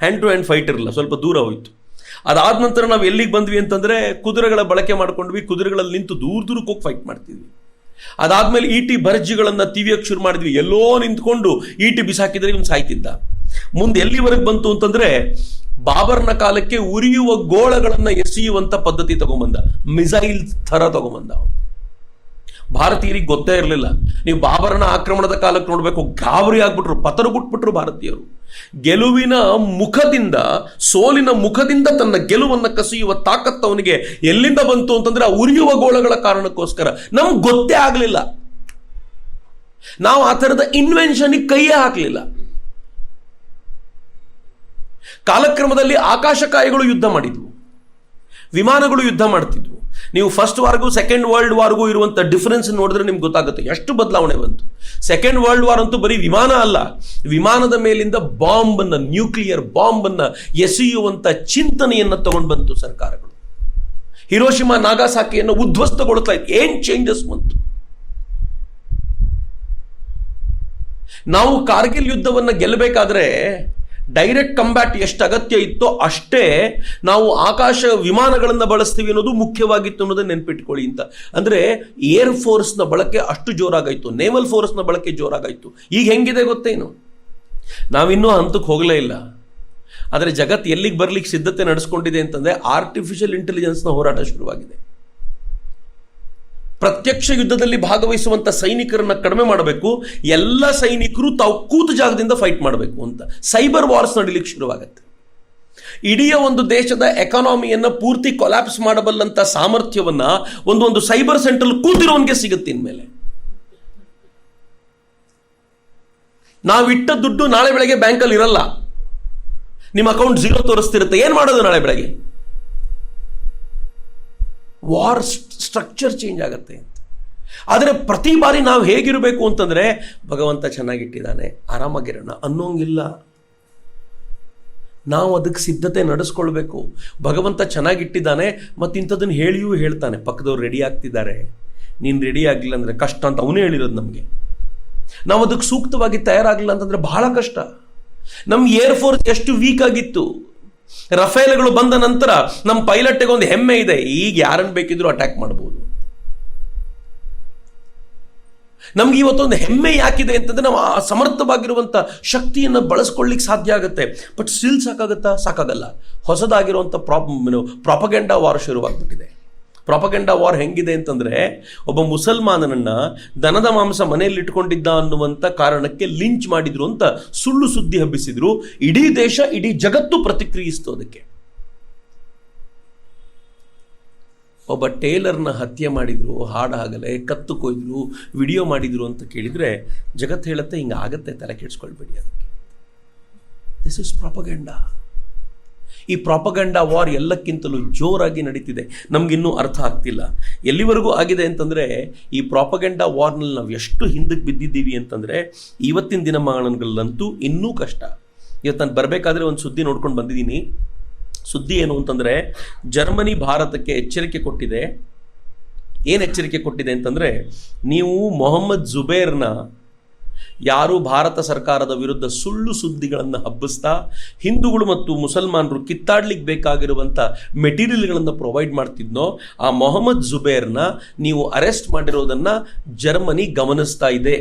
ಹ್ಯಾಂಡ್ ಟು ಹ್ಯಾಂಡ್ ಫೈಟ್ ಇರಲಿಲ್ಲ, ಸ್ವಲ್ಪ ದೂರ ಹೋಯ್ತು. ಅದಾದ ನಂತರ ನಾವು ಎಲ್ಲಿಗೆ ಬಂದ್ವಿ ಅಂತಂದರೆ ಕುದುರೆಗಳ ಬಳಕೆ ಮಾಡ್ಕೊಂಡ್ವಿ. ಕುದುರೆಗಳಲ್ಲಿ ನಿಂತು ದೂರಕ್ಕೆ ಹೋಗಿ ಫೈಟ್ ಮಾಡ್ತಿದ್ವಿ. ಅದಾದ್ಮೇಲೆ ಈಟಿ ಭರ್ಜಿಗಳನ್ನು ತಿವಿಯಕ್ಕೆ ಶುರು ಮಾಡಿದ್ವಿ. ಎಲ್ಲೋ ನಿಂತ್ಕೊಂಡು ಈಟಿ ಬಿಸಾಕಿದ್ರೆ ಇವನು ಸಾಯ್ತಿದ್ದ. ಮುಂದೆ ಎಲ್ಲಿವರೆಗೆ ಬಂತು ಅಂತಂದ್ರೆ ಬಾಬರ್ನ ಕಾಲಕ್ಕೆ ಉರಿಯುವ ಗೋಳಗಳನ್ನು ಎಸೆಯುವಂತ ಪದ್ಧತಿ ತಗೊಂಬಂದ, ಮಿಸೈಲ್ ಥರ ತಗೊಂಬಂದ. ಭಾರತೀಯರಿಗೆ ಗೊತ್ತೇ ಇರಲಿಲ್ಲ. ನೀವು ಬಾಬರನ ಆಕ್ರಮಣದ ಕಾಲಕ್ಕೆ ನೋಡಬೇಕು, ಗಾಬರಿ ಆಗ್ಬಿಟ್ರು, ಪತರುಗುಟ್ಬಿಟ್ರು ಭಾರತೀಯರು. ಗೆಲುವಿನ ಮುಖದಿಂದ, ಸೋಲಿನ ಮುಖದಿಂದ ತನ್ನ ಗೆಲುವನ್ನು ಕಸಿಯುವ ತಾಕತ್ತು ಅವನಿಗೆ ಎಲ್ಲಿಂದ ಬಂತು ಅಂತಂದ್ರೆ ಆ ಉರಿಯುವ ಗೋಳಗಳ ಕಾರಣಕ್ಕೋಸ್ಕರ. ನಮ್ಗೆ ಗೊತ್ತೇ ಆಗಲಿಲ್ಲ, ನಾವು ಆ ಥರದ ಇನ್ವೆನ್ಷನ್ಗೆ ಕೈಯೇ ಹಾಕಲಿಲ್ಲ. ಕಾಲಕ್ರಮದಲ್ಲಿ ಆಕಾಶಕಾಯಿಗಳು ಯುದ್ಧ ಮಾಡಿದ್ವು, ವಿಮಾನಗಳು ಯುದ್ಧ ಮಾಡ್ತಿದ್ವು. ನೀವು ಫಸ್ಟ್ ವಾರ್ಗೂ ಸೆಕೆಂಡ್ ವರ್ಲ್ಡ್ ವಾರ್ಗೂ ಇರುವಂಥ ಡಿಫರೆನ್ಸ್ ನೋಡಿದ್ರೆ ನಿಮ್ಗೆ ಗೊತ್ತಾಗುತ್ತೆ ಎಷ್ಟು ಬದಲಾವಣೆ ಬಂತು. ಸೆಕೆಂಡ್ ವರ್ಲ್ಡ್ ವಾರ್ ಅಂತೂ ಬರೀ ವಿಮಾನ ಅಲ್ಲ, ವಿಮಾನದ ಮೇಲಿಂದ ಬಾಂಬನ್ನು, ನ್ಯೂಕ್ಲಿಯರ್ ಬಾಂಬನ್ನು ಎಸೆಯುವಂಥ ಚಿಂತನೆಯನ್ನು ತಗೊಂಡು ಬಂತು ಸರ್ಕಾರಗಳು. ಹಿರೋಶಿಮಾ ನಾಗಾಸಾಕಿಯನ್ನು ಉದ್ಧ್ವಸ್ತಗೊಳ್ತಾ ಇತ್ತು. ಏನ್ ಚೇಂಜಸ್ ಬಂತು. ನಾವು ಕಾರ್ಗಿಲ್ ಯುದ್ಧವನ್ನು ಗೆಲ್ಲಬೇಕಾದ್ರೆ ಡೈರೆಕ್ಟ್ ಕಂಬ್ಯಾಟ್ ಎಷ್ಟು ಅಗತ್ಯ ಇತ್ತೋ ಅಷ್ಟೇ ನಾವು ಆಕಾಶ ವಿಮಾನಗಳನ್ನು ಬಳಸ್ತೀವಿ ಅನ್ನೋದು ಮುಖ್ಯವಾಗಿತ್ತು ಅನ್ನೋದನ್ನ ನೆನ್ಪಿಟ್ಕೊಳ್ಳಿ ಅಂತ. ಅಂದರೆ ಏರ್ ಫೋರ್ಸ್ನ ಬಳಕೆ ಅಷ್ಟು ಜೋರಾಗಾಯಿತು, ನೇವಲ್ ಫೋರ್ಸ್ನ ಬಳಕೆ ಜೋರಾಗಾಯಿತು. ಈಗ ಹೆಂಗಿದೆ ಗೊತ್ತೇನು? ನಾವಿನ್ನೂ ಹಂತಕ್ಕೆ ಹೋಗಲೇ ಇಲ್ಲ. ಆದರೆ ಜಗತ್ತು ಎಲ್ಲಿಗೆ ಬರ್ಲಿಕ್ಕೆ ಸಿದ್ಧತೆ ನಡೆಸ್ಕೊಂಡಿದೆ ಅಂತಂದರೆ ಆರ್ಟಿಫಿಷಿಯಲ್ ಇಂಟೆಲಿಜೆನ್ಸ್ನ ಹೋರಾಟ ಶುರುವಾಗಿದೆ. ಪ್ರತ್ಯಕ್ಷ ಯುದ್ಧದಲ್ಲಿ ಭಾಗವಹಿಸುವಂಥ ಸೈನಿಕರನ್ನ ಕಡಿಮೆ ಮಾಡಬೇಕು, ಎಲ್ಲ ಸೈನಿಕರು ತಾವು ಕೂತು ಜಾಗದಿಂದ ಫೈಟ್ ಮಾಡಬೇಕು ಅಂತ ಸೈಬರ್ ವಾರ್ಸ್ ನಡೀಲಿಕ್ಕೆ ಶುರುವಾಗುತ್ತೆ. ಇಡೀ ಒಂದು ದೇಶದ ಎಕಾನಮಿಯನ್ನು ಪೂರ್ತಿ ಕೊಲ್ಯಾಪ್ಸ್ ಮಾಡಬಲ್ಲಂಥ ಸಾಮರ್ಥ್ಯವನ್ನ ಒಂದು ಸೈಬರ್ ಸೆಂಟರ್ ಕೂತಿರೋನ್ಗೆ ಸಿಗುತ್ತೆ. ಇನ್ಮೇಲೆ ನಾವಿಟ್ಟ ದುಡ್ಡು ನಾಳೆ ಬೆಳಗ್ಗೆ ಬ್ಯಾಂಕಲ್ಲಿ ಇರಲ್ಲ, ನಿಮ್ಮ ಅಕೌಂಟ್ 0 ತೋರಿಸ್ತಿರುತ್ತೆ. ಏನ್ ಮಾಡೋದು ನಾಳೆ ಬೆಳಗ್ಗೆ? ವಾರ್ ಸ್ಟ್ರಕ್ಚರ್ ಚೇಂಜ್ ಆಗುತ್ತೆ ಅಂತ. ಆದರೆ ಪ್ರತಿ ಬಾರಿ ನಾವು ಹೇಗಿರಬೇಕು ಅಂತಂದ್ರೆ ಭಗವಂತ ಚೆನ್ನಾಗಿಟ್ಟಿದ್ದಾನೆ, ಆರಾಮಾಗಿರೋಣ ಅನ್ನೋಂಗಿಲ್ಲ. ನಾವು ಅದಕ್ಕೆ ಸಿದ್ಧತೆ ನಡೆಸ್ಕೊಳ್ಬೇಕು. ಭಗವಂತ ಚೆನ್ನಾಗಿಟ್ಟಿದ್ದಾನೆ, ಮತ್ತಿಂಥದನ್ನು ಹೇಳಿಯೂ ಹೇಳ್ತಾನೆ. ಪಕ್ಕದವ್ರು ರೆಡಿ ಆಗ್ತಿದ್ದಾರೆ, ನೀನು ರೆಡಿ ಆಗಲಿಲ್ಲ ಅಂದರೆ ಕಷ್ಟ ಅಂತ ಅವನೇ ಹೇಳಿರೋದು ನಮಗೆ. ನಾವು ಅದಕ್ಕೆ ಸೂಕ್ತವಾಗಿ ತಯಾರಾಗಲಿಲ್ಲ ಅಂತಂದ್ರೆ ಬಹಳ ಕಷ್ಟ. ನಮ್ಮ ಏರ್ ಫೋರ್ಸ್ ಎಷ್ಟು ವೀಕ್ ಆಗಿತ್ತು. ರಫೇಲ್ಗಳು ಬಂದ ನಂತರ ನಮ್ಮ ಪೈಲಟ್ಗೆ ಒಂದು ಹೆಮ್ಮೆ ಇದೆ, ಈಗ ಯಾರನ್ನು ಬೇಕಿದ್ರು ಅಟ್ಯಾಕ್ ಮಾಡಬಹುದು. ನಮ್ಗೆ ಇವತ್ತೊಂದು ಹೆಮ್ಮೆ ಯಾಕಿದೆ ಅಂತಂದ್ರೆ ನಾವು ಆ ಸಮರ್ಥವಾಗಿರುವಂಥ ಶಕ್ತಿಯನ್ನು ಬಳಸ್ಕೊಳ್ಳಿಕ್ಕೆ ಸಾಧ್ಯ ಆಗುತ್ತೆ. ಬಟ್ ಸ್ಟಿಲ್ ಸಾಕಾಗಲ್ಲ. ಹೊಸದಾಗಿರುವಂಥ ಪ್ರಾಪಗೆಂಡಾ ವಾರ್ ಶುರುವಾಗ್ಬಿಟ್ಟಿದೆ. ಪ್ರಾಪಗೆಂಡಾ ವಾರ್ ಹೆಂಗಿದೆ ಅಂತಂದ್ರೆ, ಒಬ್ಬ ಮುಸಲ್ಮಾನನನ್ನ ದನದ ಮಾಂಸ ಮನೆಯಲ್ಲಿ ಇಟ್ಕೊಂಡಿದ್ದ ಅನ್ನುವಂಥ ಕಾರಣಕ್ಕೆ ಲಿಂಚ್ ಮಾಡಿದ್ರು ಅಂತ ಸುಳ್ಳು ಸುದ್ದಿ ಹಬ್ಬಿಸಿದ್ರು. ಇಡೀ ದೇಶ, ಇಡೀ ಜಗತ್ತು ಪ್ರತಿಕ್ರಿಯಿಸ್ತು ಅದಕ್ಕೆ. ಒಬ್ಬ ಟೇಲರ್ನ ಹತ್ಯೆ ಮಾಡಿದ್ರು, ಹಾಡಾಗಲೆ ಕತ್ತು ಕೊಯ್ದ್ರು, ವಿಡಿಯೋ ಮಾಡಿದ್ರು ಅಂತ ಕೇಳಿದ್ರೆ ಜಗತ್ತು ಹೇಳುತ್ತೆ ಹಿಂಗೆ ಆಗತ್ತೆ, ತಲೆ ಕೆಡಿಸ್ಕೊಳ್ಬೇಡಿ ಅದಕ್ಕೆ. This is propaganda. ಈ ಪ್ರಾಪಗೆಂಡಾ ವಾರ್ ಎಲ್ಲಕ್ಕಿಂತಲೂ ಜೋರಾಗಿ ನಡೀತಿದೆ. ನಮಗಿನ್ನೂ ಅರ್ಥ ಆಗ್ತಿಲ್ಲ ಎಲ್ಲಿವರೆಗೂ ಆಗಿದೆ ಅಂತಂದರೆ, ಈ ಪ್ರಾಪಗೆಂಡಾ ವಾರ್ನಲ್ಲಿ ನಾವು ಎಷ್ಟು ಹಿಂದಕ್ಕೆ ಬಿದ್ದಿದ್ದೀವಿ ಅಂತಂದರೆ, ಇವತ್ತಿನ ದಿನಮಾನಗಳಲ್ಲಂತೂ ಇನ್ನೂ ಕಷ್ಟ. ಇವತ್ತು ನಾನು ಬರಬೇಕಾದ್ರೆ ಒಂದು ಸುದ್ದಿ ನೋಡ್ಕೊಂಡು ಬಂದಿದ್ದೀನಿ. ಸುದ್ದಿ ಏನು ಅಂತಂದರೆ, ಜರ್ಮನಿ ಭಾರತಕ್ಕೆ ಎಚ್ಚರಿಕೆ ಕೊಟ್ಟಿದೆ. ಏನು ಎಚ್ಚರಿಕೆ ಕೊಟ್ಟಿದೆ ಅಂತಂದರೆ, ನೀವು ಮೊಹಮ್ಮದ್ ಜುಬೇರ್ನ ಯಾರು ಭಾರತ ಸರ್ಕಾರದ ವಿರುದ್ಧ ಸುಳ್ಳು ಸುದ್ದಿಗಳನ್ನು ಹಬ್ಬಿಸ್ತಾ ಹಿಂದೂಗಳು ಮತ್ತು ಮುಸಲ್ಮಾನರು ಕಿತ್ತಾಡ್ಲಿಕ್ಕೆ ಬೇಕಾಗಿರುವಂಥ ಮೆಟೀರಿಯಲ್ಗಳನ್ನು ಪ್ರೊವೈಡ್ ಮಾಡ್ತಿದ್ನೋ, ಆ ಮೊಹಮ್ಮದ್ ಜುಬೇರ್ನ ನೀವು ಅರೆಸ್ಟ್ ಮಾಡಿರೋದನ್ನು ಜರ್ಮನಿ ಗಮನಿಸ್ತಾ ಇದೆ.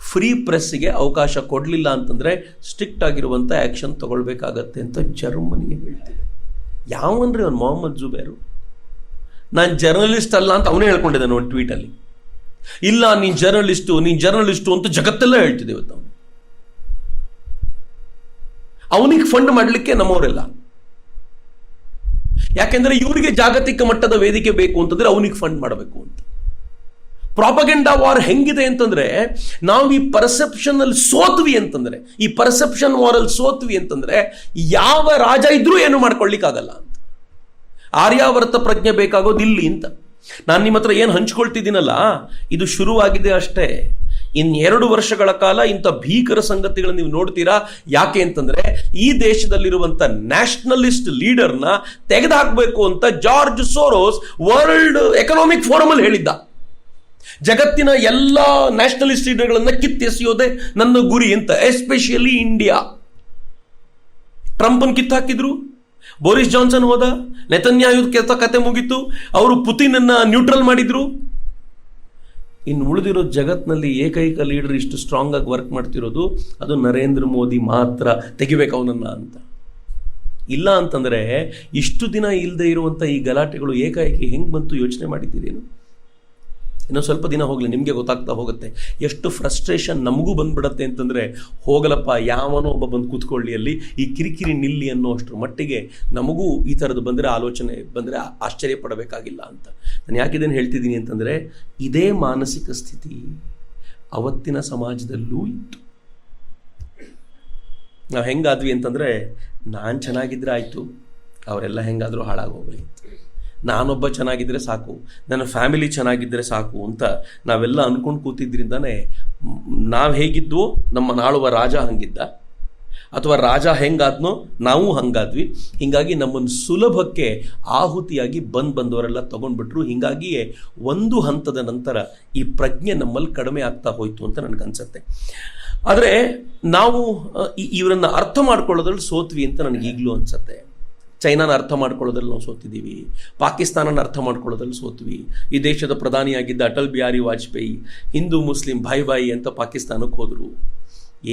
ಫ್ರೀ ಪ್ರೆಸ್ಸಿಗೆ ಅವಕಾಶ ಕೊಡಲಿಲ್ಲ ಅಂತಂದರೆ ಸ್ಟ್ರಿಕ್ಟ್ ಆಗಿರುವಂಥ ಆ್ಯಕ್ಷನ್ ತಗೊಳ್ಬೇಕಾಗತ್ತೆ ಅಂತ ಜರ್ಮನಿ ಹೇಳ್ತಿದೆ. ಯಾವನ್ರಿ ಅವನು ಮೊಹಮ್ಮದ್ ಜುಬೇರು? ನಾನು ಜರ್ನಲಿಸ್ಟ್ ಅಲ್ಲ ಅಂತ ಅವನೇ ಹೇಳ್ಕೊಂಡಿದ್ದಾನೆ ಒಂದು ಟ್ವೀಟಲ್ಲಿ. ಇಲ್ಲ, ನೀನು ಜರ್ನಲಿಸ್ಟು ಅಂತ ಜಗತ್ತೆಲ್ಲ ಹೇಳ್ತಿದೆ ಇವತ್ತು. ಅವನಿಗೆ ಫಂಡ್ ಮಾಡಲಿಕ್ಕೆ ನಮ್ಮವರೆಲ್ಲ. ಯಾಕೆಂದ್ರೆ ಇವರಿಗೆ ಜಾಗತಿಕ ಮಟ್ಟದ ವೇದಿಕೆ ಬೇಕು ಅಂತಂದ್ರೆ ಅವನಿಗೆ ಫಂಡ್ ಮಾಡಬೇಕು ಅಂತ. ಪ್ರಾಪಗೆಂಡಾ ವಾರ್ ಹೆಂಗಿದೆ ಅಂತಂದ್ರೆ, ನಾವು ಈ ಪರ್ಸೆಪ್ಷನ್ ಅಲ್ಲಿ ಸೋತ್ವಿ ಅಂತಂದ್ರೆ, ಈ ಪರ್ಸೆಪ್ಷನ್ ವಾರ್ ಅಲ್ಲಿ ಸೋತ್ವಿ ಅಂತಂದ್ರೆ ಯಾವ ರಾಜ ಇದ್ರೂ ಏನು ಮಾಡ್ಕೊಳ್ಳಿಕ್ಕಾಗಲ್ಲ ಅಂತ. ಆರ್ಯಾವರ್ತ ಪ್ರಜ್ಞೆ ಬೇಕಾಗೋದು ಇಲ್ಲಿ ಅಂತ. ನಾನು ನಿಮ್ಮ ಹತ್ರ ಏನು ಹಂಚ್ಕೊಳ್ತಿದ್ದೀನಲ್ಲ, ಇದು ಶುರುವಾಗಿದೆ ಅಷ್ಟೇ. ಇನ್ನು 2 ವರ್ಷಗಳ ಕಾಲ ಇಂಥ ಭೀಕರ ಸಂಗತಿಗಳನ್ನು ನೀವು ನೋಡ್ತೀರಾ. ಯಾಕೆ ಅಂತಂದ್ರೆ, ಈ ದೇಶದಲ್ಲಿರುವಂಥ ನ್ಯಾಷನಲಿಸ್ಟ್ ಲೀಡರ್ನ ತೆಗೆದುಹಾಕಬೇಕು ಅಂತ George Soros world economic forum ಅಲ್ಲಿ ಹೇಳಿದ್ದ. ಜಗತ್ತಿನ ಎಲ್ಲ ನ್ಯಾಷನಲಿಸ್ಟ್ ಲೀಡರ್ಗಳನ್ನ ಕಿತ್ತೆಸೆಯೋದೇ ನನ್ನ ಗುರಿ ಅಂತ. Especially India. ಟ್ರಂಪ್ನ ಕಿತ್ತಾಕಿದ್ರು, ಬೋರಿಸ್ ಜಾನ್ಸನ್ ಹೋದ, ನೆತನ್ಯಾಹುದ ಕತೆ ಮುಗಿತು, ಅವರು ಪುತಿನನ್ನ ನ್ಯೂಟ್ರಲ್ ಮಾಡಿದ್ರು. ಇನ್ನು ಉಳಿದಿರೋ ಜಗತ್ನಲ್ಲಿ ಏಕೈಕ ಲೀಡರ್ ಇಷ್ಟು ಸ್ಟ್ರಾಂಗ್ ಆಗಿ ವರ್ಕ್ ಮಾಡ್ತಿರೋದು ಅದು ನರೇಂದ್ರ ಮೋದಿ ಮಾತ್ರ. ತೆಗಿಬೇಕು ಅವನನ್ನ ಅಂತ. ಇಲ್ಲ ಅಂತಂದ್ರೆ ಇಷ್ಟು ದಿನ ಇಲ್ಲದೆ ಇರುವಂಥ ಈ ಗಲಾಟೆಗಳು ಏಕಾಏಕಿ ಹೆಂಗೆ ಬಂತು ಯೋಚನೆ ಮಾಡಿದ್ದೀರೇನು? ಇನ್ನೂ ಸ್ವಲ್ಪ ದಿನ ಹೋಗಲಿ, ನಿಮಗೆ ಗೊತ್ತಾಗ್ತಾ ಹೋಗುತ್ತೆ ಎಷ್ಟು ಫ್ರಸ್ಟ್ರೇಷನ್ ನಮಗೂ ಬಂದ್ಬಿಡತ್ತೆ ಅಂತಂದರೆ, ಹೋಗಲಪ್ಪ ಯಾವನೋ ಒಬ್ಬ ಬಂದು ಕೂತ್ಕೊಳ್ಳಿ ಅಲ್ಲಿ, ಈ ಕಿರಿಕಿರಿ ನಿಲ್ಲಿ ಅನ್ನೋ ಅಷ್ಟರ ಮಟ್ಟಿಗೆ ನಮಗೂ ಈ ಥರದ್ದು ಬಂದರೆ, ಆಲೋಚನೆ ಬಂದರೆ ಆಶ್ಚರ್ಯ ಪಡಬೇಕಾಗಿಲ್ಲ ಅಂತ. ನಾನು ಯಾಕಿದೇನು ಹೇಳ್ತಿದ್ದೀನಿ ಅಂತಂದರೆ, ಇದೇ ಮಾನಸಿಕ ಸ್ಥಿತಿ ಅವತ್ತಿನ ಸಮಾಜದಲ್ಲೂ ಇತ್ತು. ನಾವು ಹೆಂಗಾದ್ವಿ ಅಂತಂದರೆ, ನಾನು ಚೆನ್ನಾಗಿದ್ದರೆ ಆಯಿತು, ಅವರೆಲ್ಲ ಹೆಂಗಾದರೂ ಹಾಳಾಗೋಗ್ಲಿ ಅಂತ. ನಾನೊಬ್ಬ ಚೆನ್ನಾಗಿದ್ದರೆ ಸಾಕು, ನನ್ನ ಫ್ಯಾಮಿಲಿ ಚೆನ್ನಾಗಿದ್ದರೆ ಸಾಕು ಅಂತ ನಾವೆಲ್ಲ ಅಂದ್ಕೊಂಡು ಕೂತಿದ್ರಿಂದಾನೆ ನಾವು ಹೇಗಿದ್ವೋ ನಮ್ಮ ನಾಳುವ ರಾಜ ಹಂಗಿದ್ದ, ಅಥವಾ ರಾಜ ಹೆಂಗಾದ್ನೋ ನಾವು ಹಂಗಾದ್ವಿ. ಹೀಗಾಗಿ ನಮ್ಮನ್ನು ಸುಲಭಕ್ಕೆ ಆಹುತಿಯಾಗಿ ಬಂದವರೆಲ್ಲ ತಗೊಂಡ್ಬಿಟ್ರು. ಹೀಗಾಗಿಯೇ ಒಂದು ಹಂತದ ನಂತರ ಈ ಪ್ರಜ್ಞೆ ನಮ್ಮಲ್ಲಿ ಕಡಿಮೆ ಆಗ್ತಾ ಹೋಯ್ತು ಅಂತ ನನಗನ್ಸುತ್ತೆ. ಆದರೆ ನಾವು ಇವರನ್ನು ಅರ್ಥ ಮಾಡ್ಕೊಳ್ಳೋದ್ರಲ್ಲಿ ಸೋತ್ವಿ ಅಂತ ನನಗೆ ಈಗಲೂ ಅನ್ಸುತ್ತೆ. ಚೈನಾನ ಅರ್ಥ ಮಾಡ್ಕೊಳ್ಳೋದ್ರಲ್ಲಿ ನಾವು ಸೋತಿದ್ದೀವಿ, ಪಾಕಿಸ್ತಾನನ ಅರ್ಥ ಮಾಡ್ಕೊಳ್ಳೋದ್ರಲ್ಲಿ ಸೋತ್ವಿ. ಈ ದೇಶದ ಪ್ರಧಾನಿಯಾಗಿದ್ದ ಅಟಲ್ ಬಿಹಾರಿ ವಾಜಪೇಯಿ ಹಿಂದೂ ಮುಸ್ಲಿಂ ಬಾಯಿ ಅಂತ ಪಾಕಿಸ್ತಾನಕ್ಕೆ ಹೋದರು.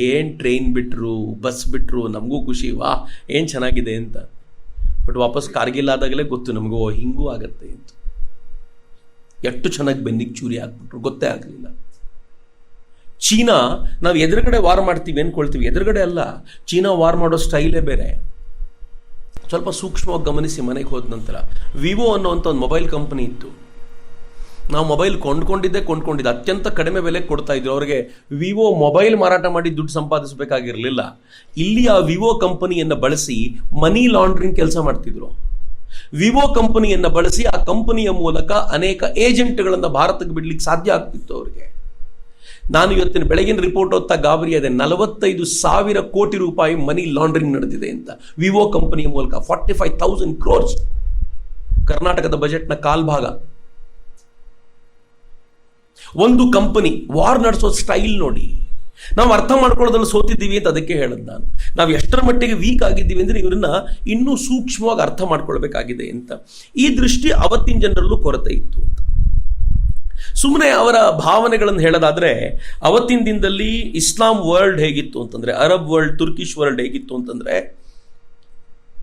ಏನು ಟ್ರೈನ್ ಬಿಟ್ಟರು, ಬಸ್ ಬಿಟ್ಟರು, ನಮಗೂ ಖುಷಿ, ವಾ ಏನು ಚೆನ್ನಾಗಿದೆ ಅಂತ. ಬಟ್ ವಾಪಸ್ ಕಾರ್ಗಿಲ್ ಆದಾಗಲೇ ಗೊತ್ತು ನಮಗೂ ಹಿಂಗೂ ಆಗತ್ತೆ ಅಂತ. ಎಷ್ಟು ಚೆನ್ನಾಗಿ ಬೆನ್ನಿಗೆ ಚೂರಿ ಹಾಕ್ಬಿಟ್ರು, ಗೊತ್ತೇ ಆಗಲಿಲ್ಲ. ಚೀನಾ, ನಾವು ಎದುರುಗಡೆ ವಾರ್ ಮಾಡ್ತೀವಿ ಅಂದ್ಕೊಳ್ತೀವಿ, ಎದುರುಗಡೆ ಅಲ್ಲ, ಚೀನಾ ವಾರ್ ಮಾಡೋ ಸ್ಟೈಲೇ ಬೇರೆ. ಸ್ವಲ್ಪ ಸೂಕ್ಷ್ಮವಾಗಿ ಗಮನಿಸಿ. ಮನೆಗೆ ಹೋದ ನಂತರ ವಿವೋ ಅನ್ನೋವಂಥ ಒಂದು ಮೊಬೈಲ್ ಕಂಪನಿ ಇತ್ತು. ನಾವು ಮೊಬೈಲ್ ಕೊಂಡ್ಕೊಂಡಿದ್ದೆ ಅತ್ಯಂತ ಕಡಿಮೆ ಬೆಲೆಗೆ ಕೊಡ್ತಾ ಇದ್ರು. ಅವರಿಗೆ ವಿವೋ ಮೊಬೈಲ್ ಮಾರಾಟ ಮಾಡಿ ದುಡ್ಡು ಸಂಪಾದಿಸಬೇಕಾಗಿರಲಿಲ್ಲ. ಇಲ್ಲಿ ಆ ವಿವೋ ಕಂಪನಿಯನ್ನು ಬಳಸಿ ಮನಿ ಲಾಂಡ್ರಿಂಗ್ ಕೆಲಸ ಮಾಡ್ತಿದ್ರು. ವಿವೋ ಕಂಪನಿಯನ್ನು ಬಳಸಿ ಆ ಕಂಪನಿಯ ಮೂಲಕ ಅನೇಕ ಏಜೆಂಟ್ಗಳನ್ನು ಭಾರತಕ್ಕೆ ಬಿಡ್ಲಿಕ್ಕೆ ಸಾಧ್ಯ ಆಗ್ತಿತ್ತು ಅವರಿಗೆ. ನಾನು ಇವತ್ತಿನ ಬೆಳಗಿನ ರಿಪೋರ್ಟ್ ಓದ್ತಾ ಗಾಬರಿ ಇದೆ. 45,000 ಕೋಟಿ ರೂಪಾಯಿ ಮನಿ ಲಾಂಡ್ರಿಂಗ್ ನಡೆದಿದೆ ಅಂತ ವಿವೋ ಕಂಪನಿಯ ಮೂಲಕ. 45,000 crores, ಕರ್ನಾಟಕದ ಬಜೆಟ್ನ ಕಾಲ್ಭಾಗ. ಒಂದು ಕಂಪನಿ ವಾರ್ ನಡೆಸೋ ಸ್ಟೈಲ್ ನೋಡಿ. ನಾವು ಅರ್ಥ ಮಾಡ್ಕೊಳ್ಳೋದ್ರಲ್ಲಿ ಸೋತಿದ್ದೀವಿ ಅಂತ ಅದಕ್ಕೆ ಹೇಳೋದು ನಾನು. ನಾವು ಎಷ್ಟರ ಮಟ್ಟಿಗೆ ವೀಕ್ ಆಗಿದ್ದೀವಿ ಅಂದರೆ ಇವರನ್ನ ಇನ್ನೂ ಸೂಕ್ಷ್ಮವಾಗಿ ಅರ್ಥ ಮಾಡ್ಕೊಳ್ಬೇಕಾಗಿದೆ ಅಂತ. ಈ ದೃಷ್ಟಿ ಅವತ್ತಿನ ಜನರಲ್ಲೂ ಕೊರತೆ ಇತ್ತು ಅಂತ. ಸುಮ್ಮನೆ ಅವರ ಭಾವನೆಗಳನ್ನು ಹೇಳೋದಾದರೆ, ಅವತ್ತಿನ ದಿನದಲ್ಲಿ ಇಸ್ಲಾಂ ವರ್ಲ್ಡ್ ಹೇಗಿತ್ತು ಅಂತಂದರೆ, ಅರಬ್ ವರ್ಲ್ಡ್, ತುರ್ಕಿಶ್ ವರ್ಲ್ಡ್ ಹೇಗಿತ್ತು ಅಂತಂದರೆ,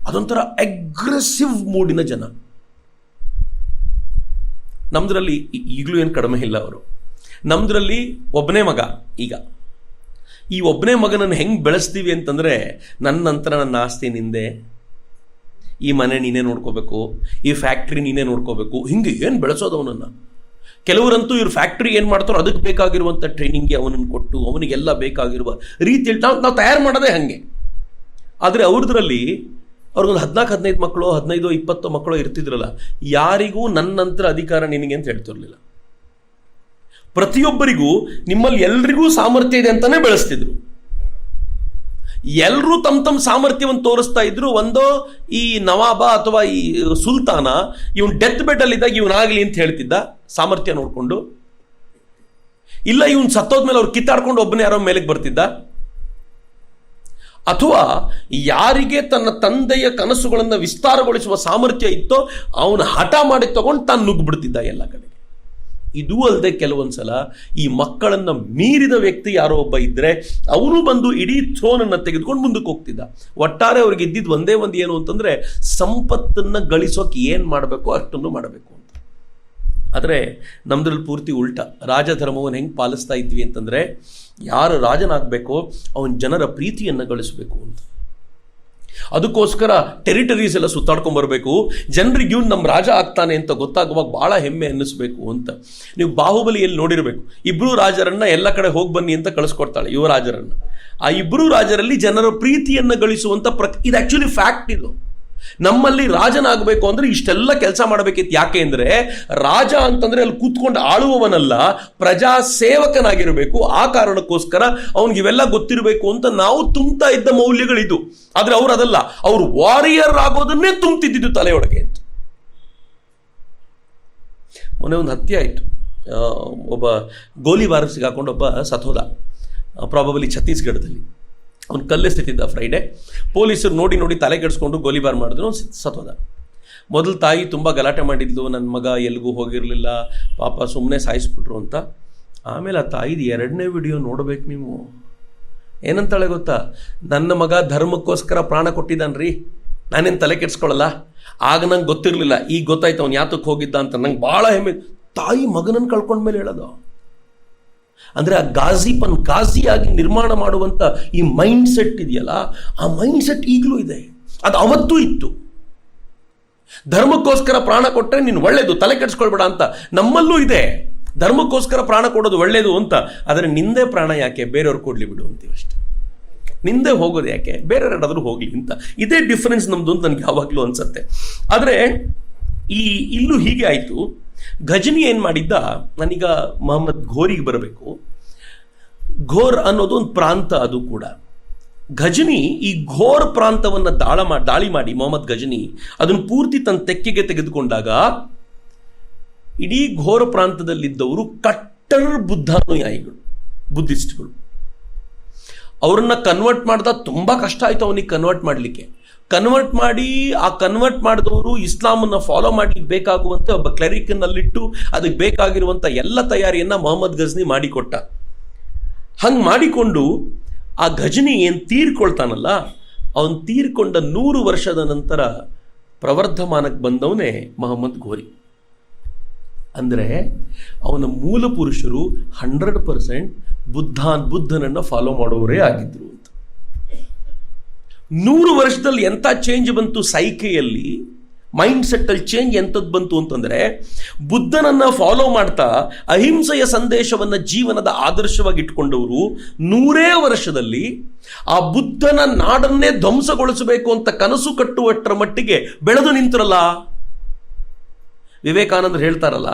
ಅದೊಂಥರ ಅಗ್ರೆಸಿವ್ ಮೂಡಿನ ಜನ. ನಮ್ದ್ರಲ್ಲಿ ಈಗಲೂ ಏನು ಕಡಿಮೆ ಇಲ್ಲ ಅವರು. ನಮ್ದ್ರಲ್ಲಿ ಒಬ್ಬನೇ ಮಗ. ಈಗ ಈ ಒಬ್ಬನೇ ಮಗನನ್ನು ಹೆಂಗೆ ಬೆಳೆಸ್ತೀವಿ ಅಂತಂದರೆ, ನನ್ನ ನಂತರ ನನ್ನ ಆಸ್ತಿ ನಿಂದೆ, ಈ ಮನೆ ನೀನೇ ನೋಡ್ಕೋಬೇಕು, ಈ ಫ್ಯಾಕ್ಟ್ರಿ ನೀನೇ ನೋಡ್ಕೋಬೇಕು, ಹಿಂಗೆ ಏನು ಬೆಳೆಸೋದು ಅವನನ್ನು. ಕೆಲವರಂತೂ ಇವ್ರ ಫ್ಯಾಕ್ಟ್ರಿ ಏನು ಮಾಡ್ತಾರೋ ಅದಕ್ಕೆ ಬೇಕಾಗಿರುವಂಥ ಟ್ರೈನಿಂಗ್ಗೆ ಅವನನ್ನು ಕೊಟ್ಟು ಅವನಿಗೆಲ್ಲ ಬೇಕಾಗಿರುವ ರೀತಿಯಲ್ಲಿ ನಾವು ತಯಾರು ಮಾಡೋದೇ ಹಾಗೆ. ಆದರೆ ಅವ್ರದ್ರಲ್ಲಿ ಅವ್ರಿಗೊಂದು 14-15 ಮಕ್ಕಳು, 15-20 ಮಕ್ಕಳು ಇರ್ತಿದ್ರಲ್ಲ, ಯಾರಿಗೂ ನನ್ನ ನಂತರ ಅಧಿಕಾರ ನಿನಗೆ ಅಂತ ಹೇಳ್ತಿರ್ಲಿಲ್ಲ. ಪ್ರತಿಯೊಬ್ಬರಿಗೂ ನಿಮ್ಮಲ್ಲಿ ಎಲ್ರಿಗೂ ಸಾಮರ್ಥ್ಯ ಇದೆ ಅಂತಾನೆ ಬೆಳೆಸ್ತಿದ್ರು. ಎಲ್ಲರೂ ತಮ್ಮ ಸಾಮರ್ಥ್ಯವನ್ನು ತೋರಿಸ್ತಾ ಇದ್ರು. ಒಂದೋ ಈ ನವಾಬ ಅಥವಾ ಈ ಸುಲ್ತಾನ ಇವನ್ ಡೆತ್ ಬೆಡ್ ಅಲ್ಲಿ ಇದ್ದಾಗ ಇವನಾಗಲಿ ಅಂತ ಹೇಳ್ತಿದ್ದ ಸಾಮರ್ಥ್ಯ ನೋಡ್ಕೊಂಡು, ಇಲ್ಲ ಇವನ್ ಸತ್ತೋದ್ಮೇಲೆ ಅವ್ರು ಕಿತ್ತಾಡ್ಕೊಂಡು ಒಬ್ಬನೇ ಯಾರೋ ಮೇಲೆಗೆ ಬರ್ತಿದ್ದ, ಅಥವಾ ಯಾರಿಗೆ ತನ್ನ ತಂದೆಯ ಕನಸುಗಳನ್ನು ವಿಸ್ತಾರಗೊಳಿಸುವ ಸಾಮರ್ಥ್ಯ ಇತ್ತೋ ಅವನು ಹಠ ಮಾಡಿ ತಗೊಂಡು ತಾನು ನುಗ್ಗಿಬಿಡ್ತಿದ್ದ ಎಲ್ಲ ಕಡೆಗೆ. ಇದೂ ಅಲ್ಲದೆ ಕೆಲವೊಂದ್ಸಲ ಈ ಮಕ್ಕಳನ್ನು ಮೀರಿದ ವ್ಯಕ್ತಿ ಯಾರೋ ಒಬ್ಬ ಇದ್ರೆ ಅವನು ಬಂದು ಇಡೀ ಥ್ರೋನನ್ನು ತೆಗೆದುಕೊಂಡು ಮುಂದಕ್ಕೆ ಹೋಗ್ತಿದ್ದ. ಒಟ್ಟಾರೆ ಅವ್ರಿಗೆ ಇದ್ದಿದ್ದು ಒಂದೇ ಒಂದು ಏನು ಅಂತಂದ್ರೆ, ಸಂಪತ್ತನ್ನು ಗಳಿಸೋಕೆ ಏನು ಮಾಡಬೇಕು ಅಷ್ಟನ್ನು ಮಾಡಬೇಕು ಅಂತ. ಆದರೆ ನಮ್ದ್ರಲ್ಲಿ ಪೂರ್ತಿ ಉಲ್ಟಾ. ರಾಜಧರ್ಮವನ್ನು ಹೆಂಗೆ ಪಾಲಿಸ್ತಾ ಇದ್ವಿ ಅಂತಂದರೆ, ಯಾರು ರಾಜನಾಗಬೇಕೋ ಅವನ ಜನರ ಪ್ರೀತಿಯನ್ನು ಗಳಿಸಬೇಕು ಅಂತ. ಅದಕ್ಕೋಸ್ಕರ ಟೆರಿಟರೀಸ್ ಎಲ್ಲ ಸುತ್ತಾಡ್ಕೊಂಡ್ಬರ್ಬೇಕು, ಜನರಿಗೆ ಇವ್ನು ನಮ್ಮ ರಾಜ ಆಗ್ತಾನೆ ಅಂತ ಗೊತ್ತಾಗುವಾಗ ಭಾಳ ಹೆಮ್ಮೆ ಅನ್ನಿಸ್ಬೇಕು ಅಂತ. ನೀವು ಬಾಹುಬಲಿಯಲ್ಲಿ ನೋಡಿರಬೇಕು, ಇಬ್ಬರು ರಾಜರನ್ನ ಎಲ್ಲ ಕಡೆ ಹೋಗಿ ಬನ್ನಿ ಅಂತ ಕಳಿಸ್ಕೊಡ್ತಾಳೆ ಯುವರಾಜರನ್ನ. ಆ ಇಬ್ಬರು ರಾಜರಲ್ಲಿ ಜನರ ಪ್ರೀತಿಯನ್ನು ಗಳಿಸುವಂಥ ಇದು ಆ್ಯಕ್ಚುಲಿ ಫ್ಯಾಕ್ಟ್. ಇದು ನಮ್ಮಲ್ಲಿ ರಾಜನಾಗಬೇಕು ಅಂದ್ರೆ ಇಷ್ಟೆಲ್ಲ ಕೆಲಸ ಮಾಡಬೇಕಿತ್ತು. ಯಾಕೆ ಅಂದರೆ ರಾಜ ಅಂತಂದ್ರೆ ಅಲ್ಲಿ ಕೂತ್ಕೊಂಡು ಆಳುವವನಲ್ಲ, ಪ್ರಜಾ ಸೇವಕನಾಗಿರಬೇಕು. ಆ ಕಾರಣಕ್ಕೋಸ್ಕರ ಅವನಿಗೆ ಇವೆಲ್ಲ ಗೊತ್ತಿರಬೇಕು ಅಂತ ನಾವು ತುಂಬ್ತಾ ಇದ್ದ ಮೌಲ್ಯಗಳಿದು. ಆದ್ರೆ ಅವ್ರು ಅದಲ್ಲ, ಅವ್ರು ವಾರಿಯರ್ ಆಗೋದನ್ನೇ ತುಂಬ್ತಿದ್ದು ತಲೆಯೊಳಗೆ ಅಂತ. ಮೊನ್ನೆ ಒಂದು ಹತ್ಯೆ ಆಯಿತು. ಒಬ್ಬ ಗೋಲಿಬಾರ್ ಸಿಗಾಕೊಂಡು ಒಬ್ಬ ಸತ್ತೋದ, ಪ್ರಾಬಬಲಿ ಛತ್ತೀಸ್ಗಢದಲ್ಲಿ. ಅವ್ನು ಕಲ್ಲೆಸ್ತಿದ್ದ ಫ್ರೈಡೆ. ಪೊಲೀಸರು ನೋಡಿ ತಲೆ ಕೆಡಿಸ್ಕೊಂಡು ಗೋಲಿಬಾರ್ ಮಾಡಿದ್ರು, ಸತ್ತೋದ. ಮೊದಲು ತಾಯಿ ತುಂಬ ಗಲಾಟೆ ಮಾಡಿದ್ಲು, ನನ್ನ ಮಗ ಎಲ್ಲಿಗೂ ಹೋಗಿರಲಿಲ್ಲ, ಪಾಪ ಸುಮ್ಮನೆ ಸಾಯಿಸ್ಬಿಟ್ರು ಅಂತ. ಆಮೇಲೆ ಆ ತಾಯಿದು 2ನೇ ವಿಡಿಯೋ ನೋಡ್ಬೇಕು ನೀವು. ಏನಂತಾಳೆ ಗೊತ್ತಾ? ನನ್ನ ಮಗ ಧರ್ಮಕ್ಕೋಸ್ಕರ ಪ್ರಾಣ ಕೊಟ್ಟಿದ್ದಾನ್ರಿ, ನಾನೇನು ತಲೆ ಕೆಡಿಸ್ಕೊಳ್ಳಲ್ಲ. ಆಗ ನಂಗೆ ಗೊತ್ತಿರಲಿಲ್ಲ, ಈಗ ಗೊತ್ತಾಯ್ತು ಅವ್ನು ಯಾತಕ್ಕೆ ಹೋಗಿದ್ದ ಅಂತ. ನಂಗೆ ಭಾಳ ಹೆಮ್ಮೆ. ತಾಯಿ ಮಗನನ್ನು ಕಳ್ಕೊಂಡ್ಮೇಲೆ ಹೇಳೋದು ಅಂದರೆ, ಆ ಗಾಜಿಯಾಗಿ ನಿರ್ಮಾಣ ಮಾಡುವಂಥ ಈ ಮೈಂಡ್ ಸೆಟ್ ಇದೆಯಲ್ಲ, ಆ ಮೈಂಡ್ ಸೆಟ್ ಈಗಲೂ ಇದೆ, ಅದು ಅವತ್ತೂ ಇತ್ತು. ಧರ್ಮಕ್ಕೋಸ್ಕರ ಪ್ರಾಣ ಕೊಟ್ಟರೆ ನೀನು ಒಳ್ಳೇದು, ತಲೆ ಕೆಡಿಸ್ಕೊಳ್ಬೇಡ ಅಂತ ನಮ್ಮಲ್ಲೂ ಇದೆ. ಧರ್ಮಕ್ಕೋಸ್ಕರ ಪ್ರಾಣ ಕೊಡೋದು ಒಳ್ಳೇದು ಅಂತ. ಆದರೆ ನಿಂದೇ ಪ್ರಾಣ ಯಾಕೆ ಬೇರೆಯವ್ರು ಕೊಡ್ಲಿ ಬಿಡು ಅಂತೀವಿ ಅಷ್ಟೆ. ನಿಂದೆ ಹೋಗೋದು ಯಾಕೆ, ಬೇರೆಯವ್ರು ಯಾರಾದರೂ ಹೋಗ್ಲಿ ಅಂತ. ಇದೇ ಡಿಫರೆನ್ಸ್ ನಮ್ದು ಅಂತ ನನಗೆ ಯಾವಾಗಲೂ ಅನ್ಸುತ್ತೆ. ಆದರೆ ಇಲ್ಲೂ ಹೀಗೆ ಆಯಿತು. ಘಜನಿ ಏನು ಮಾಡಿದ್ದ, ನಾನೀಗ ಮೊಹಮ್ಮದ್ ಘೋರಿಗೆ ಬರಬೇಕು. ಘೋರ್ ಅನ್ನೋದು ಒಂದು ಪ್ರಾಂತ, ಅದು ಕೂಡ. ಘಜನಿ ಈ ಘೋರ್ ಪ್ರಾಂತವನ್ನು ದಾಳಿ ಮಾಡಿ ಮೊಹಮ್ಮದ್ ಘಜನಿ ಅದನ್ನು ಪೂರ್ತಿ ತನ್ನ ತೆಕ್ಕೆಗೆ ತೆಗೆದುಕೊಂಡಾಗ, ಇಡೀ ಘೋರ ಪ್ರಾಂತದಲ್ಲಿದ್ದವರು ಕಟ್ಟರ್ ಬುದ್ಧಾನುಯಾಯಿಗಳು, ಬುದ್ಧಿಸ್ಟ್ಗಳು. ಅವರನ್ನ ಕನ್ವರ್ಟ್ ಮಾಡ್ದ ತುಂಬ ಕಷ್ಟ ಆಯಿತು ಅವನಿಗೆ ಕನ್ವರ್ಟ್ ಮಾಡಲಿಕ್ಕೆ. ಕನ್ವರ್ಟ್ ಮಾಡಿದವರು ಇಸ್ಲಾಮನ್ನು ಫಾಲೋ ಮಾಡಲಿಕ್ಕೆ ಬೇಕಾಗುವಂಥ ಒಬ್ಬ ಕ್ಲೆರಿಕನ್ನಲ್ಲಿಟ್ಟು ಅದಕ್ಕೆ ಬೇಕಾಗಿರುವಂಥ ಎಲ್ಲ ತಯಾರಿಯನ್ನು ಮೊಹಮ್ಮದ್ ಘಜ್ನಿ ಮಾಡಿಕೊಟ್ಟ. ಹಂಗೆ ಮಾಡಿಕೊಂಡು ಆ ಘಜ್ನಿ ಏನು ತೀರ್ಕೊಳ್ತಾನಲ್ಲ, ಅವನು ತೀರ್ಕೊಂಡ 100 ವರ್ಷದ ನಂತರ ಪ್ರವರ್ಧಮಾನಕ್ಕೆ ಬಂದವನೇ ಮೊಹಮ್ಮದ್ ಘೋರಿ. ಅಂದರೆ ಅವನ ಮೂಲ ಪುರುಷರು 100% ಬುದ್ಧನನ್ನು ಫಾಲೋ ಮಾಡೋರೇ ಆಗಿದ್ರು ಅಂತ. 100 ವರ್ಷದಲ್ಲಿ ಎಂಥ ಚೇಂಜ್ ಬಂತು ಸೈಕೆಯಲ್ಲಿ, ಮೈಂಡ್ ಸೆಟ್ಟಲ್ಲಿ ಚೇಂಜ್ ಎಂಥದ್ದು ಬಂತು ಅಂತಂದರೆ, ಬುದ್ಧನನ್ನು ಫಾಲೋ ಮಾಡ್ತಾ ಅಹಿಂಸೆಯ ಸಂದೇಶವನ್ನು ಜೀವನದ ಆದರ್ಶವಾಗಿ ಇಟ್ಕೊಂಡವರು 100 ವರ್ಷದಲ್ಲಿ ಆ ಬುದ್ಧನ ನಾಡನ್ನೇ ಧ್ವಂಸಗೊಳಿಸಬೇಕು ಅಂತ ಕನಸು ಕಟ್ಟುವಷ್ಟರ ಮಟ್ಟಿಗೆ ಬೆಳೆದು ನಿಂತರಲ್ಲ. ವಿವೇಕಾನಂದರು ಹೇಳ್ತಾರಲ್ಲ,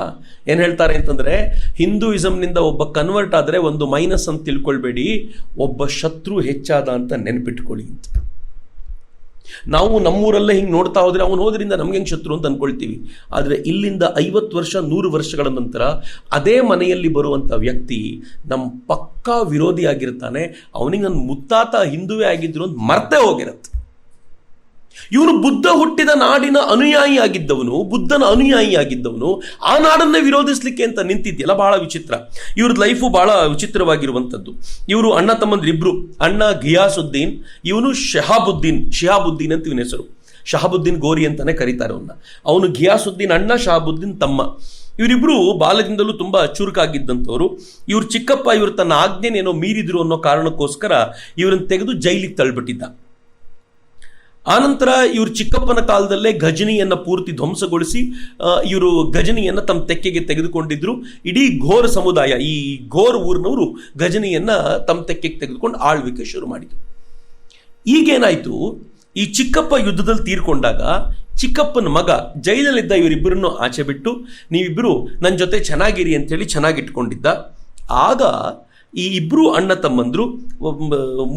ಏನು ಹೇಳ್ತಾರೆ ಅಂತಂದರೆ, ಹಿಂದೂಯಿಸಮ್ನಿಂದ ಒಬ್ಬ ಕನ್ವರ್ಟ್ ಆದರೆ ಒಂದು ಮೈನಸ್ ಅಂತ ತಿಳ್ಕೊಳ್ಬೇಡಿ, ಒಬ್ಬ ಶತ್ರು ಹೆಚ್ಚಾದ ಅಂತ ನೆನಪಿಟ್ಕೊಳ್ಳಿ ಅಂತ. ನಾವು ನಮ್ಮೂರಲ್ಲೇ ಹಿಂಗೆ ನೋಡ್ತಾ ಹೋದರೆ ಅವನು ಹೋದ್ರಿಂದ ನಮ್ಗೆ ಹೆಂಗೆ ಶತ್ರು ಅಂತ ಅಂದ್ಕೊಳ್ತೀವಿ. ಆದರೆ ಇಲ್ಲಿಂದ 50 ವರ್ಷ 100 ವರ್ಷಗಳ ನಂತರ ಅದೇ ಮನೆಯಲ್ಲಿ ಬರುವಂಥ ವ್ಯಕ್ತಿ ನಮ್ಮ ಪಕ್ಕಾ ವಿರೋಧಿ ಆಗಿರ್ತಾನೆ. ಅವನಿಗೆ ನನ್ನ ಮುತ್ತಾತ ಹಿಂದುವೇ ಆಗಿದ್ರು ಅಂತ ಮರ್ತೇ ಹೋಗಿರತ್ತೆ. ಇವನು ಬುದ್ಧ ಹುಟ್ಟಿದ ನಾಡಿನ ಅನುಯಾಯಿಯಾಗಿದ್ದವನು, ಬುದ್ಧನ ಅನುಯಾಯಿಯಾಗಿದ್ದವನು, ಆ ನಾಡನ್ನೇ ವಿರೋಧಿಸ್ಲಿಕ್ಕೆ ಅಂತ ನಿಂತಿದ್ಯಲ್ಲ, ಬಹಳ ವಿಚಿತ್ರ. ಇವ್ರದ್ದು ಲೈಫು ಬಹಳ ವಿಚಿತ್ರವಾಗಿರುವಂಥದ್ದು. ಇವರು ಅಣ್ಣ ತಮ್ಮಂದಿರಿಬ್ರು, ಅಣ್ಣ ಘಿಯಾಸುದ್ದೀನ್, ಇವನು ಶಿಹಾಬುದ್ದೀನ್ ಅಂತ ಇವನ ಹೆಸರು. ಶಹಾಬುದ್ದೀನ್ ಗೋರಿ ಅಂತಾನೆ ಕರೀತಾರೆ ಅವನ್ನ. ಅವನು ಘಿಯಾಸುದ್ದೀನ್ ಅಣ್ಣ, ಶಹಾಬುದ್ದೀನ್ ತಮ್ಮ. ಇವರಿಬ್ರು ಬಾಲ್ಯದಿಂದಲೂ ತುಂಬಾ ಚುರುಕಾಗಿದ್ದಂಥವ್ರು. ಇವ್ರ ಚಿಕ್ಕಪ್ಪ ಇವರು ತನ್ನ ಆಜ್ಞೆನೇನೋ ಮೀರಿದ್ರು ಅನ್ನೋ ಕಾರಣಕ್ಕೋಸ್ಕರ ಇವರನ್ನು ತೆಗೆದು ಜೈಲಿಗೆ ತಳ್ಳಿಬಿಟ್ಟಿದ್ದ. ಆನಂತರ ಇವರು ಚಿಕ್ಕಪ್ಪನ ಕಾಲದಲ್ಲೇ ಘಜನಿಯನ್ನು ಪೂರ್ತಿ ಧ್ವಂಸಗೊಳಿಸಿ ಇವರು ಘಜನಿಯನ್ನು ತಮ್ಮ ತೆಕ್ಕೆಗೆ ತೆಗೆದುಕೊಂಡಿದ್ರು. ಇಡೀ ಘೋರ್ ಸಮುದಾಯ, ಈ ಘೋರ್ ಊರಿನವರು ಘಜನಿಯನ್ನು ತಮ್ಮ ತೆಕ್ಕೆಗೆ ತೆಗೆದುಕೊಂಡು ಆಳ್ವಿಕೆ ಶುರು ಮಾಡಿದ್ರು. ಈಗೇನಾಯ್ತು, ಈ ಚಿಕ್ಕಪ್ಪ ಯುದ್ಧದಲ್ಲಿ ತೀರ್ಕೊಂಡಾಗ ಚಿಕ್ಕಪ್ಪನ ಮಗ ಜೈಲಲ್ಲಿದ್ದ ಇವರಿಬ್ಬರನ್ನು ಆಚೆ ಬಿಟ್ಟು, ನೀವಿಬ್ಬರು ನನ್ನ ಜೊತೆ ಚೆನ್ನಾಗಿರಿ ಅಂತೇಳಿ ಚೆನ್ನಾಗಿಟ್ಕೊಂಡಿದ್ದ. ಆಗ ಈ ಇಬ್ಬರು ಅಣ್ಣ ತಮ್ಮಂದ್ರು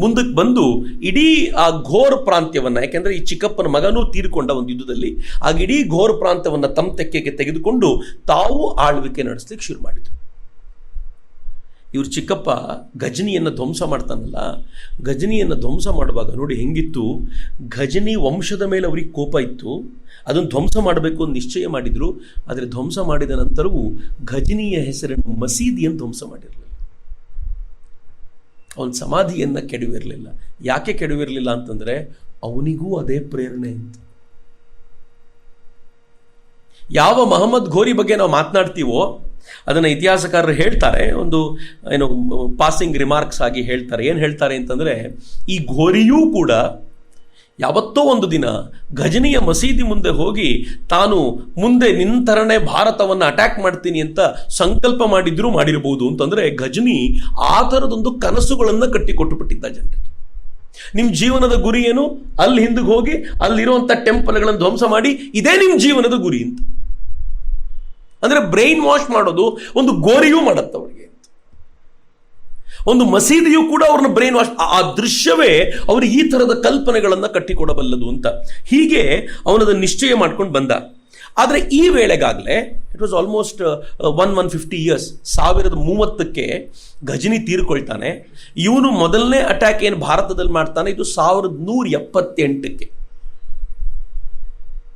ಮುಂದಕ್ಕೆ ಬಂದು ಇಡೀ ಆ ಘೋರ್ ಪ್ರಾಂತ್ಯವನ್ನು, ಯಾಕೆಂದ್ರೆ ಈ ಚಿಕ್ಕಪ್ಪನ ಮಗನೂ ತೀರ್ಕೊಂಡ ಒಂದು ಯುದ್ಧದಲ್ಲಿ, ಆಗ ಇಡೀ ಘೋರ್ ಪ್ರಾಂತ್ಯವನ್ನು ತಮ್ಮ ತೆಕ್ಕೆಗೆ ತೆಗೆದುಕೊಂಡು ತಾವು ಆಳ್ವಿಕೆ ನಡೆಸ್ಲಿಕ್ಕೆ ಶುರು ಮಾಡಿದ್ರು. ಇವ್ರ ಚಿಕ್ಕಪ್ಪ ಘಜನಿಯನ್ನು ಧ್ವಂಸ ಮಾಡ್ತಾನಲ್ಲ, ಘಜನಿಯನ್ನು ಧ್ವಂಸ ಮಾಡುವಾಗ ನೋಡಿ ಹೆಂಗಿತ್ತು, ಘಜನಿ ವಂಶದ ಮೇಲೆ ಅವ್ರಿಗೆ ಕೋಪ ಇತ್ತು, ಅದನ್ನು ಧ್ವಂಸ ಮಾಡಬೇಕು ಅಂತ ನಿಶ್ಚಯ ಮಾಡಿದ್ರು. ಆದರೆ ಧ್ವಂಸ ಮಾಡಿದ ನಂತರವೂ ಘಜನಿಯ ಹೆಸರನ್ನು ಮಸೀದಿಯನ್ನು ಧ್ವಂಸ ಮಾಡಿರಲಿಲ್ಲ, ಅವನ ಸಮಾಧಿಯನ್ನು ಕೆಡವಿರಲಿಲ್ಲ. ಯಾಕೆ ಕೆಡವಿರಲಿಲ್ಲ ಅಂತಂದರೆ ಅವನಿಗೂ ಅದೇ ಪ್ರೇರಣೆ ಅಂತ. ಯಾವ ಮಹಮ್ಮದ್ ಘೋರಿ ಬಗ್ಗೆ ನಾವು ಮಾತನಾಡ್ತೀವೋ ಅದನ್ನು ಇತಿಹಾಸಕಾರರು ಹೇಳ್ತಾರೆ, ಒಂದು ಏನು ಪಾಸಿಂಗ್ ರಿಮಾರ್ಕ್ಸ್ ಆಗಿ ಹೇಳ್ತಾರೆ. ಏನು ಹೇಳ್ತಾರೆ ಅಂತಂದರೆ, ಈ ಘೋರಿಯೂ ಕೂಡ ಯಾವತ್ತೋ ಒಂದು ದಿನ ಘಜನಿಯ ಮಸೀದಿ ಮುಂದೆ ಹೋಗಿ ತಾನು ಮುಂದೆ ನಿಂತರನೇ ಭಾರತವನ್ನು ಅಟ್ಯಾಕ್ ಮಾಡ್ತೀನಿ ಅಂತ ಸಂಕಲ್ಪ ಮಾಡಿರಬಹುದು ಅಂತಂದರೆ, ಘಜನಿ ಆ ಥರದೊಂದು ಕನಸುಗಳನ್ನು ಕಟ್ಟಿಕೊಟ್ಟುಬಿಟ್ಟಿದ್ದ ಜನರಿಗೆ. ನಿಮ್ಮ ಜೀವನದ ಗುರಿ ಏನು? ಅಲ್ಲಿ ಹಿಂದಿಗೆ ಹೋಗಿ ಅಲ್ಲಿರುವಂಥ ಟೆಂಪಲ್ಗಳನ್ನು ಧ್ವಂಸ ಮಾಡಿ, ಇದೇ ನಿಮ್ಮ ಜೀವನದ ಗುರಿ ಅಂತ. ಅಂದರೆ ಬ್ರೈನ್ ವಾಶ್ ಮಾಡೋದು ಒಂದು ಗೋರಿಯೂ ಮಾಡತ್ತೆ ಅವರಿಗೆ, ಒಂದು ಮಸೀದಿಯೂ ಕೂಡ ಅವ್ರನ್ನ ಬ್ರೈನ್ ವಾಶ್, ಆ ದೃಶ್ಯವೇ ಅವ್ರಿಗೆ ಈ ಥರದ ಕಲ್ಪನೆಗಳನ್ನು ಕಟ್ಟಿಕೊಡಬಲ್ಲದು ಅಂತ. ಹೀಗೆ ಅವನದನ್ನು ನಿಶ್ಚಯ ಮಾಡ್ಕೊಂಡು ಬಂದ. ಆದರೆ ಈ ವೇಳೆಗಾಗಲೇ ಇಟ್ ವಾಸ್ ಆಲ್ಮೋಸ್ಟ್ 150 years, 1030ಕ್ಕೆ ಘಜನಿ ತೀರ್ಕೊಳ್ತಾನೆ. ಇವನು ಮೊದಲನೇ ಅಟ್ಯಾಕ್ ಏನು ಭಾರತದಲ್ಲಿ ಮಾಡ್ತಾನೆ, ಇದು 1178ಕ್ಕೆ.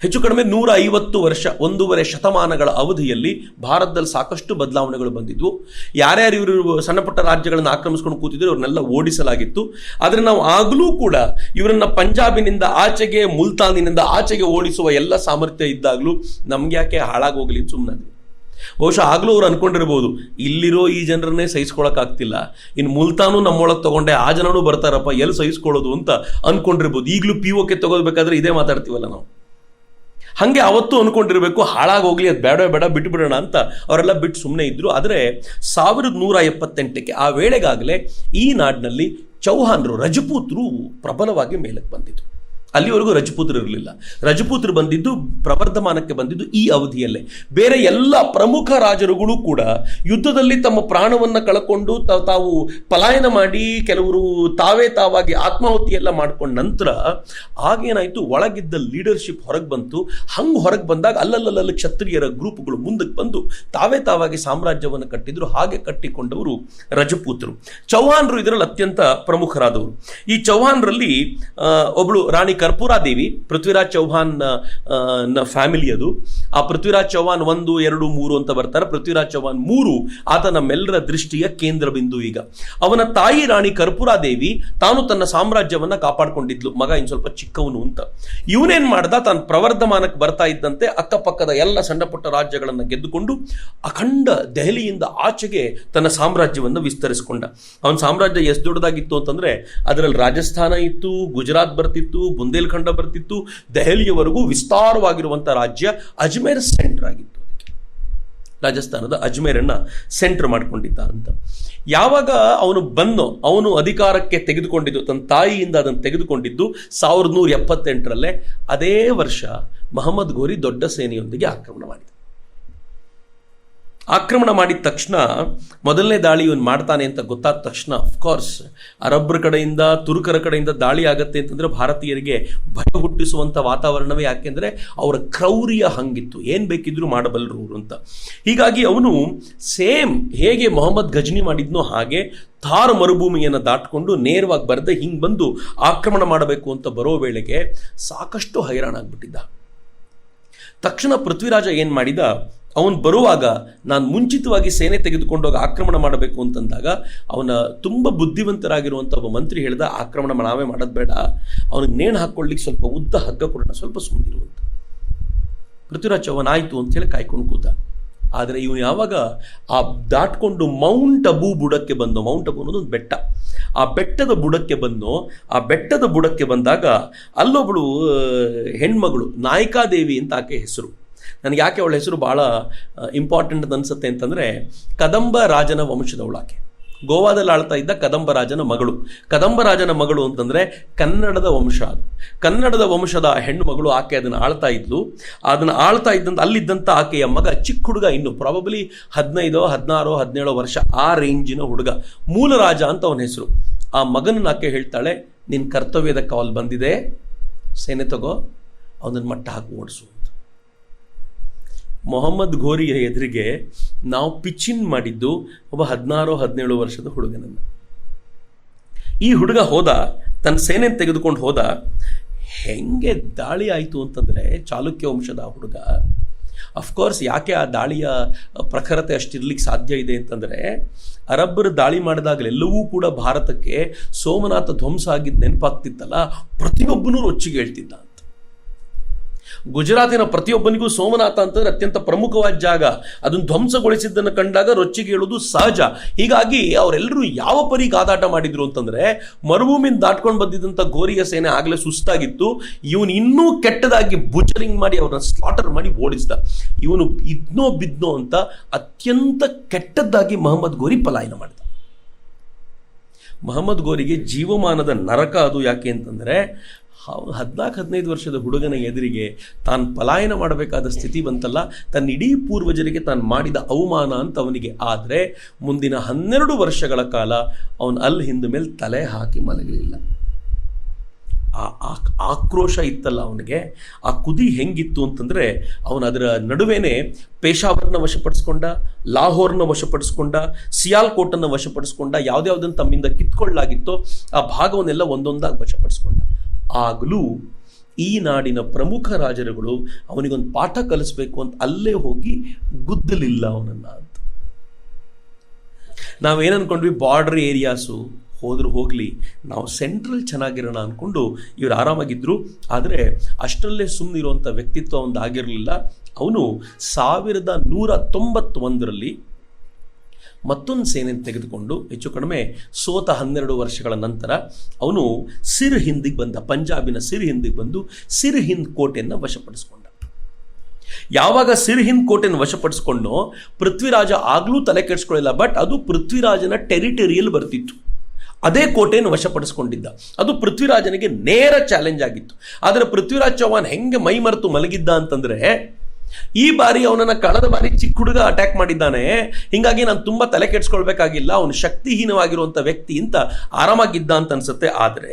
ಹೆಚ್ಚು ಕಡಿಮೆ 150 ವರ್ಷ, 1.5 ಶತಮಾನಗಳ ಅವಧಿಯಲ್ಲಿ ಭಾರತದಲ್ಲಿ ಸಾಕಷ್ಟು ಬದಲಾವಣೆಗಳು ಬಂದಿದ್ವು. ಯಾರ್ಯಾರು ಇವರು ಸಣ್ಣ ಪುಟ್ಟ ರಾಜ್ಯಗಳನ್ನು ಆಕ್ರಮಿಸ್ಕೊಂಡು ಕೂತಿದ್ರು ಅವ್ರನ್ನೆಲ್ಲ ಓಡಿಸಲಾಗಿತ್ತು. ಆದರೆ ನಾವು ಆಗಲೂ ಕೂಡ ಇವರನ್ನ ಪಂಜಾಬಿನಿಂದ ಆಚೆಗೆ, ಮುಲ್ತಾನಿನಿಂದ ಆಚೆಗೆ ಓಡಿಸುವ ಎಲ್ಲ ಸಾಮರ್ಥ್ಯ ಇದ್ದಾಗಲೂ ನಮ್ಗೆ ಯಾಕೆ ಹಾಳಾಗೋಗ್ಲಿ ಸುಮ್ಮನೆ. ಬಹುಶಃ ಆಗಲೂ ಅವ್ರು ಅನ್ಕೊಂಡಿರ್ಬೋದು, ಇಲ್ಲಿರೋ ಈ ಜನರನ್ನೇ ಸಹಿಸ್ಕೊಳಕ್ಕಾಗ್ತಿಲ್ಲ, ಇನ್ನು ಮುಲ್ತಾನು ನಮ್ಮೊಳಗೆ ತಗೊಂಡೆ ಆ ಜನನೂ ಬರ್ತಾರಪ್ಪ, ಎಲ್ಲಿ ಸಹಿಸ್ಕೊಳ್ಳೋದು ಅಂತ ಅನ್ಕೊಂಡಿರ್ಬೋದು. ಈಗಲೂ POK ತಗೋಬೇಕಾದ್ರೆ ಇದೇ ಮಾತಾಡ್ತೀವಲ್ಲ ನಾವು. ಹಾಗೆ ಅವತ್ತು ಅನ್ಕೊಂಡಿರ್ಬೇಕು, ಹಾಳಾಗೋಗ್ಲಿ, ಅದು ಬೇಡ ಬಿಟ್ಟುಬಿಡೋಣ ಅಂತ ಅವರೆಲ್ಲ ಬಿಟ್ಟು ಸುಮ್ಮನೆ ಇದ್ರು. ಆದರೆ 1178ಕ್ಕೆ ಆ ವೇಳೆಗಾಗಲೇ ಈ ನಾಡಿನಲ್ಲಿ ಚೌಹಾನ್ರು, ರಜಪೂತರು ಪ್ರಬಲವಾಗಿ ಮೇಲಕ್ಕೆ ಬಂದಿದ್ರು. ಅಲ್ಲಿವರೆಗೂ ರಜಪೂತರು ಇರಲಿಲ್ಲ. ರಜಪೂತರು ಬಂದಿದ್ದು, ಪ್ರವರ್ಧಮಾನಕ್ಕೆ ಬಂದಿದ್ದು ಈ ಅವಧಿಯಲ್ಲೇ. ಬೇರೆ ಎಲ್ಲ ಪ್ರಮುಖ ರಾಜರುಗಳು ಕೂಡ ಯುದ್ಧದಲ್ಲಿ ತಮ್ಮ ಪ್ರಾಣವನ್ನು ಕಳ್ಕೊಂಡು ತಾವು ಪಲಾಯನ ಮಾಡಿ, ಕೆಲವರು ತಾವಾಗಿ ಆತ್ಮಾಹುತಿಯೆಲ್ಲ ಮಾಡ್ಕೊಂಡ ನಂತರ ಆಗೇನಾಯಿತು, ಒಳಗಿದ್ದ ಲೀಡರ್ಶಿಪ್ ಹೊರಗೆ ಬಂತು. ಹಂಗೆ ಹೊರಗೆ ಬಂದಾಗ ಅಲ್ಲಲ್ಲಲ್ಲಿ ಕ್ಷತ್ರಿಯರ ಗ್ರೂಪ್ಗಳು ಮುಂದಕ್ಕೆ ಬಂದು ತಾವಾಗಿ ಸಾಮ್ರಾಜ್ಯವನ್ನು ಕಟ್ಟಿದ್ರು. ಹಾಗೆ ಕಟ್ಟಿಕೊಂಡವರು ರಜಪೂತರು. ಚೌಹಾನ್ರು ಇದರಲ್ಲಿ ಅತ್ಯಂತ ಪ್ರಮುಖರಾದವರು. ಈ ಚೌಹಾನ್ರಲ್ಲಿ ಒಬ್ಬಳು ರಾಣಿ ಕರ್ಪೂರಾದೇವಿ, ಪೃಥ್ವಿರಾಜ್ ಚೌಹಾನ್ ನ ಫ್ಯಾಮಿಲಿ ಅದು. ಆ ಪೃಥ್ವಿರಾಜ್ ಚೌಹಾನ್ 1, 2, 3 ಅಂತ ಬರ್ತಾರೆ. ಪೃಥ್ವಿರಾಜ್ ಚೌಹಾನ್ 3 ಆತ ನಮ್ಮೆಲ್ಲರ ದೃಷ್ಟಿಯ ಕೇಂದ್ರ ಬಿಂದು. ಈಗ ಅವನ ತಾಯಿ ರಾಣಿ ಕರ್ಪೂರಾದೇವಿ ತಾನು ತನ್ನ ಸಾಮ್ರಾಜ್ಯವನ್ನ ಕಾಪಾಡಿಕೊಂಡಿದ್ಲು, ಮಗ ಇನ್ ಸ್ವಲ್ಪ ಚಿಕ್ಕವನು ಅಂತ. ಇವನೇನ್ ಮಾಡ್ದ, ತಾನು ಪ್ರವರ್ಧಮಾನಕ್ಕೆ ಬರ್ತಾ ಇದ್ದಂತೆ ಅಕ್ಕಪಕ್ಕದ ಎಲ್ಲ ಸಣ್ಣ ಪುಟ್ಟ ರಾಜ್ಯಗಳನ್ನು ಗೆದ್ದುಕೊಂಡು ಅಖಂಡ ದೆಹಲಿಯಿಂದ ಆಚೆಗೆ ತನ್ನ ಸಾಮ್ರಾಜ್ಯವನ್ನು ವಿಸ್ತರಿಸಿಕೊಂಡ. ಅವನ ಸಾಮ್ರಾಜ್ಯ ಎಷ್ಟು ದೊಡ್ಡದಾಗಿತ್ತು ಅಂತಂದ್ರೆ, ಅದರಲ್ಲಿ ರಾಜಸ್ಥಾನ ಇತ್ತು, ಗುಜರಾತ್ ಬರ್ತಿತ್ತು, ಬುಂದೇಲ್ಖಂಡ ಬರ್ತಿತ್ತು, ದೆಹಲಿಯವರೆಗೂ ವಿಸ್ತಾರವಾಗಿರುವಂಥ ರಾಜ್ಯ. ಅಜ್ಮೇರ್ ಸೆಂಟರ್ ಆಗಿತ್ತು, ಅದಕ್ಕೆ ರಾಜಸ್ಥಾನದ ಅಜ್ಮೇರನ್ನ ಸೆಂಟರ್ ಮಾಡ್ಕೊಂಡಿದ್ದ ಅಂತ. ಯಾವಾಗ ಅವನು ಅಧಿಕಾರಕ್ಕೆ ತೆಗೆದುಕೊಂಡಿದ್ದು, ತನ್ನ ತಾಯಿಯಿಂದ ಅದನ್ನು ತೆಗೆದುಕೊಂಡಿದ್ದು 1178ರಲ್ಲೇ. ಅದೇ ವರ್ಷ ಮಹಮ್ಮದ್ ಘೋರಿ ದೊಡ್ಡ ಸೇನೆಯೊಂದಿಗೆ ಆಕ್ರಮಣ ಮಾಡಿದ. ಆಕ್ರಮಣ ಮಾಡಿದ ತಕ್ಷಣ ಮೊದಲನೇ ದಾಳಿ ಇವನು ಮಾಡ್ತಾನೆ ಅಂತ ಗೊತ್ತಾದ ತಕ್ಷಣ ಅಫ್ಕೋರ್ಸ್ ಅರಬ್ಬರ ಕಡೆಯಿಂದ ತುರ್ಕರ ಕಡೆಯಿಂದ ದಾಳಿ ಆಗತ್ತೆ ಅಂತಂದರೆ ಭಾರತೀಯರಿಗೆ ಭಯ ಹುಟ್ಟಿಸುವಂಥ ವಾತಾವರಣವೇ. ಯಾಕೆಂದರೆ ಅವರ ಕ್ರೌರ್ಯ ಹಂಗಿತ್ತು, ಏನು ಬೇಕಿದ್ರೂ ಮಾಡಬಲ್ಲರು ಅವರು ಅಂತ. ಹೀಗಾಗಿ ಅವನು ಸೇಮ್ ಹೇಗೆ ಮೊಹಮ್ಮದ್ ಘಜ್ನಿ ಮಾಡಿದ್ನೋ ಹಾಗೆ ಥಾರ್ ಮರುಭೂಮಿಯನ್ನು ದಾಟ್ಕೊಂಡು ನೇರವಾಗಿ ಬರದೆ ಹಿಂಗೆ ಬಂದು ಆಕ್ರಮಣ ಮಾಡಬೇಕು ಅಂತ ಬರೋ ವೇಳೆಗೆ ಸಾಕಷ್ಟು ಹೈರಾಣಾಗ್ಬಿಟ್ಟಿದ್ದ. ತಕ್ಷಣ ಪೃಥ್ವಿರಾಜ ಏನು ಮಾಡಿದ, ಅವನು ಬರುವಾಗ ನಾನು ಮುಂಚಿತವಾಗಿ ಸೇನೆ ತೆಗೆದುಕೊಂಡೋಗಿ ಆಕ್ರಮಣ ಮಾಡಬೇಕು ಅಂತಂದಾಗ ಅವನ ತುಂಬ ಬುದ್ಧಿವಂತರಾಗಿರುವಂಥ ಒಬ್ಬ ಮಂತ್ರಿ ಹೇಳಿದ, ಆಕ್ರಮಣ ನಾವೇ ಮಾಡೋದು ಬೇಡ, ಅವನಿಗೆ ನೇಣು ಹಾಕ್ಕೊಳ್ಳಿಕ್ಕೆ ಸ್ವಲ್ಪ ಉದ್ದ ಹಗ್ಗ ಕೊಡೋಣ, ಸ್ವಲ್ಪ ಸುಮ್ಮನಿರುವಂಥ. ಪೃಥ್ವಿರಾಜ ಚೌಹಾಣ್ ಆಯಿತು ಅಂತೇಳಿ ಕಾಯ್ಕೊಂಡು ಕೂತ. ಆದರೆ ಇವನು ಯಾವಾಗ ಆ ದಾಟ್ಕೊಂಡು ಮೌಂಟ್ ಅಬು ಬುಡಕ್ಕೆ ಬಂದೋ, ಮೌಂಟ್ ಅಬು ಅನ್ನೋದು ಒಂದು ಬೆಟ್ಟ, ಆ ಬೆಟ್ಟದ ಬುಡಕ್ಕೆ ಬಂದೋ, ಆ ಬೆಟ್ಟದ ಬುಡಕ್ಕೆ ಬಂದಾಗ ಅಲ್ಲೊಬ್ಬಳು ಹೆಣ್ಮಗಳು ನಾಯಿಕಾದೇವಿ ಅಂತ ಆಕೆ ಹೆಸರು. ನನಗೆ ಯಾಕೆ ಅವಳ ಹೆಸರು ಭಾಳ ಇಂಪಾರ್ಟೆಂಟ್ ಅನಿಸುತ್ತೆ ಅಂತಂದರೆ, ಕದಂಬ ರಾಜನ ವಂಶದವಳು ಆಕೆ. ಗೋವಾದಲ್ಲಿ ಆಳ್ತಾ ಇದ್ದ ಕದಂಬ ರಾಜನ ಮಗಳು. ಕದಂಬ ರಾಜನ ಮಗಳು ಅಂತಂದರೆ ಕನ್ನಡದ ವಂಶ. ಅದು ಕನ್ನಡದ ವಂಶದ ಹೆಣ್ಣು ಮಗಳು ಆಕೆ. ಅದನ್ನು ಆಳ್ತಾ ಇದ್ಲು. ಅದನ್ನು ಆಳ್ತಾ ಇದ್ದಂತ ಅಲ್ಲಿದ್ದಂಥ ಆಕೆಯ ಮಗ ಚಿಕ್ಕ ಹುಡುಗ, ಇನ್ನು ಪ್ರಾಬಬ್ಲಿ 15, 16, 17 ವರ್ಷ ಆ ರೇಂಜಿನ ಹುಡುಗ, ಮೂಲ ರಾಜ ಅಂತ ಅವನ ಹೆಸರು. ಆ ಮಗನನ್ನು ಆಕೆ ಹೇಳ್ತಾಳೆ, ನಿನ್ನ ಕರ್ತವ್ಯದ ಕಾಲ್ ಬಂದಿದೆ, ಸೇನೆ ತಗೋ, ಅವನನ್ನು ಮಟ್ಟ ಹಾಕಿ ಓಡಿಸು. ಮೊಹಮ್ಮದ್ ಘೋರಿಯ ಎದುರಿಗೆ ನಾವು ಪಿಚಿನ್ ಮಾಡಿದ್ದು ಒಬ್ಬ 16, 17 ವರ್ಷದ ಹುಡುಗನನ್ನು. ಈ ಹುಡುಗ ಹೋದ, ತನ್ನ ಸೇನೆ ತೆಗೆದುಕೊಂಡು ಹೋದ. ಹೆಂಗೆ ದಾಳಿ ಆಯಿತು ಅಂತಂದರೆ, ಚಾಲುಕ್ಯ ವಂಶದ ಹುಡುಗ. ಅಫ್ಕೋರ್ಸ್ ಯಾಕೆ ಆ ದಾಳಿಯ ಪ್ರಖರತೆ ಅಷ್ಟಿರ್ಲಿಕ್ಕೆ ಸಾಧ್ಯ ಇದೆ ಅಂತಂದರೆ, ಅರಬ್ಬರು ದಾಳಿ ಮಾಡಿದಾಗಲೆಲ್ಲವೂ ಕೂಡ ಭಾರತಕ್ಕೆ ಸೋಮನಾಥ ಧ್ವಂಸ ಆಗಿದ್ದು ನೆನಪಾಗ್ತಿತ್ತಲ್ಲ, ಪ್ರತಿಯೊಬ್ಬನೂ ರೊಚ್ಚಿಗೆ ಹೇಳ್ತಿದ್ದ. ಗುಜರಾತಿನ ಪ್ರತಿಯೊಬ್ಬನಿಗೂ ಸೋಮನಾಥ ಅಂತಂದರೆ ಅತ್ಯಂತ ಪ್ರಮುಖವಾದ ಜಾಗ. ಅದನ್ನು ಧ್ವಂಸಗೊಳಿಸಿದ್ದನ್ನು ಕಂಡಾಗ ರೊಚ್ಚಿಗೆ ಹೇಳೋದು ಸಹಜ. ಹೀಗಾಗಿ ಅವರೆಲ್ಲರೂ ಯಾವ ಪರಿ ಕಾದಾಟ ಮಾಡಿದ್ರು ಅಂತಂದರೆ, ಮರುಭೂಮಿಯಿಂದ ದಾಟ್ಕೊಂಡು ಬಂದಿದ್ದಂಥ ಘೋರಿಯ ಸೇನೆ ಆಗಲೇ ಸುಸ್ತಾಗಿತ್ತು. ಇವನು ಇನ್ನೂ ಕೆಟ್ಟದಾಗಿ ಬುಚರಿಂಗ್ ಮಾಡಿ ಅವ್ರನ್ನ ಸ್ಲಾಟರ್ ಮಾಡಿ ಓಡಿಸ್ದ. ಇವನು ಇದ್ನೋ ಬಿದ್ನೋ ಅಂತ ಅತ್ಯಂತ ಕೆಟ್ಟದ್ದಾಗಿ ಮೊಹಮ್ಮದ್ ಘೋರಿ ಪಲಾಯನ ಮಾಡಿದ. ಮೊಹಮ್ಮದ್ ಘೋರಿಗೆ ಜೀವಮಾನದ ನರಕ ಅದು. ಯಾಕೆ ಅಂತಂದರೆ 14-15 ವರ್ಷದ ಹುಡುಗನ ಎದುರಿಗೆ ತಾನು ಪಲಾಯನ ಮಾಡಬೇಕಾದ ಸ್ಥಿತಿ ಬಂತಲ್ಲ, ತನ್ನ ಇಡೀ ಪೂರ್ವಜರಿಗೆ ತಾನು ಮಾಡಿದ ಅವಮಾನ ಅಂತ ಅವನಿಗೆ. ಆದರೆ ಮುಂದಿನ 12 ವರ್ಷಗಳ ಕಾಲ ಅವನು ಹಿಂದ ಮೇಲೆ ತಲೆ ಹಾಕಿ ಮಲಗಲಿಲ್ಲ. ಆ ಆಕ್ರೋಶ ಇತ್ತಲ್ಲ ಅವನಿಗೆ, ಆ ಕುದಿ ಹೆಂಗಿತ್ತು ಅಂತಂದರೆ, ಅವನು ಅದರ ನಡುವೆನೇ ಪೇಶಾವರ್ನ ವಶಪಡಿಸ್ಕೊಂಡ, ಲಾಹೋರ್ನ ವಶಪಡಿಸ್ಕೊಂಡ, ಸಿಯಾಲ್ಕೋಟನ್ನು ವಶಪಡಿಸ್ಕೊಂಡ, ಯಾವುದ್ಯಾವುದನ್ನು ತಮ್ಮಿಂದ ಕಿತ್ಕೊಳ್ಳಲಾಗಿತ್ತೋ ಆ ಭಾಗವನ್ನೆಲ್ಲ ಒಂದೊಂದಾಗಿ ವಶಪಡಿಸ್ಕೊಂಡ. ಆಗಲೂ ಈ ನಾಡಿನ ಪ್ರಮುಖ ರಾಜರುಗಳು ಅವನಿಗೊಂದು ಪಾಠ ಕಲಿಸ್ಬೇಕು ಅಂತ ಅಲ್ಲೇ ಹೋಗಿ ಗುದ್ದಲಿಲ್ಲ ಅವನನ್ನು ಅಂತ. ನಾವೇನು ಅಂದ್ಕೊಂಡ್ವಿ, ಬಾರ್ಡರ್ ಏರಿಯಾಸು ಹೋದ್ರೂ ಹೋಗಲಿ, ನಾವು ಸೆಂಟ್ರಲ್ ಚೆನ್ನಾಗಿರೋಣ ಅಂದ್ಕೊಂಡು ಇವರು ಆರಾಮಾಗಿದ್ದರು. ಆದರೆ ಅಷ್ಟರಲ್ಲೇ ಸುಮ್ಮನಿರುವಂಥ ವ್ಯಕ್ತಿತ್ವ ಒಂದು ಆಗಿರಲಿಲ್ಲ. ಅವನು 1191ರಲ್ಲಿ ಮತ್ತೊಂದು ಸೇನೆ ತೆಗೆದುಕೊಂಡು ಹೆಚ್ಚು ಕಡಿಮೆ ಸೋತ 12 ವರ್ಷಗಳ ನಂತರ ಅವನು ಸಿರ್ ಹಿಂದಿಗೆ ಬಂದ. ಪಂಜಾಬಿನ ಸಿರ್ ಹಿಂದಿಗೆ ಬಂದು ಸಿರ್ ಹಿಂದ್ ಕೋಟೆಯನ್ನು ವಶಪಡಿಸ್ಕೊಂಡ. ಯಾವಾಗ ಸಿರ್ ಹಿಂದ್ ಕೋಟೆಯನ್ನು ವಶಪಡಿಸ್ಕೊಂಡೋ, ಪೃಥ್ವಿರಾಜ ಆಗಲೂ ತಲೆ ಕೆಡಿಸ್ಕೊಳ್ಳಿಲ್ಲ. ಬಟ್ ಅದು ಪೃಥ್ವಿರಾಜನ ಟೆರಿಟರಿಯಲ್ಲಿ ಬರ್ತಿತ್ತು. ಅದೇ ಕೋಟೆಯನ್ನು ವಶಪಡಿಸ್ಕೊಂಡಿದ್ದ. ಅದು ಪೃಥ್ವಿರಾಜನಿಗೆ ನೇರ ಚಾಲೆಂಜ್ ಆಗಿತ್ತು. ಆದರೆ ಪೃಥ್ವಿರಾಜ್ ಚೌಹಾಣ್ ಹೆಂಗೆ ಮೈ ಮರೆತು ಮಲಗಿದ್ದ ಅಂತಂದರೆ, ಈ ಬಾರಿ ಅವನನ್ನು ಕಳೆದ ಬಾರಿ ಚಿಕ್ಕ ಹುಡುಗ ಅಟ್ಯಾಕ್ ಮಾಡಿದ್ದಾನೆ, ಹೀಗಾಗಿ ನಾನು ತುಂಬ ತಲೆ ಕೆಡಿಸ್ಕೊಳ್ಬೇಕಾಗಿಲ್ಲ, ಅವನು ಶಕ್ತಿಹೀನವಾಗಿರುವಂಥ ವ್ಯಕ್ತಿ ಅಂತ ಆರಾಮಾಗಿದ್ದ ಅಂತ ಅನ್ಸುತ್ತೆ. ಆದರೆ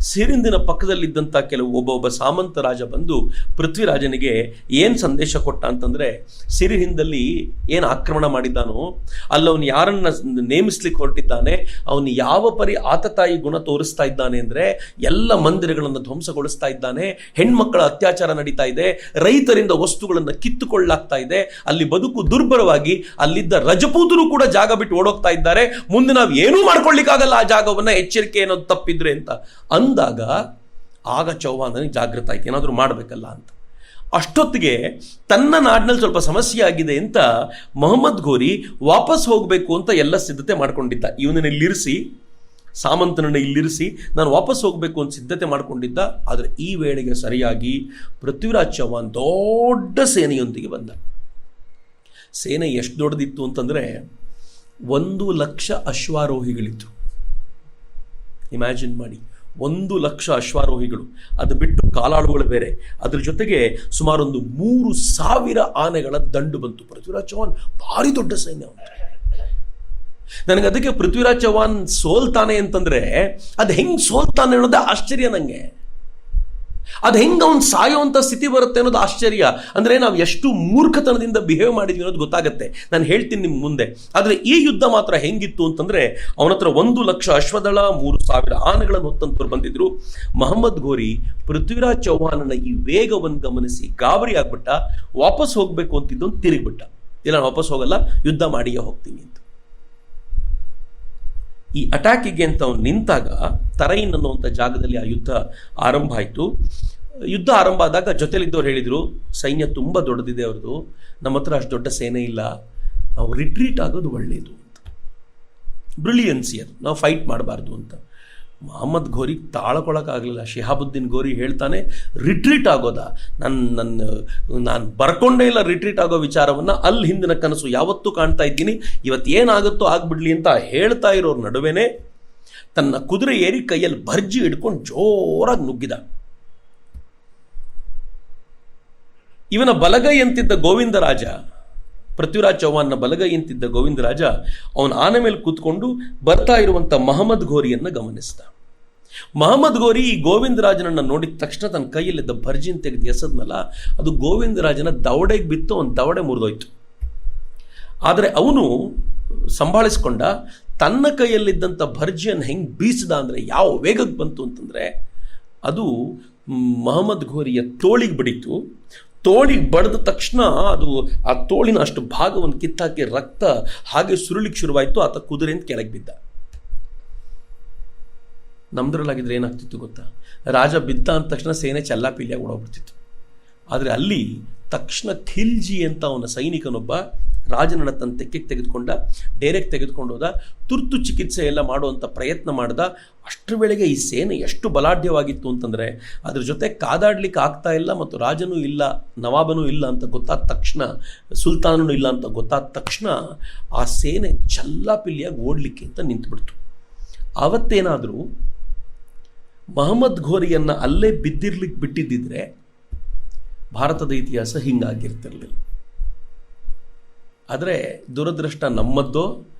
ಸಿರಿಂದಿನ ಪಕ್ಕದಲ್ಲಿದ್ದಂಥ ಒಬ್ಬ ಸಾಮಂತ ರಾಜ ಬಂದು ಪೃಥ್ವಿರಾಜನಿಗೆ ಏನು ಸಂದೇಶ ಕೊಟ್ಟ ಅಂತಂದರೆ, ಸಿರಿಹಿಂದಲ್ಲಿ ಏನು ಆಕ್ರಮಣ ಮಾಡಿದ್ದಾನೋ ಅಲ್ಲವನು ಯಾರನ್ನ ನೇಮಿಸ್ಲಿಕ್ಕೆ ಹೊರಟಿದ್ದಾನೆ, ಅವನು ಯಾವ ಪರಿ ಆತತಾಯಿ ಗುಣ ತೋರಿಸ್ತಾ ಇದ್ದಾನೆ ಅಂದರೆ, ಎಲ್ಲ ಮಂದಿರಗಳನ್ನು ಧ್ವಂಸಗೊಳಿಸ್ತಾ ಇದ್ದಾನೆ, ಹೆಣ್ಮಕ್ಕಳ ಅತ್ಯಾಚಾರ ನಡೀತಾ ಇದೆ, ರೈತರಿಂದ ವಸ್ತುಗಳನ್ನು ಕಿತ್ತುಕೊಳ್ಳಲಾಗ್ತಾ ಇದೆ, ಅಲ್ಲಿ ಬದುಕು ದುರ್ಬರವಾಗಿ ಅಲ್ಲಿದ್ದ ರಜಪೂತರು ಕೂಡ ಜಾಗ ಬಿಟ್ಟು ಓಡೋಗ್ತಾ ಇದ್ದಾರೆ, ಮುಂದೆ ನಾವು ಏನೂ ಮಾಡ್ಕೊಳ್ಳಿಕ್ಕಾಗಲ್ಲ ಆ ಜಾಗವನ್ನು, ಎಚ್ಚರಿಕೆ ಏನಾದ್ರು ತಪ್ಪಿದ್ರೆ ಅಂತ ಅಂದಾಗ ಆಗ ಚೌಹಾಣನಿಗೆ ಜಾಗೃತ ಆಯ್ತು, ಏನಾದರೂ ಮಾಡಬೇಕಲ್ಲ ಅಂತ. ಅಷ್ಟೊತ್ತಿಗೆ ತನ್ನ ನಾಡಿನಲ್ಲಿ ಸ್ವಲ್ಪ ಸಮಸ್ಯೆ ಆಗಿದೆ ಅಂತ ಮೊಹಮ್ಮದ್ ಘೋರಿ ವಾಪಸ್ ಹೋಗಬೇಕು ಅಂತ ಎಲ್ಲ ಸಿದ್ಧತೆ ಮಾಡ್ಕೊಂಡಿದ್ದ. ಇವನನ್ನು ಇಲ್ಲಿರಿಸಿ, ಸಾಮಂತನನ್ನು ಇಲ್ಲಿರಿಸಿ ನಾನು ವಾಪಸ್ ಹೋಗಬೇಕು ಅಂತ ಸಿದ್ಧತೆ ಮಾಡಿಕೊಂಡಿದ್ದ. ಆದರೆ ಈ ವೇಳೆಗೆ ಸರಿಯಾಗಿ ಪೃಥ್ವಿರಾಜ್ ಚೌಹಾಣ್ ದೊಡ್ಡ ಸೇನೆಯೊಂದಿಗೆ ಬಂದ. ಸೇನೆ ಎಷ್ಟು ದೊಡ್ಡದಿತ್ತು ಅಂತಂದರೆ 1,00,000 ಅಶ್ವಾರೋಹಿಗಳಿತ್ತು. ಇಮ್ಯಾಜಿನ್ ಮಾಡಿ, 1,00,000 ಅಶ್ವಾರೋಹಿಗಳು, ಅದು ಬಿಟ್ಟು ಕಾಲಾಳುಗಳು ಬೇರೆ, ಅದ್ರ ಜೊತೆಗೆ ಸುಮಾರೊಂದು 3,000 ಆನೆಗಳ ದಂಡು ಬಂತು. ಪೃಥ್ವಿರಾಜ್ ಚೌಹಾಣ್ ಭಾರಿ ದೊಡ್ಡ ಸೈನ್ಯ. ನನಗೆ ಅದಕ್ಕೆ ಪೃಥ್ವಿರಾಜ್ ಚೌಹಾಣ್ ಸೋಲ್ತಾನೆ ಅಂತಂದ್ರೆ ಅದು ಹೆಂಗ್ ಸೋಲ್ತಾನೆ ಅನ್ನೋದೇ ಆಶ್ಚರ್ಯ ನಂಗೆ. ಅದು ಹೆಂಗೆ ಅವ್ನು ಸಾಯೋವಂಥ ಸ್ಥಿತಿ ಬರುತ್ತೆ ಅನ್ನೋದು ಆಶ್ಚರ್ಯ. ಅಂದರೆ ನಾವು ಎಷ್ಟು ಮೂರ್ಖತನದಿಂದ ಬಿಹೇವ್ ಮಾಡಿದ್ವಿ ಅನ್ನೋದು ಗೊತ್ತಾಗುತ್ತೆ. ನಾನು ಹೇಳ್ತೀನಿ ನಿಮ್ಮ ಮುಂದೆ. ಆದರೆ ಈ ಯುದ್ಧ ಮಾತ್ರ ಹೆಂಗಿತ್ತು ಅಂತಂದರೆ, ಅವನ ಹತ್ರ 1,00,000 ಅಶ್ವದಳ, 3,000 ಆನೆಗಳನ್ನು ಹೊತ್ತಂತವ್ರು ಬಂದಿದ್ರು. ಮಹಮ್ಮದ್ ಘೋರಿ ಪೃಥ್ವಿರಾಜ್ ಚೌಹಾಣನ ಈ ವೇಗವನ್ನು ಗಮನಿಸಿ ಗಾಬರಿ ಆಗ್ಬಿಟ್ಟ. ವಾಪಸ್ ಹೋಗಬೇಕು ಅಂತಿದ್ದೊಂದು ತಿರುಗಿಬಿಟ್ಟ. ಇಲ್ಲ, ನಾನು ವಾಪಸ್ ಹೋಗಲ್ಲ, ಯುದ್ಧ ಮಾಡಿಯೇ ಹೋಗ್ತೀನಿ ಅಂತ. ಈ ಅಟ್ಯಾಕಿಗೆ ಅಂತ ಅವ್ನು ನಿಂತಾಗ ತರೈನ್ ಅನ್ನುವಂಥ ಜಾಗದಲ್ಲಿ ಆ ಯುದ್ಧ ಆರಂಭ ಆಯಿತು. ಯುದ್ಧ ಆರಂಭ ಆದಾಗ ಜೊತೆಲಿದ್ದವ್ರು ಹೇಳಿದರು, ಸೈನ್ಯ ತುಂಬ ದೊಡ್ಡದಿದೆ ಅವ್ರದ್ದು, ನಮ್ಮ ಹತ್ರ ಅಷ್ಟು ದೊಡ್ಡ ಸೇನೆ ಇಲ್ಲ, ನಾವು ರಿಟ್ರೀಟ್ ಆಗೋದು ಒಳ್ಳೆಯದು ಅಂತ. ಬ್ರಿಲಿಯನ್ಸಿ ಅದು, ನಾವು ಫೈಟ್ ಮಾಡಬಾರ್ದು ಅಂತ. ಮಹಮ್ಮದ್ ಘೋರಿ ತಾಳ್ಕೊಳಕ್ಕಾಗಲಿಲ್ಲ. ಶಿಹಾಬುದ್ದೀನ್ ಘೋರಿ ಹೇಳ್ತಾನೆ, ರಿಟ್ರೀಟ್ ಆಗೋದಾ? ನಾನು ಬರ್ಕೊಂಡೇ ಇಲ್ಲ ರಿಟ್ರೀಟ್ ಆಗೋ ವಿಚಾರವನ್ನು. ಅಲ್ಲಿ ಹಿಂದಿನ ಕನಸು ಯಾವತ್ತೂ ಕಾಣ್ತಾ ಇದ್ದೀನಿ, ಇವತ್ತು ಏನಾಗುತ್ತೋ ಆಗ್ಬಿಡ್ಲಿ ಅಂತ ಹೇಳ್ತಾ ಇರೋರ ನಡುವೆನೇ ತನ್ನ ಕುದುರೆ ಏರಿ ಕೈಯಲ್ಲಿ ಭರ್ಜಿ ಹಿಡ್ಕೊಂಡು ಜೋರಾಗಿ ನುಗ್ಗಿದ. ಇವನ ಬಲಗೈ ಅಂತಿದ್ದ ಗೋವಿಂದರಾಜ, ಪೃಥ್ವಿರಾಜ್ ಚೌಹಾಣ್ನ ಬಲಗೈ ಅಂತಿದ್ದ ಗೋವಿಂದರಾಜ, ಅವನ ಆನೆ ಮೇಲೆ ಕೂತ್ಕೊಂಡು ಬರ್ತಾ ಇರುವಂಥ ಮಹಮ್ಮದ್ ಘೋರಿಯನ್ನು ಗಮನಿಸಿದ. ಮಹಮ್ಮದ್ ಘೋರಿ ಈ ಗೋವಿಂದರಾಜನನ್ನು ನೋಡಿದ ತಕ್ಷಣ ತನ್ನ ಕೈಯಲ್ಲಿದ್ದ ಭರ್ಜಿನ ತೆಗೆದು ಎಸದ್ನಲ್ಲ, ಅದು ಗೋವಿಂದರಾಜನ ದವಡೆಗೆ ಬಿತ್ತು. ಅವನ ದವಡೆ ಮುರಿದೋಯ್ತು. ಆದರೆ ಅವನು ಸಂಭಾಳಿಸ್ಕೊಂಡ. ತನ್ನ ಕೈಯಲ್ಲಿದ್ದಂಥ ಭರ್ಜಿಯನ್ನು ಹೆಂಗೆ ಬೀಸಿದ ಅಂದರೆ, ಯಾವ ವೇಗಕ್ಕೆ ಬಂತು ಅಂತಂದರೆ, ಅದು ಮಹಮ್ಮದ್ ಘೋರಿಯ ತೋಳಿಗೆ ಬಡಿತು. ತೋಳಿಗೆ ಬಡಿದ ತಕ್ಷಣ ಅದು ಆ ತೋಳಿನ ಅಷ್ಟು ಭಾಗವನ್ನು ಕಿತ್ತಾಕಿ ರಕ್ತ ಹಾಗೆ ಸುರುಳಿಗೆ ಶುರುವಾಯಿತು. ಆತ ಕುದುರೆಯಿಂದ ಕೆಳಗೆ ಬಿದ್ದ. ನಮ್ದ್ರಲ್ಲಾಗಿದ್ರೆ ಏನಾಗ್ತಿತ್ತು ಗೊತ್ತಾ? ರಾಜ ಬಿದ್ದ ಅಂದ ತಕ್ಷಣ ಸೇನೆ ಚೆಲ್ಲಾಪಿಲ್ಲಿಯಾಗಿ ಓಡೋಗ್ಬಿಡ್ತಿತ್ತು. ಆದರೆ ಅಲ್ಲಿ ತಕ್ಷಣ ಖಿಲ್ಜಿ ಅಂತ ಅವನ ಸೈನಿಕನೊಬ್ಬ ರಾಜನನ್ನ ತನ್ನ ತೆಕ್ಕೆಗೆ ತೆಗೆದುಕೊಂಡ, ಡೈರೆಕ್ಟ್ ತೆಗೆದುಕೊಂಡು ಹೋದ. ತುರ್ತು ಚಿಕಿತ್ಸೆ ಎಲ್ಲ ಮಾಡುವಂಥ ಪ್ರಯತ್ನ ಮಾಡ್ದ. ಅಷ್ಟರ ವೇಳೆಗೆ ಈ ಸೇನೆ ಎಷ್ಟು ಬಲಾಢ್ಯವಾಗಿತ್ತು ಅಂತಂದರೆ, ಅದ್ರ ಜೊತೆ ಕಾದಾಡ್ಲಿಕ್ಕೆ ಆಗ್ತಾ ಇಲ್ಲ, ಮತ್ತು ರಾಜನೂ ಇಲ್ಲ, ನವಾಬನೂ ಇಲ್ಲ ಅಂತ ಗೊತ್ತಾದ ತಕ್ಷಣ, ಸುಲ್ತಾನನೂ ಇಲ್ಲ ಅಂತ ಗೊತ್ತಾದ ತಕ್ಷಣ ಆ ಸೇನೆ ಚಲ್ಲಾಪಿಲ್ಲಿಯಾಗಿ ಓಡಲಿಕ್ಕೆ ಅಂತ ನಿಂತುಬಿಡ್ತು. ಆವತ್ತೇನಾದರೂ ಮಹಮ್ಮದ್ ಘೋರಿಯನ್ನು ಅಲ್ಲೇ ಬಿದ್ದಿರ್ಲಿಕ್ಕೆ ಬಿಟ್ಟಿದ್ದಿದ್ರೆ ಭಾರತದ ಇತಿಹಾಸ ಹಿಂಗಾಗಿರ್ತಿರಲಿಲ್ಲ. ಆದರೆ ದುರದೃಷ್ಟ ನಮ್ಮದ್ದೋ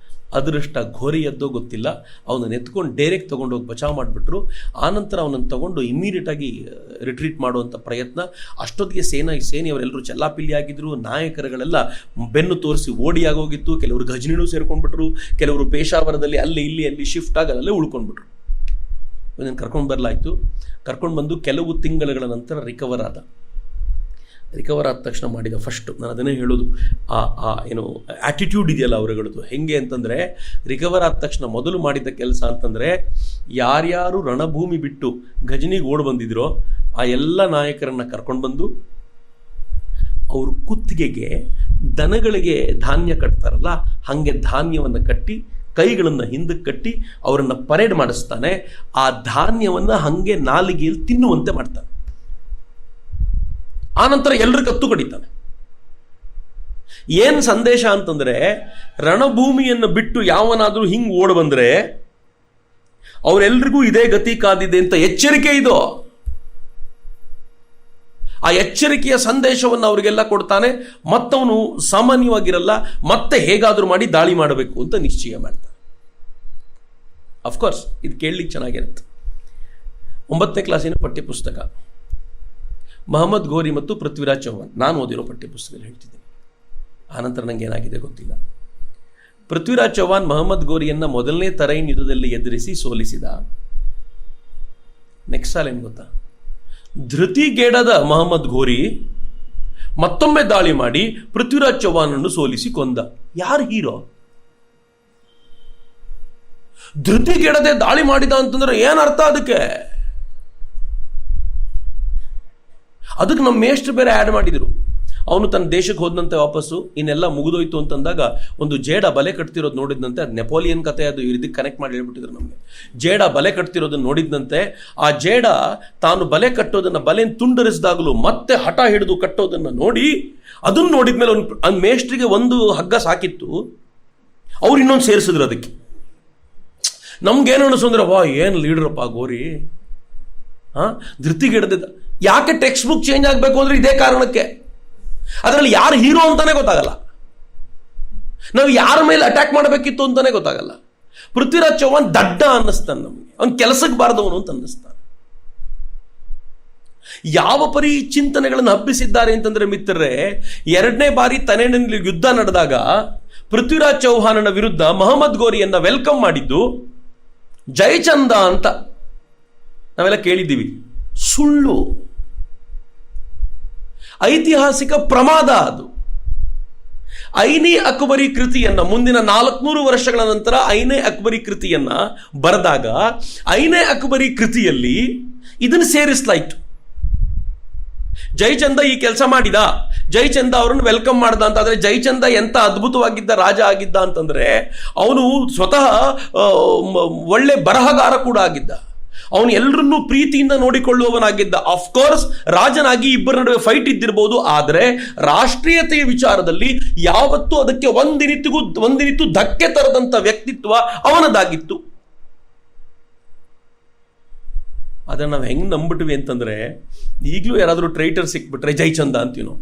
ಅದೃಷ್ಟ ಘೋರಿಯದ್ದೋ ಗೊತ್ತಿಲ್ಲ. ಅವನನ್ನು ಎತ್ಕೊಂಡು ಡೈರೆಕ್ಟ್ ತೊಗೊಂಡೋಗಿ ಬಚಾವ್ ಮಾಡಿಬಿಟ್ರು. ಆನಂತರ ಅವನನ್ನು ತೊಗೊಂಡು ಇಮ್ಮಿಡಿಯೇಟಾಗಿ ರಿಟ್ರೀಟ್ ಮಾಡುವಂಥ ಪ್ರಯತ್ನ. ಅಷ್ಟೊತ್ತಿಗೆ ಸೇನೆಯವರೆಲ್ಲರೂ ಚೆಲ್ಲಾಪಿಲ್ಲಿ ಆಗಿದ್ರು. ನಾಯಕರುಗಳೆಲ್ಲ ಬೆನ್ನು ತೋರಿಸಿ ಓಡಿಯಾಗೋಗಿತ್ತು. ಕೆಲವರು ಗಜನಿನೂ ಸೇರ್ಕೊಂಡ್ಬಿಟ್ರು, ಕೆಲವರು ಪೇಶಾವರದಲ್ಲಿ ಅಲ್ಲಿ ಶಿಫ್ಟ್ ಆಗಿ ಅಲ್ಲೇ ಉಳ್ಕೊಂಡ್ಬಿಟ್ರು. ಇವನನ್ನು ಕರ್ಕೊಂಡು ಬರಲಾಯಿತು. ಕರ್ಕೊಂಡು ಬಂದು ಕೆಲವು ತಿಂಗಳುಗಳ ನಂತರ ರಿಕವರ್ ಆದ ತಕ್ಷಣ ಮಾಡಿದ ಫಸ್ಟು, ನಾನು ಅದನ್ನೇ ಹೇಳೋದು, ಏನು ಆ್ಯಟಿಟ್ಯೂಡ್ ಇದೆಯಲ್ಲ ಅವರುಗಳದ್ದು, ಹೆಂಗೆ ಅಂತಂದರೆ, ರಿಕವರ್ ಆದ ತಕ್ಷಣ ಮೊದಲು ಮಾಡಿದ ಕೆಲಸ ಅಂತಂದರೆ, ಯಾರ್ಯಾರು ರಣಭೂಮಿ ಬಿಟ್ಟು ಗಜನಿಗೆ ಓಡಿ ಬಂದಿದ್ರೋ ಆ ಎಲ್ಲ ನಾಯಕರನ್ನು ಕರ್ಕೊಂಡು ಬಂದು ಅವ್ರ ಕುತ್ತಿಗೆಗೆ ದನಗಳಿಗೆ ಧಾನ್ಯ ಕಟ್ತಾರಲ್ಲ, ಹಾಗೆ ಧಾನ್ಯವನ್ನು ಕಟ್ಟಿ ಕೈಗಳನ್ನು ಹಿಂದಕ್ಕೆ ಕಟ್ಟಿ ಅವರನ್ನು ಪರೇಡ್ ಮಾಡಿಸ್ತಾನೆ. ಆ ಧಾನ್ಯವನ್ನು ಹಾಗೆ ನಾಲಿಗೆಯಲ್ಲಿ ತಿನ್ನುವಂತೆ ಮಾಡ್ತಾನೆ. ಆನಂತರ ಎಲ್ಲರ ಕತ್ತು ಕಡಿತಾನೆ. ಏನು ಸಂದೇಶ ಅಂತಂದರೆ, ರಣಭೂಮಿಯನ್ನು ಬಿಟ್ಟು ಯಾವನಾದರೂ ಹಿಂಗೆ ಓಡಿ ಬಂದರೆ ಅವರೆಲ್ಲರಿಗೂ ಇದೇ ಗತಿ ಕಾದಿದೆ ಅಂತ ಎಚ್ಚರಿಕೆ ಇದು. ಆ ಎಚ್ಚರಿಕೆಯ ಸಂದೇಶವನ್ನು ಅವರಿಗೆಲ್ಲ ಕೊಡ್ತಾನೆ. ಮತ್ತವನು ಸಾಮಾನ್ಯವಾಗಿರಲ್ಲ, ಮತ್ತೆ ಹೇಗಾದರೂ ಮಾಡಿ ದಾಳಿ ಮಾಡಬೇಕು ಅಂತ ನಿಶ್ಚಯ ಮಾಡ್ತಾನೆ. ಅಫ್ಕೋರ್ಸ್ ಇದು ಕೇಳಲಿಕ್ಕೆ ಚೆನ್ನಾಗಿರುತ್ತೆ. 9ನೇ ಕ್ಲಾಸಿನ ಪಠ್ಯಪುಸ್ತಕ, ಮಹಮ್ಮದ್ ಘೋರಿ ಮತ್ತು ಪೃಥ್ವಿರಾಜ್ ಚೌಹಾಣ್, ನಾನು ಓದಿರೋ ಪಠ್ಯಪುಸ್ತಕದಲ್ಲಿ ಹೇಳ್ತಿದ್ದೀನಿ. ಆನಂತರ ನನಗೆ ಏನಾಗಿದೆ ಗೊತ್ತಿಲ್ಲ. ಪೃಥ್ವಿರಾಜ್ ಚೌಹಾಣ್ ಮಹಮ್ಮದ್ ಘೋರಿಯನ್ನು ಮೊದಲನೇ ತರೈನ್ ಯುದ್ಧದಲ್ಲಿ ಎದುರಿಸಿ ಸೋಲಿಸಿದ. ನೆಕ್ಸ್ಟ್ ಸಾಲ ಏನು ಗೊತ್ತಾ? ಧೃತಿಗೆಡದ ಮಹಮ್ಮದ್ ಘೋರಿ ಮತ್ತೊಮ್ಮೆ ದಾಳಿ ಮಾಡಿ ಪೃಥ್ವಿರಾಜ್ ಚೌಹಾಣನ್ನು ಸೋಲಿಸಿ ಕೊಂದ. ಯಾರು ಹೀರೋ? ಧೃತಿಗೆಡದೆ ದಾಳಿ ಮಾಡಿದ ಅಂತಂದ್ರೆ ಏನರ್ಥ? ಅದಕ್ಕೆ ನಮ್ಮ ಮೇಷ್ಟ್ರು ಬೇರೆ ಆ್ಯಡ್ ಮಾಡಿದರು. ಅವನು ತನ್ನ ದೇಶಕ್ಕೆ ಹೋದಂತೆ ವಾಪಸ್ಸು, ಇನ್ನೆಲ್ಲ ಮುಗಿದೋಯ್ತು ಅಂತಂದಾಗ ಒಂದು ಜೇಡ ಬಲೆ ಕಟ್ತಿರೋದು ನೋಡಿದಂತೆ. ಅದು ನೆಪೋಲಿಯನ್ ಕಥೆ, ಅದು ಇದಕ್ಕೆ ಕನೆಕ್ಟ್ ಮಾಡಿ ಹೇಳ್ಬಿಟ್ಟಿದ್ರು ನಮಗೆ. ಜೇಡ ಬಲೆ ಕಟ್ತಿರೋದನ್ನು ನೋಡಿದಂತೆ ಆ ಜೇಡ ತಾನು ಬಲೆ ಕಟ್ಟೋದನ್ನು, ಬಲೆಯನ್ನು ತುಂಡರಿಸಿದಾಗಲೂ ಮತ್ತೆ ಹಠ ಹಿಡಿದು ಕಟ್ಟೋದನ್ನು ನೋಡಿ, ಅದನ್ನು ನೋಡಿದ್ಮೇಲೆ ಅವ್ನ ಮೇಷ್ಟ್ರಿಗೆ ಒಂದು ಹಗ್ಗ ಸಾಕಿತ್ತು, ಅವ್ರು ಇನ್ನೊಂದು ಸೇರಿಸಿದ್ರು ಅದಕ್ಕೆ. ನಮ್ಗೇನು ಅನಿಸು ಅಂದ್ರೆ, ವಾ ಏನು ಲೀಡ್ರಪ್ಪ ಘೋರಿ, ಧೃತಿಗೆಡದಿದ್ದ. ಯಾಕೆ ಟೆಕ್ಸ್ಟ್ ಬುಕ್ ಚೇಂಜ್ ಆಗಬೇಕು ಅಂದ್ರೆ ಇದೇ ಕಾರಣಕ್ಕೆ. ಅದರಲ್ಲಿ ಯಾರು ಹೀರೋ ಅಂತಾನೆ ಗೊತ್ತಾಗಲ್ಲ, ನಾವು ಯಾರ ಮೇಲೆ ಅಟ್ಯಾಕ್ ಮಾಡಬೇಕಿತ್ತು ಅಂತಾನೆ ಗೊತ್ತಾಗಲ್ಲ. ಪೃಥ್ವಿರಾಜ್ ಚೌಹಾಣ್ ದಡ್ಡ ಅನ್ನಿಸ್ತಾನೆ ನಮಗೆ, ಅವ್ನು ಕೆಲಸಕ್ಕೆ ಬಾರದವನು ಅಂತ ಅನ್ನಿಸ್ತಾನೆ. ಯಾವ ಪರಿ ಚಿಂತನೆಗಳನ್ನು ಹಬ್ಬಿಸಿದ್ದಾರೆ ಅಂತಂದ್ರೆ ಮಿತ್ರರೇ, 2ನೇ ಬಾರಿ ತನೇನಲ್ಲಿ ಯುದ್ಧ ನಡೆದಾಗ ಪೃಥ್ವಿರಾಜ್ ಚೌಹಾಣನ ವಿರುದ್ಧ ಮೊಹಮ್ಮದ್ ಗೋರಿಯನ್ನ ವೆಲ್ಕಮ್ ಮಾಡಿದ್ದು ಜಯಚಂದ ಅಂತ ನಾವೆಲ್ಲ ಕೇಳಿದ್ದೀವಿ. ಸುಳ್ಳು, ಐತಿಹಾಸಿಕ ಪ್ರಮಾದ ಅದು. ಐನೇ ಅಕ್ಬರಿ ಕೃತಿಯನ್ನ ಮುಂದಿನ 400 ವರ್ಷಗಳ ನಂತರ ಐನೇ ಅಕ್ಬರಿ ಕೃತಿಯನ್ನ ಬರೆದಾಗ ಐನೇ ಅಕ್ಬರಿ ಕೃತಿಯಲ್ಲಿ ಇದನ್ನು ಸೇರಿಸಲಾಯಿತು. ಜಯಚಂದ ಈ ಕೆಲಸ ಮಾಡಿದ, ಜಯಚಂದ ಅವರನ್ನು ವೆಲ್ಕಮ್ ಮಾಡ್ದ ಅಂತ. ಆದ್ರೆ ಜಯಚಂದ ಎಂತ ಅದ್ಭುತವಾಗಿದ್ದ ರಾಜ ಆಗಿದ್ದ ಅಂತಂದ್ರೆ ಅವನು ಸ್ವತಃ ಒಳ್ಳೆ ಬರಹಗಾರ ಕೂಡ ಆಗಿದ್ದ. ಅವನು ಎಲ್ಲರನ್ನೂ ಪ್ರೀತಿಯಿಂದ ನೋಡಿಕೊಳ್ಳುವವನಾಗಿದ್ದ. ಅಫ್ಕೋರ್ಸ್ ರಾಜನಾಗಿ ಇಬ್ಬರ ನಡುವೆ ಫೈಟ್ ಇದ್ದಿರಬಹುದು, ಆದರೆ ರಾಷ್ಟ್ರೀಯತೆಯ ವಿಚಾರದಲ್ಲಿ ಯಾವತ್ತೂ ಅದಕ್ಕೆ ಒಂದಿನಿತ್ತು ಧಕ್ಕೆ ತರದಂತ ವ್ಯಕ್ತಿತ್ವ ಅವನದಾಗಿತ್ತು. ಅದನ್ನು ನಾವು ಹೆಂಗೆ ನಂಬಿಟ್ವಿ ಅಂತಂದ್ರೆ, ಈಗಲೂ ಯಾರಾದರೂ ಟ್ರೈಟರ್ ಸಿಕ್ಬಿಟ್ರೆ ಜಯಚಂದ ಅಂತೀವಿ ನಾವು.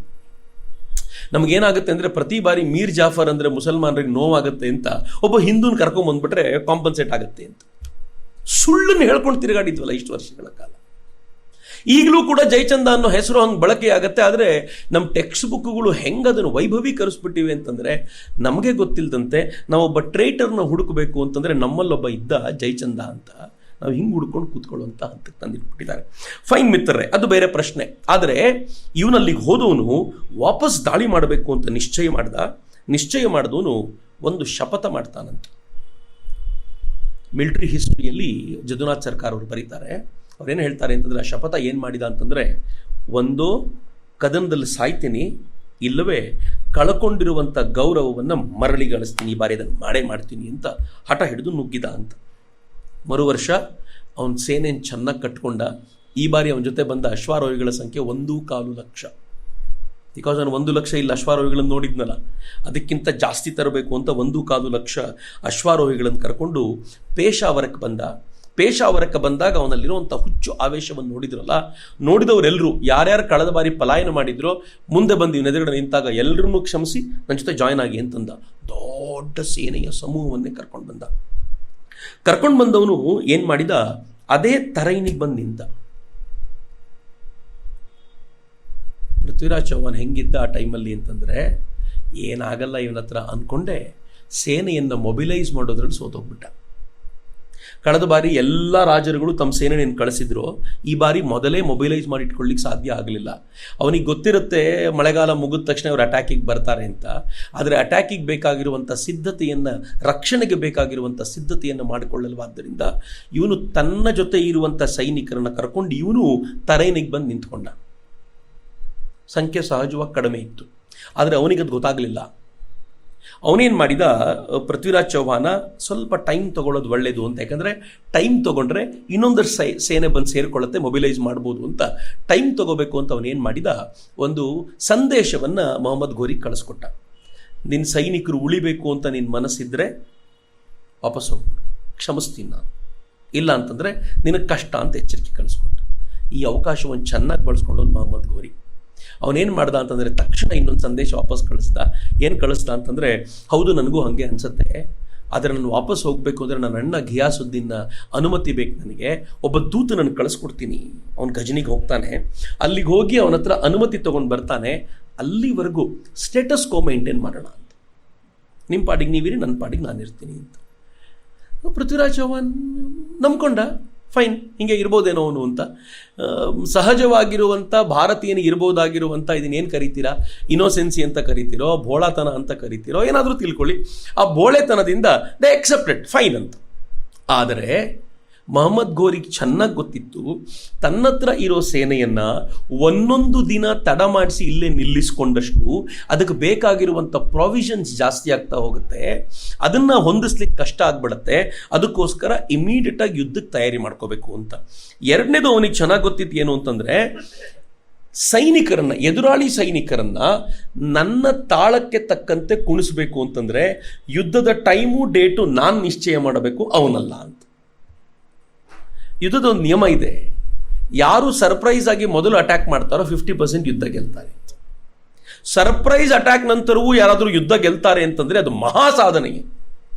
ನಮಗೇನಾಗುತ್ತೆ ಅಂದರೆ, ಪ್ರತಿ ಬಾರಿ ಮೀರ್ ಜಾಫರ್ ಅಂದರೆ ಮುಸಲ್ಮಾನರಿಗೆ ನೋವಾಗುತ್ತೆ ಅಂತ ಒಬ್ಬ ಹಿಂದೂನ ಕರ್ಕೊಂಬಂದ್ಬಿಟ್ರೆ ಕಾಂಪನ್ಸೇಟ್ ಆಗುತ್ತೆ ಅಂತ ಸುಳ್ಳನ್ನು ಹೇಳ್ಕೊಂಡು ತಿರುಗಾಡಿದ್ವಲ್ಲ ಇಷ್ಟು ವರ್ಷಗಳ ಕಾಲ. ಈಗಲೂ ಕೂಡ ಜಯಚಂದ ಅನ್ನೋ ಹೆಸರು ಹಂಗೆ ಬಳಕೆ ಆಗುತ್ತೆ. ಆದರೆ ನಮ್ಮ ಟೆಕ್ಸ್ಟ್ ಬುಕ್ಗಳು ಹೆಂಗೆ ಅದನ್ನು ವೈಭವೀಕರಿಸ್ಬಿಟ್ಟಿವೆ ಅಂತಂದರೆ, ನಮಗೆ ಗೊತ್ತಿಲ್ಲದಂತೆ ನಾವೊಬ್ಬ ಟ್ರೈಟರ್ನ ಹುಡುಕಬೇಕು ಅಂತಂದರೆ ನಮ್ಮಲ್ಲೊಬ್ಬ ಇದ್ದ ಜಯಚಂದ ಅಂತ, ನಾವು ಹಿಂಗೆ ಹುಡ್ಕೊಂಡು ಕೂತ್ಕೊಳ್ಳುವಂಥ ಹಂತಕ್ಕೆ ತಂದಿಟ್ಬಿಟ್ಟಿದ್ದಾರೆ. ಫೈನ್ ಮಿತ್ರರೇ, ಅದು ಬೇರೆ ಪ್ರಶ್ನೆ. ಆದರೆ ಇವನಲ್ಲಿಗೆ ಹೋದವನು ವಾಪಸ್ ದಾಳಿ ಮಾಡಬೇಕು ಅಂತ ನಿಶ್ಚಯ ಮಾಡಿದವನು ಒಂದು ಶಪಥ ಮಾಡ್ತಾನಂತ. ಮಿಲಿಟರಿ ಹಿಸ್ಟ್ರಿಯಲ್ಲಿ ಜದುನಾಥ್ ಸರ್ಕಾರ್ ಅವರು ಬರೀತಾರೆ. ಅವ್ರೇನು ಹೇಳ್ತಾರೆ ಅಂತಂದರೆ, ಆ ಶಪಥ ಏನು ಮಾಡಿದ ಅಂತಂದರೆ, ಒಂದು ಕದನದಲ್ಲಿ ಸಾಯ್ತೀನಿ, ಇಲ್ಲವೇ ಕಳ್ಕೊಂಡಿರುವಂಥ ಗೌರವವನ್ನು ಮರಳಿ ಗಳಿಸ್ತೀನಿ, ಈ ಬಾರಿ ಅದನ್ನು ಮಾಡೇ ಮಾಡ್ತೀನಿ ಅಂತ ಹಠ ಹಿಡಿದು ನುಗ್ಗಿದ ಅಂತ. ಮರುವರ್ಷ ಅವನ ಸೇನೆಯನ್ನು ಚೆನ್ನಾಗಿ ಕಟ್ಕೊಂಡ. ಈ ಬಾರಿ ಅವನ ಜೊತೆ ಬಂದ ಅಶ್ವಾರೋಹಿಗಳ ಸಂಖ್ಯೆ 1.25 ಲಕ್ಷ. ಬಿಕಾಸ್ ನಾನು 1 ಲಕ್ಷ ಇಲ್ಲ ಅಶ್ವಾರೋಹಿಗಳನ್ನು ನೋಡಿದ್ನಲ್ಲ, ಅದಕ್ಕಿಂತ ಜಾಸ್ತಿ ತರಬೇಕು ಅಂತ 1.25 ಲಕ್ಷ ಅಶ್ವಾರೋಹಿಗಳನ್ನು ಕರ್ಕೊಂಡು ಪೇಶಾವರಕ್ಕೆ ಬಂದ. ಪೇಶಾವರಕ್ಕೆ ಬಂದಾಗ ಅವನಲ್ಲಿರುವಂಥ ಹುಚ್ಚು ಆವೇಶವನ್ನು ನೋಡಿದವರೆಲ್ಲರೂ ಯಾರ್ಯಾರು ಕಳೆದ ಬಾರಿ ಪಲಾಯನ ಮಾಡಿದ್ರೋ ಮುಂದೆ ಬಂದು ಇವನ ಎದುರುಗಡೆ ನಿಂತಾಗ ಎಲ್ಲರನ್ನೂ ಕ್ಷಮಿಸಿ ನನ್ನ ಜೊತೆ ಜಾಯ್ನ್ ಆಗಿ ಅಂತಂದ. ದೊಡ್ಡ ಸೇನೆಯ ಸಮೂಹವನ್ನೇ ಕರ್ಕೊಂಡು ಬಂದವನು ಏನು ಮಾಡಿದ, ಅದೇ ತರೈನಿಗೆ ಬಂದು ನಿಂತ. ಪೃಥ್ವಿರಾಜ್ ಚೌಹಾಣ್ ಹೆಂಗಿದ್ದ ಆ ಟೈಮಲ್ಲಿ ಅಂತಂದರೆ, ಏನಾಗಲ್ಲ ಇವನ ಹತ್ರ ಅಂದ್ಕೊಂಡೆ ಸೇನೆಯನ್ನು ಮೊಬಿಲೈಸ್ ಮಾಡೋದ್ರಲ್ಲಿ ಸೋತೋಗ್ಬಿಟ್ಟ. ಕಳೆದ ಬಾರಿ ಎಲ್ಲ ರಾಜರುಗಳು ತಮ್ಮ ಸೇನೆಯನ್ನು ಕಳಿಸಿದ್ರು, ಈ ಬಾರಿ ಮೊದಲೇ ಮೊಬಿಲೈಸ್ ಮಾಡಿ ಇಟ್ಕೊಳ್ಳಿಕ್ಕೆ ಸಾಧ್ಯ ಆಗಲಿಲ್ಲ. ಅವನಿಗೆ ಗೊತ್ತಿರುತ್ತೆ ಮಳೆಗಾಲ ಮುಗಿದ ತಕ್ಷಣ ಅವರು ಅಟ್ಯಾಕಿಗೆ ಬರ್ತಾರೆ ಅಂತ. ಆದರೆ ಅಟ್ಯಾಕಿಗೆ ಬೇಕಾಗಿರುವಂಥ ರಕ್ಷಣೆಗೆ ಬೇಕಾಗಿರುವಂಥ ಸಿದ್ಧತೆಯನ್ನು ಮಾಡಿಕೊಳ್ಳಲ್ವಾದ್ದರಿಂದ ಇವನು ತನ್ನ ಜೊತೆ ಇರುವಂಥ ಸೈನಿಕರನ್ನು ಕರ್ಕೊಂಡು ಇವನು ತರೈನಿಗೆ ಬಂದು ನಿಂತ್ಕೊಂಡ. ಸಂಖ್ಯೆ ಸಹಜವಾಗಿ ಕಡಿಮೆ ಇತ್ತು, ಆದರೆ ಅವನಿಗದು ಗೊತ್ತಾಗಲಿಲ್ಲ. ಅವನೇನು ಮಾಡಿದ, ಪೃಥ್ವಿರಾಜ್ ಚೌಹಾಣ ಸ್ವಲ್ಪ ಟೈಮ್ ತೊಗೊಳ್ಳೋದು ಒಳ್ಳೆಯದು ಅಂತ, ಯಾಕಂದರೆ ಟೈಮ್ ತೊಗೊಂಡ್ರೆ ಇನ್ನೊಂದಷ್ಟು ಸೇನೆ ಬಂದು ಸೇರಿಕೊಳ್ಳುತ್ತೆ, ಮೊಬಿಲೈಸ್ ಮಾಡ್ಬೋದು ಅಂತ ಟೈಮ್ ತೊಗೋಬೇಕು ಅಂತ ಅವನೇನು ಮಾಡಿದ, ಒಂದು ಸಂದೇಶವನ್ನು ಮೊಹಮ್ಮದ್ ಗೋರಿಗೆ ಕಳಿಸ್ಕೊಟ್ಟ. ನಿನ್ನ ಸೈನಿಕರು ಉಳಿಬೇಕು ಅಂತ ನಿನ್ನ ಮನಸ್ಸಿದ್ರೆ ವಾಪಸ್ ಹೋಗ್ಬಿಡು, ಕ್ಷಮಿಸ್ತೀನಿ ನಾನು, ಇಲ್ಲ ಅಂತಂದರೆ ನಿನಗೆ ಕಷ್ಟ ಅಂತ ಎಚ್ಚರಿಕೆ ಕಳಿಸ್ಕೊಟ್ಟ. ಈ ಅವಕಾಶವನ್ನು ಚೆನ್ನಾಗಿ ಬಳಸ್ಕೊಂಡವನು ಮೊಹಮ್ಮದ್ ಗೋರಿ. ಅವನೇನು ಮಾಡ್ದ ಅಂತಂದರೆ ತಕ್ಷಣ ಇನ್ನೊಂದು ಸಂದೇಶ ವಾಪಸ್ ಏನು ಕಳಿಸ್ದ ಅಂತಂದರೆ, ಹೌದು ನನಗೂ ಹಾಗೆ ಅನಿಸುತ್ತೆ, ಆದರೆ ನಾನು ವಾಪಸ್ ಹೋಗಬೇಕು ಅಂದರೆ ನನ್ನ ಅಣ್ಣ ಘಿಯಾಸುದ್ದೀನ್ನ ಅನುಮತಿ ಬೇಕು, ನನಗೆ ಒಬ್ಬ ದೂತ ನಾನು ಕಳಿಸ್ಕೊಡ್ತೀನಿ, ಅವ್ನು ಗಜನಿಗೆ ಹೋಗ್ತಾನೆ, ಅಲ್ಲಿಗೆ ಹೋಗಿ ಅವನ ಹತ್ರ ಅನುಮತಿ ತೊಗೊಂಡು ಬರ್ತಾನೆ, ಅಲ್ಲಿವರೆಗೂ ಸ್ಟೇಟಸ್ ಕೋ ಮೇಂಟೈನ್ ಮಾಡೋಣ ಅಂತ, ನಿಮ್ಮ ಪಾಡಿಗೆ ನೀವಿರಿ, ನನ್ನ ಪಾಡಿಗೆ ನಾನು ಇರ್ತೀನಿ ಅಂತ. ಪೃಥ್ವಿರಾಜ್ ಚೌಹಾಣ್ ನಂಬ್ಕೊಂಡ, ಫೈನ್ ಹಿಂಗೆ ಇರ್ಬೋದೇನೋ ಅವನು ಅಂತ. ಸಹಜವಾಗಿರುವಂಥ ಭಾರತೀಯನಿಗೆ ಇರ್ಬೋದಾಗಿರುವಂಥ ಇದನ್ನೇನು ಕರಿತೀರಾ, ಇನೋಸೆನ್ಸಿ ಅಂತ ಕರಿತೀರೋ, ಭೋಳಾತನ ಅಂತ ಕರಿತೀರೋ, ಏನಾದರೂ ತಿಳ್ಕೊಳ್ಳಿ. ಆ ಭೋಳೆತನದಿಂದ ದೇ ಎಕ್ಸೆಪ್ಟೆಡ್, ಫೈನ್ ಅಂತ. ಆದರೆ ಮೊಹಮ್ಮದ್ ಗೋರಿಗೆ ಚೆನ್ನಾಗಿ ಗೊತ್ತಿತ್ತು, ತನ್ನತ್ರ ಇರೋ ಸೇನೆಯನ್ನು ಒಂದೊಂದು ದಿನ ತಡ ಮಾಡಿಸಿ ಇಲ್ಲೇ ನಿಲ್ಲಿಸ್ಕೊಂಡಷ್ಟು ಅದಕ್ಕೆ ಬೇಕಾಗಿರುವಂಥ ಪ್ರಾವಿಷನ್ಸ್ ಜಾಸ್ತಿ ಆಗ್ತಾ ಹೋಗುತ್ತೆ, ಅದನ್ನು ಹೊಂದಿಸ್ಲಿಕ್ಕೆ ಕಷ್ಟ ಆಗ್ಬಿಡುತ್ತೆ. ಅದಕ್ಕೋಸ್ಕರ ಇಮಿಡಿಯೇಟಾಗಿ ಯುದ್ಧಕ್ಕೆ ತಯಾರಿ ಮಾಡ್ಕೋಬೇಕು ಅಂತ. ಎರಡನೇದು ಅವನಿಗೆ ಚೆನ್ನಾಗಿ ಗೊತ್ತಿತ್ತು ಏನು ಅಂತಂದರೆ, ಎದುರಾಳಿ ಸೈನಿಕರನ್ನ ನನ್ನ ತಾಳಕ್ಕೆ ತಕ್ಕಂತೆ ಕುಣಿಸ್ಬೇಕು ಅಂತಂದರೆ ಯುದ್ಧದ ಟೈಮು ಡೇಟು ನಾನು ನಿಶ್ಚಯ ಮಾಡಬೇಕು, ಅವನಲ್ಲ ಅಂತ. ಯುದ್ಧದ ಒಂದು ನಿಯಮ ಇದೆ, ಯಾರು ಸರ್ಪ್ರೈಸ್ ಆಗಿ ಮೊದಲು ಅಟ್ಯಾಕ್ ಮಾಡ್ತಾರೋ 50% ಯುದ್ಧ ಗೆಲ್ತಾರೆ. ಸರ್ಪ್ರೈಸ್ ಅಟ್ಯಾಕ್ ನಂತರವೂ ಯಾರಾದರೂ ಯುದ್ಧ ಗೆಲ್ತಾರೆ ಅಂತಂದ್ರೆ ಅದು ಮಹಾ ಸಾಧನೆ.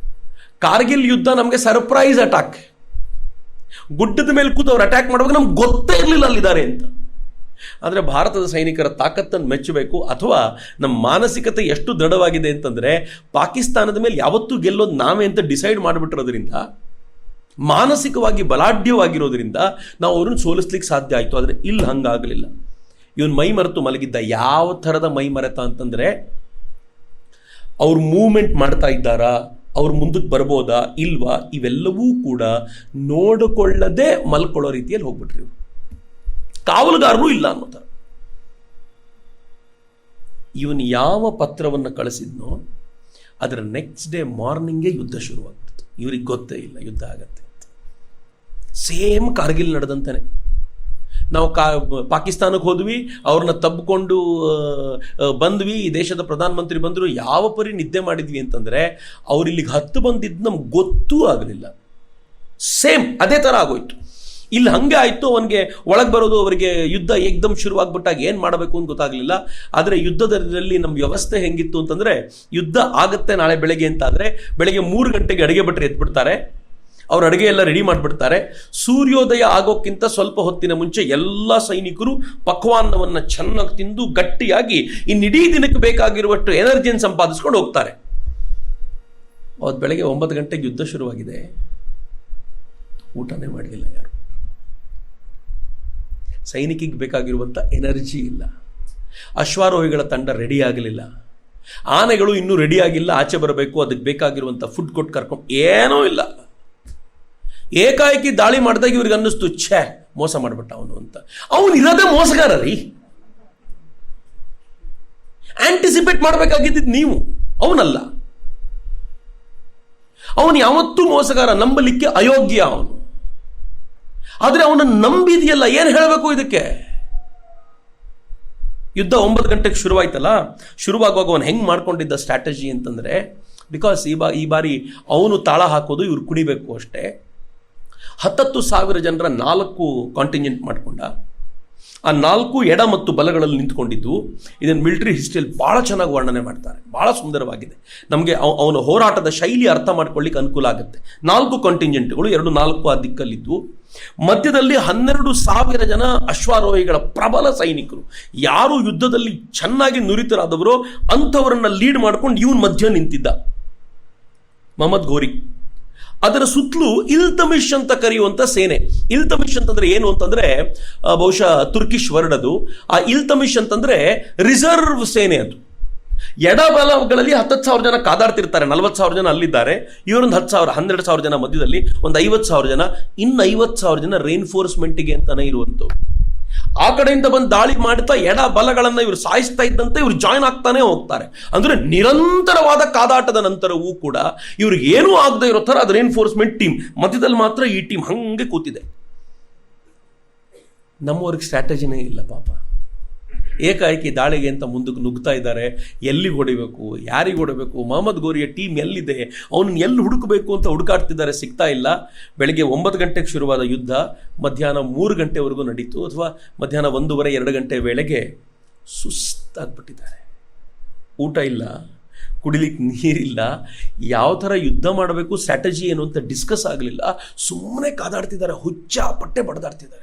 ಕಾರ್ಗಿಲ್ ಯುದ್ಧ ನಮಗೆ ಸರ್ಪ್ರೈಸ್ ಅಟ್ಯಾಕ್. ಗುಡ್ಡದ ಮೇಲೆ ಕೂತು ಅವ್ರು ಅಟ್ಯಾಕ್ ಮಾಡುವಾಗ ನಮ್ಗೆ ಗೊತ್ತೇ ಇರಲಿಲ್ಲ ಅಲ್ಲಿದ್ದಾರೆ ಅಂತ. ಆದರೆ ಭಾರತದ ಸೈನಿಕರ ತಾಕತ್ತನ್ನು ಮೆಚ್ಚಬೇಕು. ಅಥವಾ ನಮ್ಮ ಮಾನಸಿಕತೆ ಎಷ್ಟು ದೃಢವಾಗಿದೆ ಅಂತಂದರೆ, ಪಾಕಿಸ್ತಾನದ ಮೇಲೆ ಯಾವತ್ತೂ ಗೆಲ್ಲೋದು ನಾವೇ ಅಂತ ಡಿಸೈಡ್ ಮಾಡಿಬಿಟ್ಟಿರೋದ್ರಿಂದ, ಮಾನಸಿಕವಾಗಿ ಬಲಾಢ್ಯವಾಗಿರೋದ್ರಿಂದ ನಾವು ಅವ್ರನ್ನ ಸೋಲಿಸ್ಲಿಕ್ಕೆ ಸಾಧ್ಯ ಆಯಿತು. ಆದರೆ ಇಲ್ಲಿ ಹಂಗಾಗಲಿಲ್ಲ. ಇವನು ಮೈ ಮರೆತು ಮಲಗಿದ್ದ. ಯಾವ ಥರದ ಮೈ ಮರೆತ ಅಂತಂದರೆ, ಅವ್ರು ಮೂವ್ಮೆಂಟ್ ಮಾಡ್ತಾ ಇದ್ದಾರಾ, ಅವ್ರು ಮುಂದಕ್ಕೆ ಬರ್ಬೋದಾ ಇಲ್ವಾ, ಇವೆಲ್ಲವೂ ಕೂಡ ನೋಡಿಕೊಳ್ಳದೆ ಮಲ್ಕೊಳ್ಳೋ ರೀತಿಯಲ್ಲಿ ಹೋಗ್ಬಿಟ್ರಿ ಇವರು. ಕಾವಲುಗಾರರು ಇಲ್ಲ ಅನ್ನೋ ಥರ. ಇವನು ಯಾವ ಪತ್ರವನ್ನು ಕಳಿಸಿದ್ನೋ ಅದರ ನೆಕ್ಸ್ಟ್ ಡೇ ಮಾರ್ನಿಂಗೇ ಯುದ್ಧ ಶುರುವಾಗ್ಬಿಡ್ತು. ಇವ್ರಿಗೆ ಗೊತ್ತೇ ಇಲ್ಲ ಯುದ್ಧ ಆಗತ್ತೆ ಅಂತ. ಸೇಮ್ ಕಾರ್ಗಿಲ್ ನಡೆದಂತಾನೆ. ನಾವು ಪಾಕಿಸ್ತಾನಕ್ಕೆ ಹೋದ್ವಿ, ಅವ್ರನ್ನ ತಬ್ಕೊಂಡು ಬಂದ್ವಿ, ಈ ದೇಶದ ಪ್ರಧಾನಮಂತ್ರಿ ಬಂದರು, ಯಾವ ಪರಿ ನಿದ್ದೆ ಮಾಡಿದ್ವಿ ಅಂತಂದರೆ ಅವ್ರು ಇಲ್ಲಿಗೆ ಹತ್ತು ಬಂದಿದ್ದು ನಮ್ಗೆ ಗೊತ್ತೂ ಆಗಲಿಲ್ಲ. ಸೇಮ್ ಅದೇ ಥರ ಆಗೋಯ್ತು. ಇಲ್ಲಿ ಹಂಗೆ ಆಯಿತು. ಅವನಿಗೆ ಒಳಗೆ ಬರೋದು, ಅವರಿಗೆ ಯುದ್ಧ ಏಕ್ದಮ್ ಶುರುವಾಗ್ಬಿಟ್ಟಾಗ ಏನು ಮಾಡಬೇಕು ಅಂತ ಗೊತ್ತಾಗಲಿಲ್ಲ. ಆದರೆ ಯುದ್ಧದಲ್ಲಿ ನಮ್ಮ ವ್ಯವಸ್ಥೆ ಹೆಂಗಿತ್ತು ಅಂತಂದರೆ, ಯುದ್ಧ ಆಗುತ್ತೆ ನಾಳೆ ಬೆಳಗ್ಗೆ ಅಂತಾದರೆ ಬೆಳಗ್ಗೆ 3 ಗಂಟೆಗೆ ಅಡುಗೆ ಭಟ್ರು ಎದ್ಬಿಡ್ತಾರೆ. ಅವ್ರ ಅಡುಗೆ ಎಲ್ಲ ರೆಡಿ ಮಾಡಿಬಿಡ್ತಾರೆ. ಸೂರ್ಯೋದಯ ಆಗೋಕ್ಕಿಂತ ಸ್ವಲ್ಪ ಹೊತ್ತಿನ ಮುಂಚೆ ಎಲ್ಲ ಸೈನಿಕರು ಪಕ್ವಾನ್ನವನ್ನು ಚೆನ್ನಾಗಿ ತಿಂದು ಗಟ್ಟಿಯಾಗಿ ಇನ್ನಿಡೀ ದಿನಕ್ಕೆ ಬೇಕಾಗಿರುವಷ್ಟು ಎನರ್ಜಿಯನ್ನು ಸಂಪಾದಿಸ್ಕೊಂಡು ಹೋಗ್ತಾರೆ. ಅವತ್ತು ಬೆಳಗ್ಗೆ 9 ಗಂಟೆಗೆ ಯುದ್ಧ ಶುರುವಾಗಿದೆ. ಊಟನೇ ಮಾಡಲಿಲ್ಲ ಯಾರು. ಸೈನಿಕಿಗೆ ಬೇಕಾಗಿರುವಂಥ ಎನರ್ಜಿ ಇಲ್ಲ. ಅಶ್ವಾರೋಹಿಗಳ ತಂಡ ರೆಡಿ ಆಗಲಿಲ್ಲ. ಆನೆಗಳು ಇನ್ನೂ ರೆಡಿ ಆಗಿಲ್ಲ, ಆಚೆ ಬರಬೇಕು, ಅದಕ್ಕೆ ಬೇಕಾಗಿರುವಂಥ ಫುಡ್ ಕೊಟ್ಟು ಕರ್ಕೊಂಡು, ಏನೂ ಇಲ್ಲ. ಏಕಾಏಕಿ ದಾಳಿ ಮಾಡಿದಾಗ ಇವ್ರಿಗೆ ಅನ್ನಿಸ್ತು, ಛೇ ಮೋಸ ಮಾಡಿಬಿಟ್ಟ ಅವನು ಅಂತ. ಅವನು ಇರೋದೇ ಮೋಸಗಾರ ರೀ. ಆಂಟಿಸಿಪೇಟ್ ಮಾಡಬೇಕಾಗಿದ್ದು ನೀವು, ಅವನಲ್ಲ. ಅವನು ಯಾವತ್ತೂ ಮೋಸಗಾರ, ನಂಬಲಿಕ್ಕೆ ಅಯೋಗ್ಯ ಅವನು. ಆದರೆ ಅವನನ್ನು ನಂಬಿದೆಯಲ್ಲ, ಏನು ಹೇಳಬೇಕು ಇದಕ್ಕೆ? ಯುದ್ಧ 9 ಗಂಟೆಗೆ ಶುರುವಾಯ್ತಲ್ಲ. ಶುರುವಾಗುವಾಗ ಅವನು ಹೆಂಗೆ ಮಾಡ್ಕೊಂಡಿದ್ದ ಸ್ಟ್ರಾಟಜಿ ಅಂತಂದರೆ, ಬಿಕಾಸ್ ಈ ಬಾರಿ ಅವನು ತಾಳ ಹಾಕೋದು, ಇವ್ರು ಕುಡಿಬೇಕು ಅಷ್ಟೇ. 10,000 ಜನರ 4 ಕಾಂಟಿಂಜೆಂಟ್ ಮಾಡಿಕೊಂಡ. ಆ 4 ಎಡ ಮತ್ತು ಬಲಗಳಲ್ಲಿ ನಿಂತ್ಕೊಂಡಿದ್ದು. ಇದನ್ನು ಮಿಲಿಟರಿ ಹಿಸ್ಟ್ರಿಯಲ್ಲಿ ಭಾಳ ಚೆನ್ನಾಗಿ ವರ್ಣನೆ ಮಾಡ್ತಾರೆ, ಭಾಳ ಸುಂದರವಾಗಿದೆ. ನಮಗೆ ಅವನ ಹೋರಾಟದ ಶೈಲಿ ಅರ್ಥ ಮಾಡ್ಕೊಳ್ಳಿಕ್ಕೆ ಅನುಕೂಲ ಆಗುತ್ತೆ. 4 ಕಾಂಟಿಂಜೆಂಟ್ಗಳು, 2-4 ಆ ದಿಕ್ಕಲ್ಲಿದ್ದು, ಮಧ್ಯದಲ್ಲಿ 12,000 ಜನ ಅಶ್ವಾರೋಹಿಗಳ ಪ್ರಬಲ ಸೈನಿಕರು. ಯಾರು ಯುದ್ಧದಲ್ಲಿ ಚೆನ್ನಾಗಿ ನುರಿತರಾದವರೋ ಅಂಥವರನ್ನ ಲೀಡ್ ಮಾಡ್ಕೊಂಡು ಇವನ್ ಮಧ್ಯ ನಿಂತಿದ್ದ ಮೊಹಮ್ಮದ್ ಘೋರಿ. ಅದರ ಸುತ್ತಲೂ ಇಲ್ತಮಿಷ್ ಅಂತ ಕರೆಯುವಂಥ ಸೇನೆ. ಇಲ್ತಮಿಷ್ ಅಂತಂದ್ರೆ ಏನು ಅಂತಂದ್ರೆ, ಬಹುಶಃ ತುರ್ಕಿಶ್ ವರ್ಡ್ ಅದು. ಆ ಇಲ್ತಮಿಷ್ ಅಂತಂದ್ರೆ ರಿಸರ್ವ್ ಸೇನೆ. ಅದು ಎಡಬಲಗಳಲ್ಲಿ 10,000 ಜನ ಕಾದಾಡ್ತಿರ್ತಾರೆ. 40,000 ಜನ ಅಲ್ಲಿದ್ದಾರೆ. ಇವರೊಂದು 10,000, 12,000 ಜನ ಮಧ್ಯದಲ್ಲಿ, ಒಂದು 50,000 ಜನ, ಇನ್ನು 50,000 ಜನ ರೇನ್ಫೋರ್ಸ್ಮೆಂಟ್ಗೆ ಅಂತಾನೆ ಇರುವಂಥವ್ರು. ಆ ಕಡೆಯಿಂದ ಬಂದು ದಾಳಿ ಮಾಡ್ತಾ ಎಡ ಬಲಗಳನ್ನು ಇವರು ಸಾಯಿಸ್ತಾ ಇದ್ದಂತೆ ಇವರು ಜಾಯ್ನ್ ಆಗ್ತಾನೆ ಹೋಗ್ತಾರೆ. ಅಂದ್ರೆ ನಿರಂತರವಾದ ಕಾದಾಟದ ನಂತರವೂ ಕೂಡ ಇವ್ರಿಗೆ ಏನೂ ಆಗದೆ ಇರೋ ಥರ ಅದು ರೇನ್ಫೋರ್ಸ್ಮೆಂಟ್ ಟೀಮ್ ಮಧ್ಯದಲ್ಲಿ ಮಾತ್ರ ಈ ಟೀಮ್ ಹಂಗೆ ಕೂತಿದೆ. ನಮ್ಮವ್ರಿಗೆ ಸ್ಟ್ರಾಟಜಿನೇ ಇಲ್ಲ ಪಾಪ. ಏಕಾಏಕಿ ದಾಳಿಗೆ ಅಂತ ಮುಂದಕ್ಕೆ ನುಗ್ತಾ ಇದ್ದಾರೆ. ಎಲ್ಲಿಗೆ ಹೊಡಿಬೇಕು, ಯಾರಿಗೆ ಹೊಡಬೇಕು, ಮೊಹಮ್ಮದ್ ಘೋರಿಯ ಟೀಮ್ ಎಲ್ಲಿದೆ, ಅವನನ್ನು ಎಲ್ಲಿ ಹುಡುಕಬೇಕು ಅಂತ ಹುಡುಕಾಡ್ತಿದ್ದಾರೆ, ಸಿಗ್ತಾ ಇಲ್ಲ. ಬೆಳಗ್ಗೆ 9 ಗಂಟೆಗೆ ಶುರುವಾದ ಯುದ್ಧ ಮಧ್ಯಾಹ್ನ 3 ಗಂಟೆವರೆಗೂ ನಡೀತು. ಅಥವಾ ಮಧ್ಯಾಹ್ನ 1:30-2 ಗಂಟೆ ವೇಳೆಗೆ ಸುಸ್ತಾಗ್ಬಿಟ್ಟಿದ್ದಾರೆ. ಊಟ ಇಲ್ಲ, ಕುಡಿಲಿಕ್ಕೆ ನೀರಿಲ್ಲ, ಯಾವ ಥರ ಯುದ್ಧ ಮಾಡಬೇಕು, ಸ್ಟ್ರಾಟಜಿ ಏನು ಅಂತ ಡಿಸ್ಕಸ್ ಆಗಲಿಲ್ಲ. ಸುಮ್ಮನೆ ಕಾದಾಡ್ತಿದ್ದಾರೆ, ಹುಚ್ಚ ಪಟ್ಟೆ ಬಡ್ದಾಡ್ತಿದ್ದಾರೆ.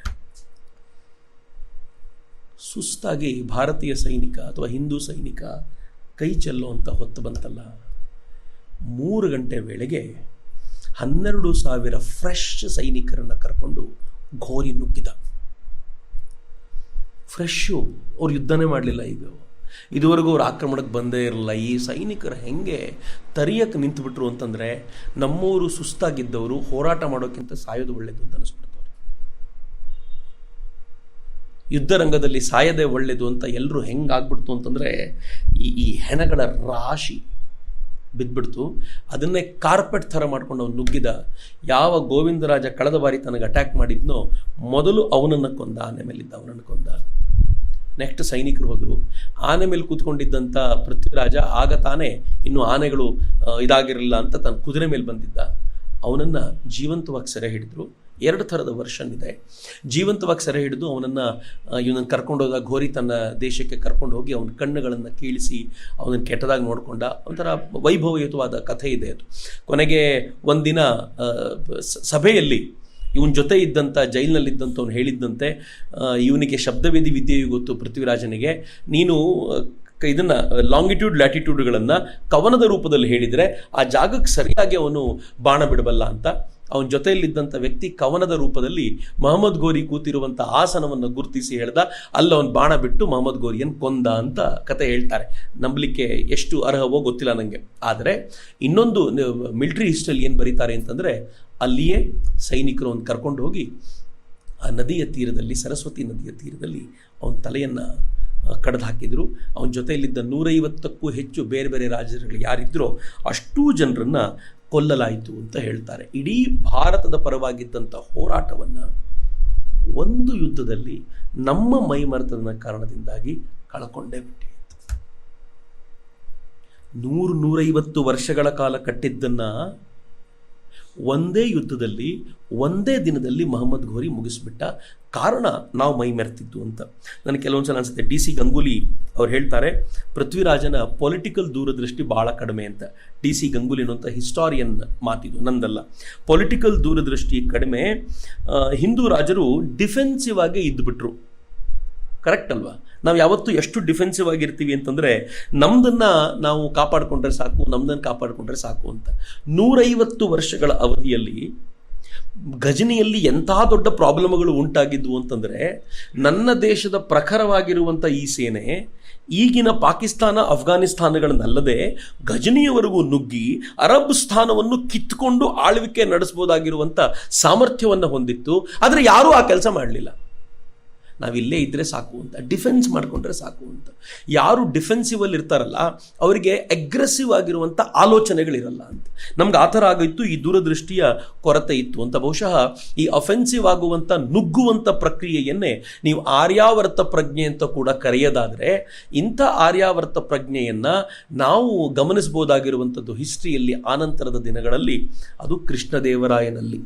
ಸುಸ್ತಾಗಿ ಭಾರತೀಯ ಸೈನಿಕ ಅಥವಾ ಹಿಂದೂ ಸೈನಿಕ ಕೈ ಚೆಲ್ಲುವಂಥ ಹೊತ್ತು ಬಂತಲ್ಲ. 3 ಗಂಟೆ ವೇಳೆಗೆ 12,000 ಫ್ರೆಶ್ ಸೈನಿಕರನ್ನು ಕರ್ಕೊಂಡು ಘೋರಿ ನುಗ್ಗಿದ. ಫ್ರೆಶ್ಶು, ಅವ್ರು ಯುದ್ಧನೇ ಮಾಡಲಿಲ್ಲ. ಇದುವರೆಗೂ ಅವ್ರು ಆಕ್ರಮಣಕ್ಕೆ ಬಂದೇ ಇರಲಿಲ್ಲ. ಈ ಸೈನಿಕರು ಹೆಂಗೆ ತರಿಯಕ್ಕೆ ನಿಂತುಬಿಟ್ರು ಅಂತಂದರೆ, ನಮ್ಮವರು ಸುಸ್ತಾಗಿದ್ದವರು ಹೋರಾಟ ಮಾಡೋಕ್ಕಿಂತ ಸಾಯೋದು ಒಳ್ಳೆಯದು ಅಂತ ಅನಿಸ್ಬಿಡ್ತು. ಯುದ್ಧ ರಂಗದಲ್ಲಿ ಸಾಯದೆ ಒಳ್ಳೆಯದು ಅಂತ ಎಲ್ಲರೂ ಹೆಂಗಾಗ್ಬಿಡ್ತು ಅಂತಂದರೆ, ಈ ಹೆಣಗಳ ರಾಶಿ ಬಿದ್ದುಬಿಡ್ತು. ಅದನ್ನೇ ಕಾರ್ಪೆಟ್ ಥರ ಮಾಡ್ಕೊಂಡು ಅವನು ನುಗ್ಗಿದ. ಯಾವ ಗೋವಿಂದರಾಜ ಕಳೆದ ಬಾರಿ ತನಗೆ ಅಟ್ಯಾಕ್ ಮಾಡಿದ್ನೋ ಮೊದಲು ಅವನನ್ನು ಕೊಂದ, ಆನೆ ಮೇಲಿದ್ದ ಅವನನ್ನು ಕೊಂದ. ನೆಕ್ಸ್ಟ್ ಸೈನಿಕರು ಹೋದರು. ಆನೆ ಮೇಲೆ ಕೂತ್ಕೊಂಡಿದ್ದಂಥ ಪೃಥ್ವಿರಾಜ ಆಗ ತಾನೇ ಇನ್ನು ಆನೆಗಳು ಇದಾಗಿರಲಿಲ್ಲ ಅಂತ ತನ್ನ ಕುದುರೆ ಮೇಲೆ ಬಂದಿದ್ದ. ಅವನನ್ನು ಜೀವಂತವಾಗಿ ಸೆರೆ ಹಿಡಿದ್ರು. 2 ಥರದ ವರ್ಷನ್ ಇದೆ. ಜೀವಂತವಾಗಿ ಸೆರೆ ಹಿಡಿದು ಇವನನ್ನು ಕರ್ಕೊಂಡೋದಾಗ ಘೋರಿ ತನ್ನ ದೇಶಕ್ಕೆ ಕರ್ಕೊಂಡು ಹೋಗಿ ಅವನ ಕಣ್ಣುಗಳನ್ನು ಕೀಳಿಸಿ ಅವನನ್ನು ಕೆಟ್ಟದಾಗಿ ನೋಡಿಕೊಂಡ ಒಂಥರ ವೈಭವಯುತವಾದ ಕಥೆ ಇದೆ ಅದು. ಕೊನೆಗೆ ಒಂದಿನ ಸಭೆಯಲ್ಲಿ ಇವನ ಜೊತೆ ಇದ್ದಂಥ ಜೈಲಿನಲ್ಲಿದ್ದಂಥವ್ನು ಹೇಳಿದ್ದಂತೆ, ಇವನಿಗೆ ಶಬ್ದವೇದಿ ವಿದ್ಯೆಯು ಗೊತ್ತು ಪೃಥ್ವಿರಾಜನಿಗೆ, ನೀನು ಇದನ್ನು ಲಾಂಗಿಟ್ಯೂಡ್ ಲ್ಯಾಟಿಟ್ಯೂಡ್ಗಳನ್ನು ಕವನದ ರೂಪದಲ್ಲಿ ಹೇಳಿದರೆ ಆ ಜಾಗಕ್ಕೆ ಸರಿಯಾಗಿ ಅವನು ಬಾಣ ಬಿಡಬಲ್ಲ ಅಂತ. ಅವನ ಜೊತೆಯಲ್ಲಿದ್ದಂಥ ವ್ಯಕ್ತಿ ಕವನದ ರೂಪದಲ್ಲಿ ಮಹಮ್ಮದ್ ಗೋರಿ ಕೂತಿರುವಂಥ ಆಸನವನ್ನು ಗುರುತಿಸಿ ಹೇಳ್ದ, ಅಲ್ಲಿ ಅವನು ಬಾಣ ಬಿಟ್ಟು ಮಹಮ್ಮದ್ ಗೋರಿಯನ್ನು ಕೊಂದ ಅಂತ ಕತೆ ಹೇಳ್ತಾರೆ. ನಂಬಲಿಕ್ಕೆ ಎಷ್ಟು ಅರ್ಹವೋ ಗೊತ್ತಿಲ್ಲ ನನಗೆ. ಆದರೆ ಇನ್ನೊಂದು ಮಿಲಿಟರಿ ಹಿಸ್ಟ್ರಿಯಲ್ಲಿ ಏನು ಬರೀತಾರೆ ಅಂತಂದರೆ, ಅಲ್ಲಿಯೇ ಸೈನಿಕರು ಅವನು ಕರ್ಕೊಂಡು ಹೋಗಿ ಆ ನದಿಯ ತೀರದಲ್ಲಿ, ಸರಸ್ವತಿ ನದಿಯ ತೀರದಲ್ಲಿ ಅವನ ತಲೆಯನ್ನು ಕಡ್ದು ಹಾಕಿದರು. ಅವನ ಜೊತೆಯಲ್ಲಿದ್ದ 150ಕ್ಕೂ ಹೆಚ್ಚು ಬೇರೆ ಬೇರೆ ರಾಜ್ಯಗಳು ಯಾರಿದ್ದರೋ ಅಷ್ಟೂ ಜನರನ್ನು ಕೊಲ್ಲಲಾಯಿತು ಅಂತ ಹೇಳ್ತಾರೆ. ಇಡೀ ಭಾರತದ ಪರವಾಗಿದ್ದಂಥ ಹೋರಾಟವನ್ನು ಒಂದು ಯುದ್ಧದಲ್ಲಿ ನಮ್ಮ ಮೈಮರೆತದ ಕಾರಣದಿಂದಾಗಿ ಕಳ್ಕೊಂಡೇ ಬಿಟ್ಟೆ. 100-150 ವರ್ಷಗಳ ಕಾಲ ಕಟ್ಟಿದ್ದನ್ನು ಒಂದೇ ಯುದ್ಧದಲ್ಲಿ ಒಂದೇ ದಿನದಲ್ಲಿ ಮಹಮ್ಮದ್ ಘೋರಿ ಮುಗಿಸ್ಬಿಟ್ಟ. ಕಾರಣ ನಾವು ಮೈ ಮೆರೆತಿದ್ದು ಅಂತ ನನಗೆ ಕೆಲವೊಂದು ಸಲ ಅನಿಸುತ್ತೆ. DC ಗಂಗೂಲಿ ಅವ್ರು ಹೇಳ್ತಾರೆ, ಪೃಥ್ವಿರಾಜನ ಪೊಲಿಟಿಕಲ್ ದೂರದೃಷ್ಟಿ ಭಾಳ ಕಡಿಮೆ ಅಂತ. DC ಗಂಗೂಲಿ ಅನ್ನುವಂಥ ಹಿಸ್ಟಾರಿಯನ್ ಮಾತಿದು, ನಂದಲ್ಲ. ಪೊಲಿಟಿಕಲ್ ದೂರದೃಷ್ಟಿ ಕಡಿಮೆ. ಹಿಂದೂ ರಾಜರು ಡಿಫೆನ್ಸಿವ್ ಆಗಿ ಇದ್ದುಬಿಟ್ರು. ಕರೆಕ್ಟ್ ಅಲ್ವಾ? ನಾವು ಯಾವತ್ತೂ ಎಷ್ಟು ಡಿಫೆನ್ಸಿವ್ ಆಗಿರ್ತೀವಿ ಅಂತಂದರೆ, ನಮ್ಮದನ್ನು ನಾವು ಕಾಪಾಡಿಕೊಂಡ್ರೆ ಸಾಕು, ನಮ್ಮದನ್ನು ಕಾಪಾಡಿಕೊಂಡ್ರೆ ಸಾಕು ಅಂತ. 150 ವರ್ಷಗಳ ಅವಧಿಯಲ್ಲಿ ಘಜನಿಯಲ್ಲಿ ಎಂಥ ದೊಡ್ಡ ಪ್ರಾಬ್ಲಮ್ಗಳು ಉಂಟಾಗಿದ್ವು ಅಂತಂದರೆ, ನನ್ನ ದೇಶದ ಪ್ರಖರವಾಗಿರುವಂಥ ಈ ಸೇನೆ ಈಗಿನ ಪಾಕಿಸ್ತಾನ ಅಫ್ಘಾನಿಸ್ತಾನಗಳನ್ನಲ್ಲದೆ ಘಜನಿಯವರೆಗೂ ನುಗ್ಗಿ ಅರಬ್ ಸ್ಥಾನವನ್ನು ಕಿತ್ಕೊಂಡು ಆಳ್ವಿಕೆ ನಡೆಸ್ಬೋದಾಗಿರುವಂಥ ಸಾಮರ್ಥ್ಯವನ್ನು ಹೊಂದಿತ್ತು. ಆದರೆ ಯಾರೂ ಆ ಕೆಲಸ ಮಾಡಲಿಲ್ಲ. ನಾವಿಲ್ಲೇ ಇದ್ದರೆ ಸಾಕು ಅಂತ, ಡಿಫೆನ್ಸ್ ಮಾಡಿಕೊಂಡ್ರೆ ಸಾಕು ಅಂತ. ಯಾರು ಡಿಫೆನ್ಸಿವಲ್ಲಿ ಇರ್ತಾರಲ್ಲ ಅವರಿಗೆ ಅಗ್ರೆಸಿವ್ ಆಗಿರುವಂಥ ಆಲೋಚನೆಗಳಿರಲ್ಲ ಅಂತ. ನಮ್ಗೆ ಆ ಥರ ಆಗಿತ್ತು, ಈ ದೂರದೃಷ್ಟಿಯ ಕೊರತೆ ಇತ್ತು ಅಂತ. ಬಹುಶಃ ಈ ಅಫೆನ್ಸಿವ್ ಆಗುವಂಥ ನುಗ್ಗುವಂಥ ಪ್ರಕ್ರಿಯೆಯನ್ನೇ ನೀವು ಆರ್ಯಾವರ್ತ ಪ್ರಜ್ಞೆ ಅಂತ ಕೂಡ ಕರೆಯೋದಾದರೆ, ಇಂಥ ಆರ್ಯಾವರ್ತ ಪ್ರಜ್ಞೆಯನ್ನು ನಾವು ಗಮನಿಸ್ಬೋದಾಗಿರುವಂಥದ್ದು ಹಿಸ್ಟ್ರಿಯಲ್ಲಿ ಆನಂತರದ ದಿನಗಳಲ್ಲಿ. ಅದು ಕೃಷ್ಣದೇವರಾಯನಲ್ಲಿ.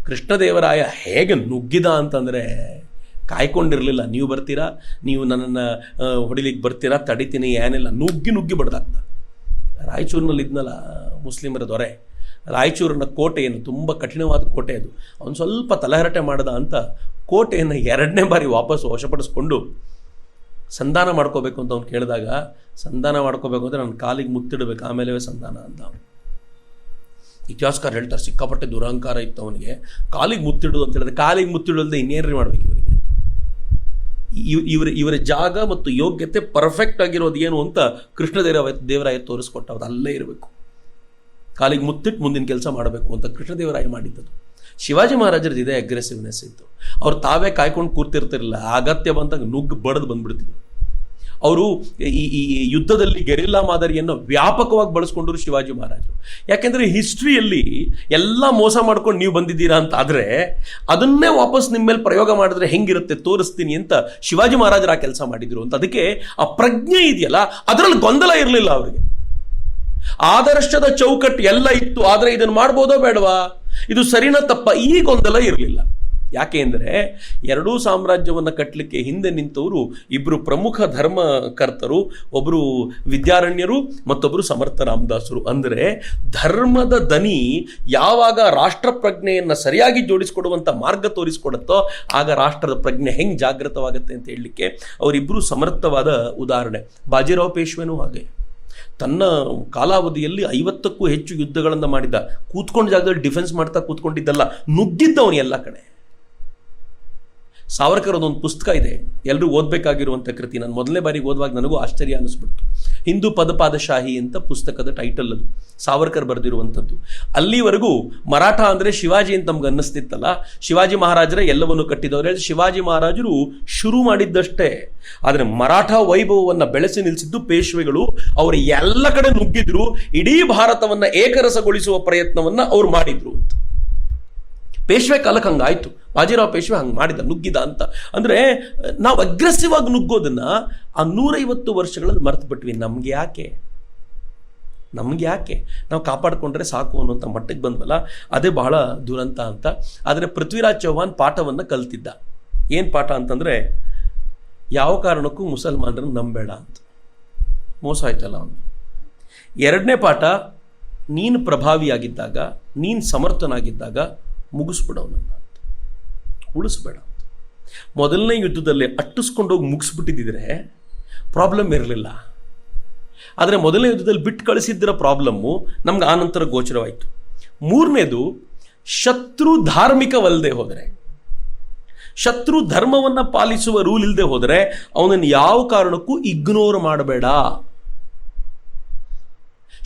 ಕೃಷ್ಣದೇವರಾಯ ಹೇಗೆ ನುಗ್ಗಿದ ಅಂತಂದರೆ, ಕಾಯ್ಕೊಂಡಿರಲಿಲ್ಲ. ನೀವು ಬರ್ತೀರಾ, ನೀವು ನನ್ನನ್ನು ಹೊಡಿಲಿಕ್ಕೆ ಬರ್ತೀರಾ, ತಡಿತೀನಿ, ಏನಿಲ್ಲ, ನುಗ್ಗಿ ಬಡ್ದಾಗ್ತ. ರಾಯಚೂರಿನಲ್ಲಿ ಇದ್ನಲ್ಲ ಮುಸ್ಲಿಮರ ದೊರೆ, ರಾಯಚೂರಿನ ಕೋಟೆಯನ್ನು, ತುಂಬ ಕಠಿಣವಾದ ಕೋಟೆ ಅದು, ಅವನು ಸ್ವಲ್ಪ ತಲೆಹರಟೆ ಮಾಡ್ದ ಅಂತ ಕೋಟೆಯನ್ನು 2ನೇ ಬಾರಿ ವಾಪಸ್ ವಶಪಡಿಸ್ಕೊಂಡು ಸಂಧಾನ ಮಾಡ್ಕೋಬೇಕು ಅಂತ ಅವ್ನು ಕೇಳಿದಾಗ, ಸಂಧಾನ ಮಾಡ್ಕೋಬೇಕು ಅಂದರೆ ನನ್ನ ಕಾಲಿಗೆ ಮುತ್ತಿಡಬೇಕು, ಆಮೇಲೆ ಸಂಧಾನ ಅಂತ. ಇತಿಹಾಸಕಾರ ಹೇಳ್ತಾರೆ, ಸಿಕ್ಕಾಪಟ್ಟೆ ದುರಹಂಕಾರ ಇತ್ತು ಅವನಿಗೆ, ಕಾಲಿಗೆ ಮುತ್ತಿಡೋದು ಅಂತ ಹೇಳಿದ್ರೆ, ಕಾಲಿಗೆ ಮುತ್ತಿಡೋಲ್ದೆ ಇನ್ನೇನ್ರಿ ಮಾಡ್ಬೇಕು ಇವರಿಗೆ? ಇವರ ಜಾಗ ಮತ್ತು ಯೋಗ್ಯತೆ ಪರ್ಫೆಕ್ಟ್ ಆಗಿರೋದು ಏನು ಅಂತ ಕೃಷ್ಣದೇವರಾಯ ತೋರಿಸ್ಕೊಟ್ಟ. ಅದು ಅಲ್ಲೇ ಇರಬೇಕು, ಕಾಲಿಗೆ ಮುತ್ತಿಟ್ಟು ಮುಂದಿನ ಕೆಲಸ ಮಾಡಬೇಕು ಅಂತ ಕೃಷ್ಣದೇವರಾಯ ಮಾಡಿದ್ದದು. ಶಿವಾಜಿ ಮಹಾರಾಜರದ್ದು ಇದೇ ಅಗ್ರೆಸಿವ್ನೆಸ್ ಇತ್ತು. ಅವ್ರು ತಾವೇ ಕಾಯ್ಕೊಂಡು ಕೂರ್ತಿರ್ತಿರಲಿಲ್ಲ, ಅಗತ್ಯ ಬಂದಾಗ ನುಗ್ಗು ಬಡದು ಬಂದ್ಬಿಡ್ತಿದ್ರು. ಅವರು ಈ ಯುದ್ಧದಲ್ಲಿ ಗೆರಿಲ್ಲಾ ಮಾದರಿಯನ್ನು ವ್ಯಾಪಕವಾಗಿ ಬಳಸ್ಕೊಂಡ್ರು ಶಿವಾಜಿ ಮಹಾರಾಜರು. ಯಾಕೆಂದರೆ ಹಿಸ್ಟ್ರಿಯಲ್ಲಿ ಎಲ್ಲ ಮೋಸ ಮಾಡ್ಕೊಂಡು ನೀವು ಬಂದಿದ್ದೀರಾ ಅಂತ ಆದರೆ, ಅದನ್ನೇ ವಾಪಸ್ ನಿಮ್ಮ ಮೇಲೆ ಪ್ರಯೋಗ ಮಾಡಿದ್ರೆ ಹೆಂಗಿರುತ್ತೆ ತೋರಿಸ್ತೀನಿ ಅಂತ ಶಿವಾಜಿ ಮಹಾರಾಜರು ಆ ಕೆಲಸ ಮಾಡಿದ್ರು ಅಂತ. ಅದಕ್ಕೆ ಆ ಪ್ರಜ್ಞೆ ಇದೆಯಲ್ಲ, ಅದರಲ್ಲಿ ಗೊಂದಲ ಇರಲಿಲ್ಲ ಅವರಿಗೆ. ಆದರ್ಶದ ಚೌಕಟ್ಟು ಎಲ್ಲ ಇತ್ತು, ಆದರೆ ಇದನ್ನು ಮಾಡ್ಬೋದೋ ಬೇಡವಾ, ಇದು ಸರಿನಾ ತಪ್ಪ, ಈ ಗೊಂದಲ ಇರಲಿಲ್ಲ. ಯಾಕೆ ಅಂದರೆ, ಎರಡೂ ಸಾಮ್ರಾಜ್ಯವನ್ನು ಕಟ್ಟಲಿಕ್ಕೆ ಹಿಂದೆ ನಿಂತವರು ಇಬ್ಬರು ಪ್ರಮುಖ ಧರ್ಮಕರ್ತರು, ಒಬ್ಬರು ವಿದ್ಯಾರಣ್ಯರು ಮತ್ತೊಬ್ಬರು ಸಮರ್ಥ ರಾಮದಾಸರು. ಅಂದರೆ ಧರ್ಮದ ದನಿ ಯಾವಾಗ ರಾಷ್ಟ್ರ ಪ್ರಜ್ಞೆಯನ್ನು ಸರಿಯಾಗಿ ಜೋಡಿಸಿಕೊಡುವಂಥ ಮಾರ್ಗ ತೋರಿಸ್ಕೊಡುತ್ತೋ ಆಗ ರಾಷ್ಟ್ರದ ಪ್ರಜ್ಞೆ ಹೆಂಗೆ ಜಾಗೃತವಾಗುತ್ತೆ ಅಂತ ಹೇಳಲಿಕ್ಕೆ ಅವರಿಬ್ಬರು ಸಮರ್ಥವಾದ ಉದಾಹರಣೆ. ಬಾಜಿರಾವ್ ಪೇಶ್ವೆನೂ ಹಾಗೆ ತನ್ನ ಕಾಲಾವಧಿಯಲ್ಲಿ 50ಕ್ಕೂ ಹೆಚ್ಚು ಯುದ್ಧಗಳನ್ನು ಮಾಡಿದ್ದ. ಕೂತ್ಕೊಂಡ ಜಾಗದಲ್ಲಿ ಡಿಫೆನ್ಸ್ ಮಾಡ್ತಾ ಕೂತ್ಕೊಂಡಿದ್ದಲ್ಲ, ನುಗ್ಗಿದ್ದವನು ಎಲ್ಲ ಕಡೆ. ಸಾವರ್ಕರ್ ಅದೊಂದು ಪುಸ್ತಕ ಇದೆ, ಎಲ್ಲರೂ ಓದಬೇಕಾಗಿರುವಂಥ ಕೃತಿ. ನಾನು ಮೊದಲನೇ ಬಾರಿಗೆ ಓದುವಾಗ ನನಗೂ ಆಶ್ಚರ್ಯ ಅನ್ನಿಸ್ಬಿಡ್ತು. ಹಿಂದೂ ಪದಪಾದಶಾಹಿ ಅಂತ ಪುಸ್ತಕದ ಟೈಟಲ್ ಅದು, ಸಾವರ್ಕರ್ ಬರೆದಿರುವಂಥದ್ದು. ಅಲ್ಲಿವರೆಗೂ ಮರಾಠ ಅಂದರೆ ಶಿವಾಜಿ ಅಂತ ನಮ್ಗೆ ಅನ್ನಿಸ್ತಿತ್ತಲ್ಲ, ಶಿವಾಜಿ ಮಹಾರಾಜರೇ ಎಲ್ಲವನ್ನು ಕಟ್ಟಿದವರು. ಶಿವಾಜಿ ಮಹಾರಾಜರು ಶುರು ಮಾಡಿದ್ದಷ್ಟೇ, ಆದರೆ ಮರಾಠ ವೈಭವವನ್ನು ಬೆಳೆಸಿ ನಿಲ್ಲಿಸಿದ್ದು ಪೇಶ್ವೆಗಳು. ಅವರು ಎಲ್ಲ ಕಡೆ ನುಗ್ಗಿದ್ರು, ಇಡೀ ಭಾರತವನ್ನು ಏಕರಸಗೊಳಿಸುವ ಪ್ರಯತ್ನವನ್ನು ಅವ್ರು ಮಾಡಿದ್ರು ಅಂತ. ಪೇಶ್ವೆ ಕಾಲಕ್ಕೆ ಹಂಗಾಯ್ತು, ಬಾಜಿರಾವ್ ಪೇಶ್ವೆ ಹಂಗೆ ಮಾಡಿದ, ನುಗ್ಗಿದ ಅಂತ. ಅಂದರೆ ನಾವು ಅಗ್ರೆಸಿವ್ ಆಗಿ ನುಗ್ಗೋದನ್ನು ಆ 150 ವರ್ಷಗಳಲ್ಲಿ ಮರೆತು ಬಿಟ್ವಿ. ನಮ್ಗೆ ಯಾಕೆ? ನಮ್ಗೆ ಯಾಕೆ, ನಾವು ಕಾಪಾಡಿಕೊಂಡ್ರೆ ಸಾಕು ಅನ್ನೋಂಥ ಮಟ್ಟಿಗೆ ಬಂದ್ವಲ್ಲ, ಅದೇ ಬಹಳ ದುರಂತ ಅಂತ. ಆದರೆ ಪೃಥ್ವಿರಾಜ್ ಚೌಹಾಣ್ ಪಾಠವನ್ನು ಕಲ್ತಿದ್ದ. ಏನು ಪಾಠ ಅಂತಂದರೆ, ಯಾವ ಕಾರಣಕ್ಕೂ ಮುಸಲ್ಮಾನರನ್ನು ನಂಬೇಡ ಅಂತ. ಮೋಸ ಆಯ್ತಲ್ಲ ಅವನು. ಎರಡನೇ ಪಾಠ, ನೀನು ಪ್ರಭಾವಿಯಾಗಿದ್ದಾಗ, ನೀನು ಸಮರ್ಥನಾಗಿದ್ದಾಗ ಮುಗಿಸ್ಬಿಡವನನ್ನು ಅಂತ, ಉಳಿಸ್ಬೇಡ ಅಂತ. ಮೊದಲನೇ ಯುದ್ಧದಲ್ಲಿ ಅಟ್ಟಿಸ್ಕೊಂಡೋಗಿ ಮುಗಿಸ್ಬಿಟ್ಟಿದ್ದರೆ ಪ್ರಾಬ್ಲಮ್ ಇರಲಿಲ್ಲ. ಆದರೆ ಮೊದಲನೇ ಯುದ್ಧದಲ್ಲಿ ಬಿಟ್ಟು ಕಳಿಸಿದ್ದರ ಪ್ರಾಬ್ಲಮ್ಮು ನಮ್ಗೆ ಆನಂತರ ಗೋಚರವಾಯಿತು. ಮೂರನೇದು, ಶತ್ರು ಧಾರ್ಮಿಕವಲ್ಲದೆ ಹೋದರೆ, ಶತ್ರು ಧರ್ಮವನ್ನು ಪಾಲಿಸುವ ರೂಲ್ ಇಲ್ಲದೆ ಹೋದರೆ ಅವನನ್ನು ಯಾವ ಕಾರಣಕ್ಕೂ ಇಗ್ನೋರ್ ಮಾಡಬೇಡ.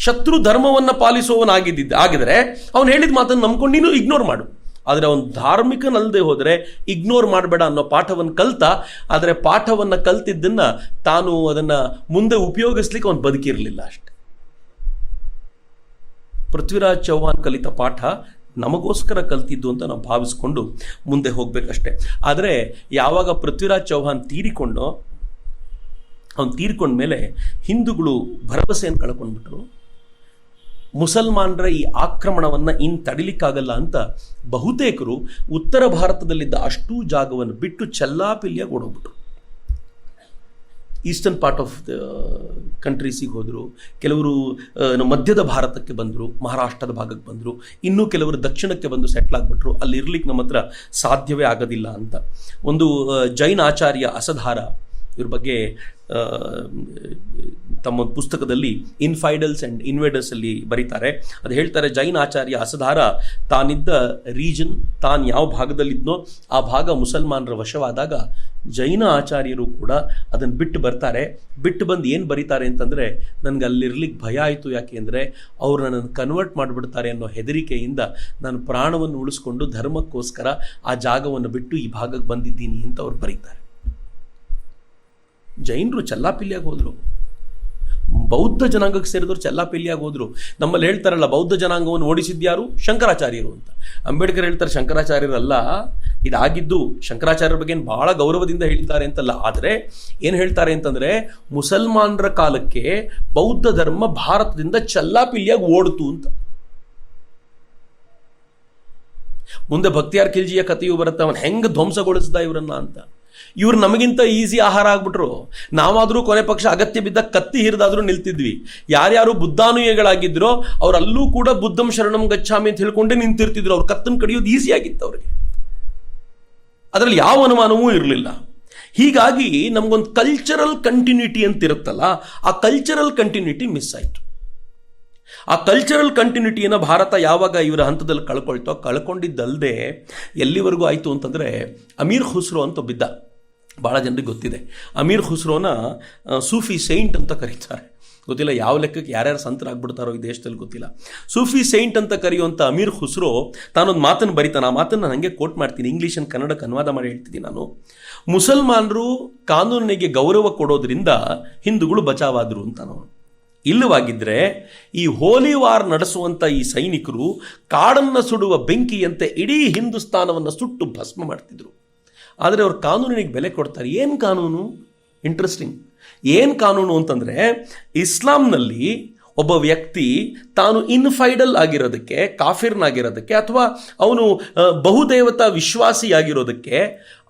ಶತ್ರು ಧರ್ಮವನ್ನು ಪಾಲಿಸುವವನಾಗಿದ್ದರೆ ಅವನು ಹೇಳಿದ ಮಾತನ್ನು ನಂಬ್ಕೊಂಡು ನೀನು ಇಗ್ನೋರ್ ಮಾಡು. ಆದರೆ ಅವನು ಧಾರ್ಮಿಕನಲ್ಲದೆ ಹೋದರೆ ಇಗ್ನೋರ್ ಮಾಡಬೇಡ ಅನ್ನೋ ಪಾಠವನ್ನು ಕಲ್ತ. ಆದರೆ ಪಾಠವನ್ನು ಕಲ್ತಿದ್ದನ್ನು ತಾನು ಅದನ್ನು ಮುಂದೆ ಉಪಯೋಗಿಸ್ಲಿಕ್ಕೆ ಅವನು ಬದುಕಿರಲಿಲ್ಲ ಅಷ್ಟೆ. ಪೃಥ್ವಿರಾಜ್ ಚೌಹಾಣ್ ಕಲಿತ ಪಾಠ ನಮಗೋಸ್ಕರ ಕಲ್ತಿದ್ದು ಅಂತ ನಾವು ಭಾವಿಸ್ಕೊಂಡು ಮುಂದೆ ಹೋಗ್ಬೇಕಷ್ಟೆ. ಆದರೆ ಯಾವಾಗ ಪೃಥ್ವಿರಾಜ್ ಚೌಹಾಣ್ ಅವನು ತೀರ್ಕೊಂಡ್ಮೇಲೆ ಹಿಂದೂಗಳು ಭರವಸೆಯನ್ನು ಕಳ್ಕೊಂಡ್ಬಿಟ್ರು. ಮುಸಲ್ಮಾನರ ಈ ಆಕ್ರಮಣವನ್ನು ಇನ್ನು ತಡಿಲಿಕ್ಕಾಗಲ್ಲ ಅಂತ ಬಹುತೇಕರು ಉತ್ತರ ಭಾರತದಲ್ಲಿದ್ದ ಅಷ್ಟೂ ಜಾಗವನ್ನು ಬಿಟ್ಟು ಚೆಲ್ಲಾಪಿಲ್ಲಿಯಾಗಿ ಓಡೋಗ್ಬಿಟ್ರು. ಈಸ್ಟರ್ನ್ ಪಾರ್ಟ್ ಆಫ್ ದ ಕಂಟ್ರೀಸಿಗೆ ಹೋದರು, ಕೆಲವರು ಮಧ್ಯದ ಭಾರತಕ್ಕೆ ಬಂದರು, ಮಹಾರಾಷ್ಟ್ರದ ಭಾಗಕ್ಕೆ ಬಂದರು, ಇನ್ನೂ ಕೆಲವರು ದಕ್ಷಿಣಕ್ಕೆ ಬಂದು ಸೆಟ್ಲ್ ಆಗಿಬಿಟ್ರು. ಅಲ್ಲಿ ಇರ್ಲಿಕ್ಕೆ ನಮ್ಮ ಹತ್ರ ಸಾಧ್ಯವೇ ಆಗೋದಿಲ್ಲ ಅಂತ. ಒಂದು ಜೈನ ಆಚಾರ್ಯ ಅಸಧಾರ ಇವ್ರ ಬಗ್ಗೆ ತಮ್ಮ ಪುಸ್ತಕದಲ್ಲಿ ಇನ್ಫೈಡಲ್ಸ್ ಆ್ಯಂಡ್ ಇನ್ವೇಡರ್ಸ್ ಅಲ್ಲಿ ಬರೀತಾರೆ. ಅದು ಹೇಳ್ತಾರೆ, ಜೈನ ಆಚಾರ್ಯ ಅಸಧಾರ ತಾನಿದ್ದ ರೀಜನ್, ತಾನು ಯಾವ ಭಾಗದಲ್ಲಿದ್ನೋ ಆ ಭಾಗ ಮುಸಲ್ಮಾನರ ವಶವಾದಾಗ ಜೈನ ಆಚಾರ್ಯರು ಕೂಡ ಅದನ್ನು ಬಿಟ್ಟು ಬರ್ತಾರೆ. ಬಿಟ್ಟು ಬಂದು ಏನು ಬರೀತಾರೆ ಅಂತಂದರೆ, ನನಗೆ ಅಲ್ಲಿರ್ಲಿಕ್ಕೆ ಭಯ ಆಯಿತು, ಯಾಕೆ ಅಂದರೆ ಅವ್ರು ನನ್ನನ್ನು ಕನ್ವರ್ಟ್ ಮಾಡಿಬಿಡ್ತಾರೆ ಅನ್ನೋ ಹೆದರಿಕೆಯಿಂದ ನಾನು ಪ್ರಾಣವನ್ನು ಉಳಿಸ್ಕೊಂಡು ಧರ್ಮಕ್ಕೋಸ್ಕರ ಆ ಜಾಗವನ್ನು ಬಿಟ್ಟು ಈ ಭಾಗಕ್ಕೆ ಬಂದಿದ್ದೀನಿ ಅಂತ ಅವ್ರು ಬರೀತಾರೆ. ಜೈನರು ಚೆಲ್ಲಾಪಿಲ್ಲಿಯಾಗಿ ಹೋದರು, ಬೌದ್ಧ ಜನಾಂಗಕ್ಕೆ ಸೇರಿದವರು ಚೆಲ್ಲಾಪಿಲ್ಲಿಯಾಗಿ ಹೋದರು. ನಮ್ಮಲ್ಲಿ ಹೇಳ್ತಾರಲ್ಲ, ಬೌದ್ಧ ಜನಾಂಗವನ್ನು ಓಡಿಸಿದ್ಯಾರು? ಶಂಕರಾಚಾರ್ಯರು ಅಂತ. ಅಂಬೇಡ್ಕರ್ ಹೇಳ್ತಾರೆ ಶಂಕರಾಚಾರ್ಯರಲ್ಲ, ಇದಾಗಿದ್ದು ಶಂಕರಾಚಾರ್ಯರ ಬಗ್ಗೆ ಬಹಳ ಗೌರವದಿಂದ ಹೇಳಿದ್ದಾರೆ ಅಂತಲ್ಲ. ಆದರೆ ಏನು ಹೇಳ್ತಾರೆ ಅಂತಂದರೆ, ಮುಸಲ್ಮಾನರ ಕಾಲಕ್ಕೆ ಬೌದ್ಧ ಧರ್ಮ ಭಾರತದಿಂದ ಚೆಲ್ಲಾಪಿಲ್ಲಿಯಾಗಿ ಓಡಿತು ಅಂತ. ಮುಂದೆ ಭಕ್ತಿಯಾರ್ ಖಿಲ್ಜಿಯ ಕಥೆಯು ಬರುತ್ತೆ, ಅವನು ಹೆಂಗೆ ಧ್ವಂಸಗೊಳಿಸ್ದ ಇವರನ್ನ ಅಂತ. ಇವ್ರು ನಮಗಿಂತ ಈಸಿ ಆಹಾರ ಆಗ್ಬಿಟ್ರು. ನಾವಾದರೂ ಕೊನೆ ಪಕ್ಷ ಅಗತ್ಯ ಬಿದ್ದ ಕತ್ತಿ ಹಿರಿದಾದ್ರೂ ನಿಲ್ತಿದ್ವಿ. ಯಾರ್ಯಾರು ಬುದ್ಧಾನುಯಾಯಿಗಳಾಗಿದ್ರೋ ಅವರಲ್ಲೂ ಕೂಡ ಬುದ್ಧಂ ಶರಣಂ ಗಚ್ಚಾಮಿ ಅಂತ ಹೇಳ್ಕೊಂಡೇ ನಿಂತಿರ್ತಿದ್ರು. ಅವ್ರು ಕತ್ತನ್ನು ಕಡಿಯೋದು ಈಸಿ ಆಗಿತ್ತು ಅವ್ರಿಗೆ, ಅದರಲ್ಲಿ ಯಾವ ಅನುಮಾನವೂ ಇರಲಿಲ್ಲ. ಹೀಗಾಗಿ ನಮಗೊಂದು ಕಲ್ಚರಲ್ ಕಂಟಿನ್ಯೂಟಿ ಅಂತ ಇರುತ್ತಲ್ಲ, ಆ ಕಲ್ಚರಲ್ ಕಂಟಿನ್ಯೂಟಿ ಮಿಸ್ ಆಯಿತು. ಆ ಕಲ್ಚರಲ್ ಕಂಟಿನ್ಯೂಟಿಯನ್ನು ಭಾರತ ಯಾವಾಗ ಇವರ ಹಂತದಲ್ಲಿ ಕಳ್ಕೊಂಡಿದ್ದಲ್ಲದೆ ಎಲ್ಲಿವರೆಗೂ ಆಯಿತು ಅಂತಂದರೆ, ಅಮೀರ್ ಖುಸ್ರೋ ಅಂತ ಬಿದ್ದ, ಭಾಳ ಜನರಿಗೆ ಗೊತ್ತಿದೆ. ಅಮೀರ್ ಖುಸ್ರೋನ ಸೂಫಿ ಸೈಂಟ್ ಅಂತ ಕರೀತಾರೆ. ಗೊತ್ತಿಲ್ಲ ಯಾವ ಲೆಕ್ಕಕ್ಕೆ ಯಾರ್ಯಾರು ಸಂತರಾಗ್ಬಿಡ್ತಾರೋ ಈ ದೇಶದಲ್ಲಿ ಗೊತ್ತಿಲ್ಲ. ಸೂಫಿ ಸೈಂಟ್ ಅಂತ ಕರೆಯುವಂಥ ಅಮೀರ್ ಖುಸ್ರೋ ತಾನೊಂದು ಮಾತನ್ನು ಬರೀತಾನೆ. ಆ ಮಾತನ್ನು ನಾನು ಹಾಗೆ ಕೋಟ್ ಮಾಡ್ತೀನಿ, ಇಂಗ್ಲೀಷನ್ನು ಕನ್ನಡಕ್ಕೆ ಅನುವಾದ ಮಾಡಿ ಹೇಳ್ತಿದ್ದೀನಿ ನಾನು. ಮುಸಲ್ಮಾನರು ಕಾನೂನಿಗೆ ಗೌರವ ಕೊಡೋದ್ರಿಂದ ಹಿಂದೂಗಳು ಬಚಾವಾದರು ಅಂತ ನಾವು. ಇಲ್ಲವಾಗಿದ್ದರೆ ಈ ಹೋಲಿ ವಾರ್ ನಡೆಸುವಂಥ ಈ ಸೈನಿಕರು ಕಾಡನ್ನು ಸುಡುವ ಬೆಂಕಿಯಂತೆ ಇಡೀ ಹಿಂದೂಸ್ತಾನವನ್ನು ಸುಟ್ಟು ಭಸ್ಮ ಮಾಡ್ತಿದ್ರು. ಆದರೆ ಅವ್ರು ಕಾನೂನಿಗೆ ಬೆಲೆ ಕೊಡ್ತಾರೆ. ಏನು ಕಾನೂನು? ಇಂಟ್ರೆಸ್ಟಿಂಗ್. ಏನು ಕಾನೂನು ಅಂತಂದರೆ, ಇಸ್ಲಾಂನಲ್ಲಿ ಒಬ್ಬ ವ್ಯಕ್ತಿ ತಾನು ಇನ್ಫೈಡಲ್ ಆಗಿರೋದಕ್ಕೆ, ಕಾಫಿರ್ನಾಗಿರೋದಕ್ಕೆ, ಅಥವಾ ಅವನು ಬಹುದೇವತಾ ವಿಶ್ವಾಸಿಯಾಗಿರೋದಕ್ಕೆ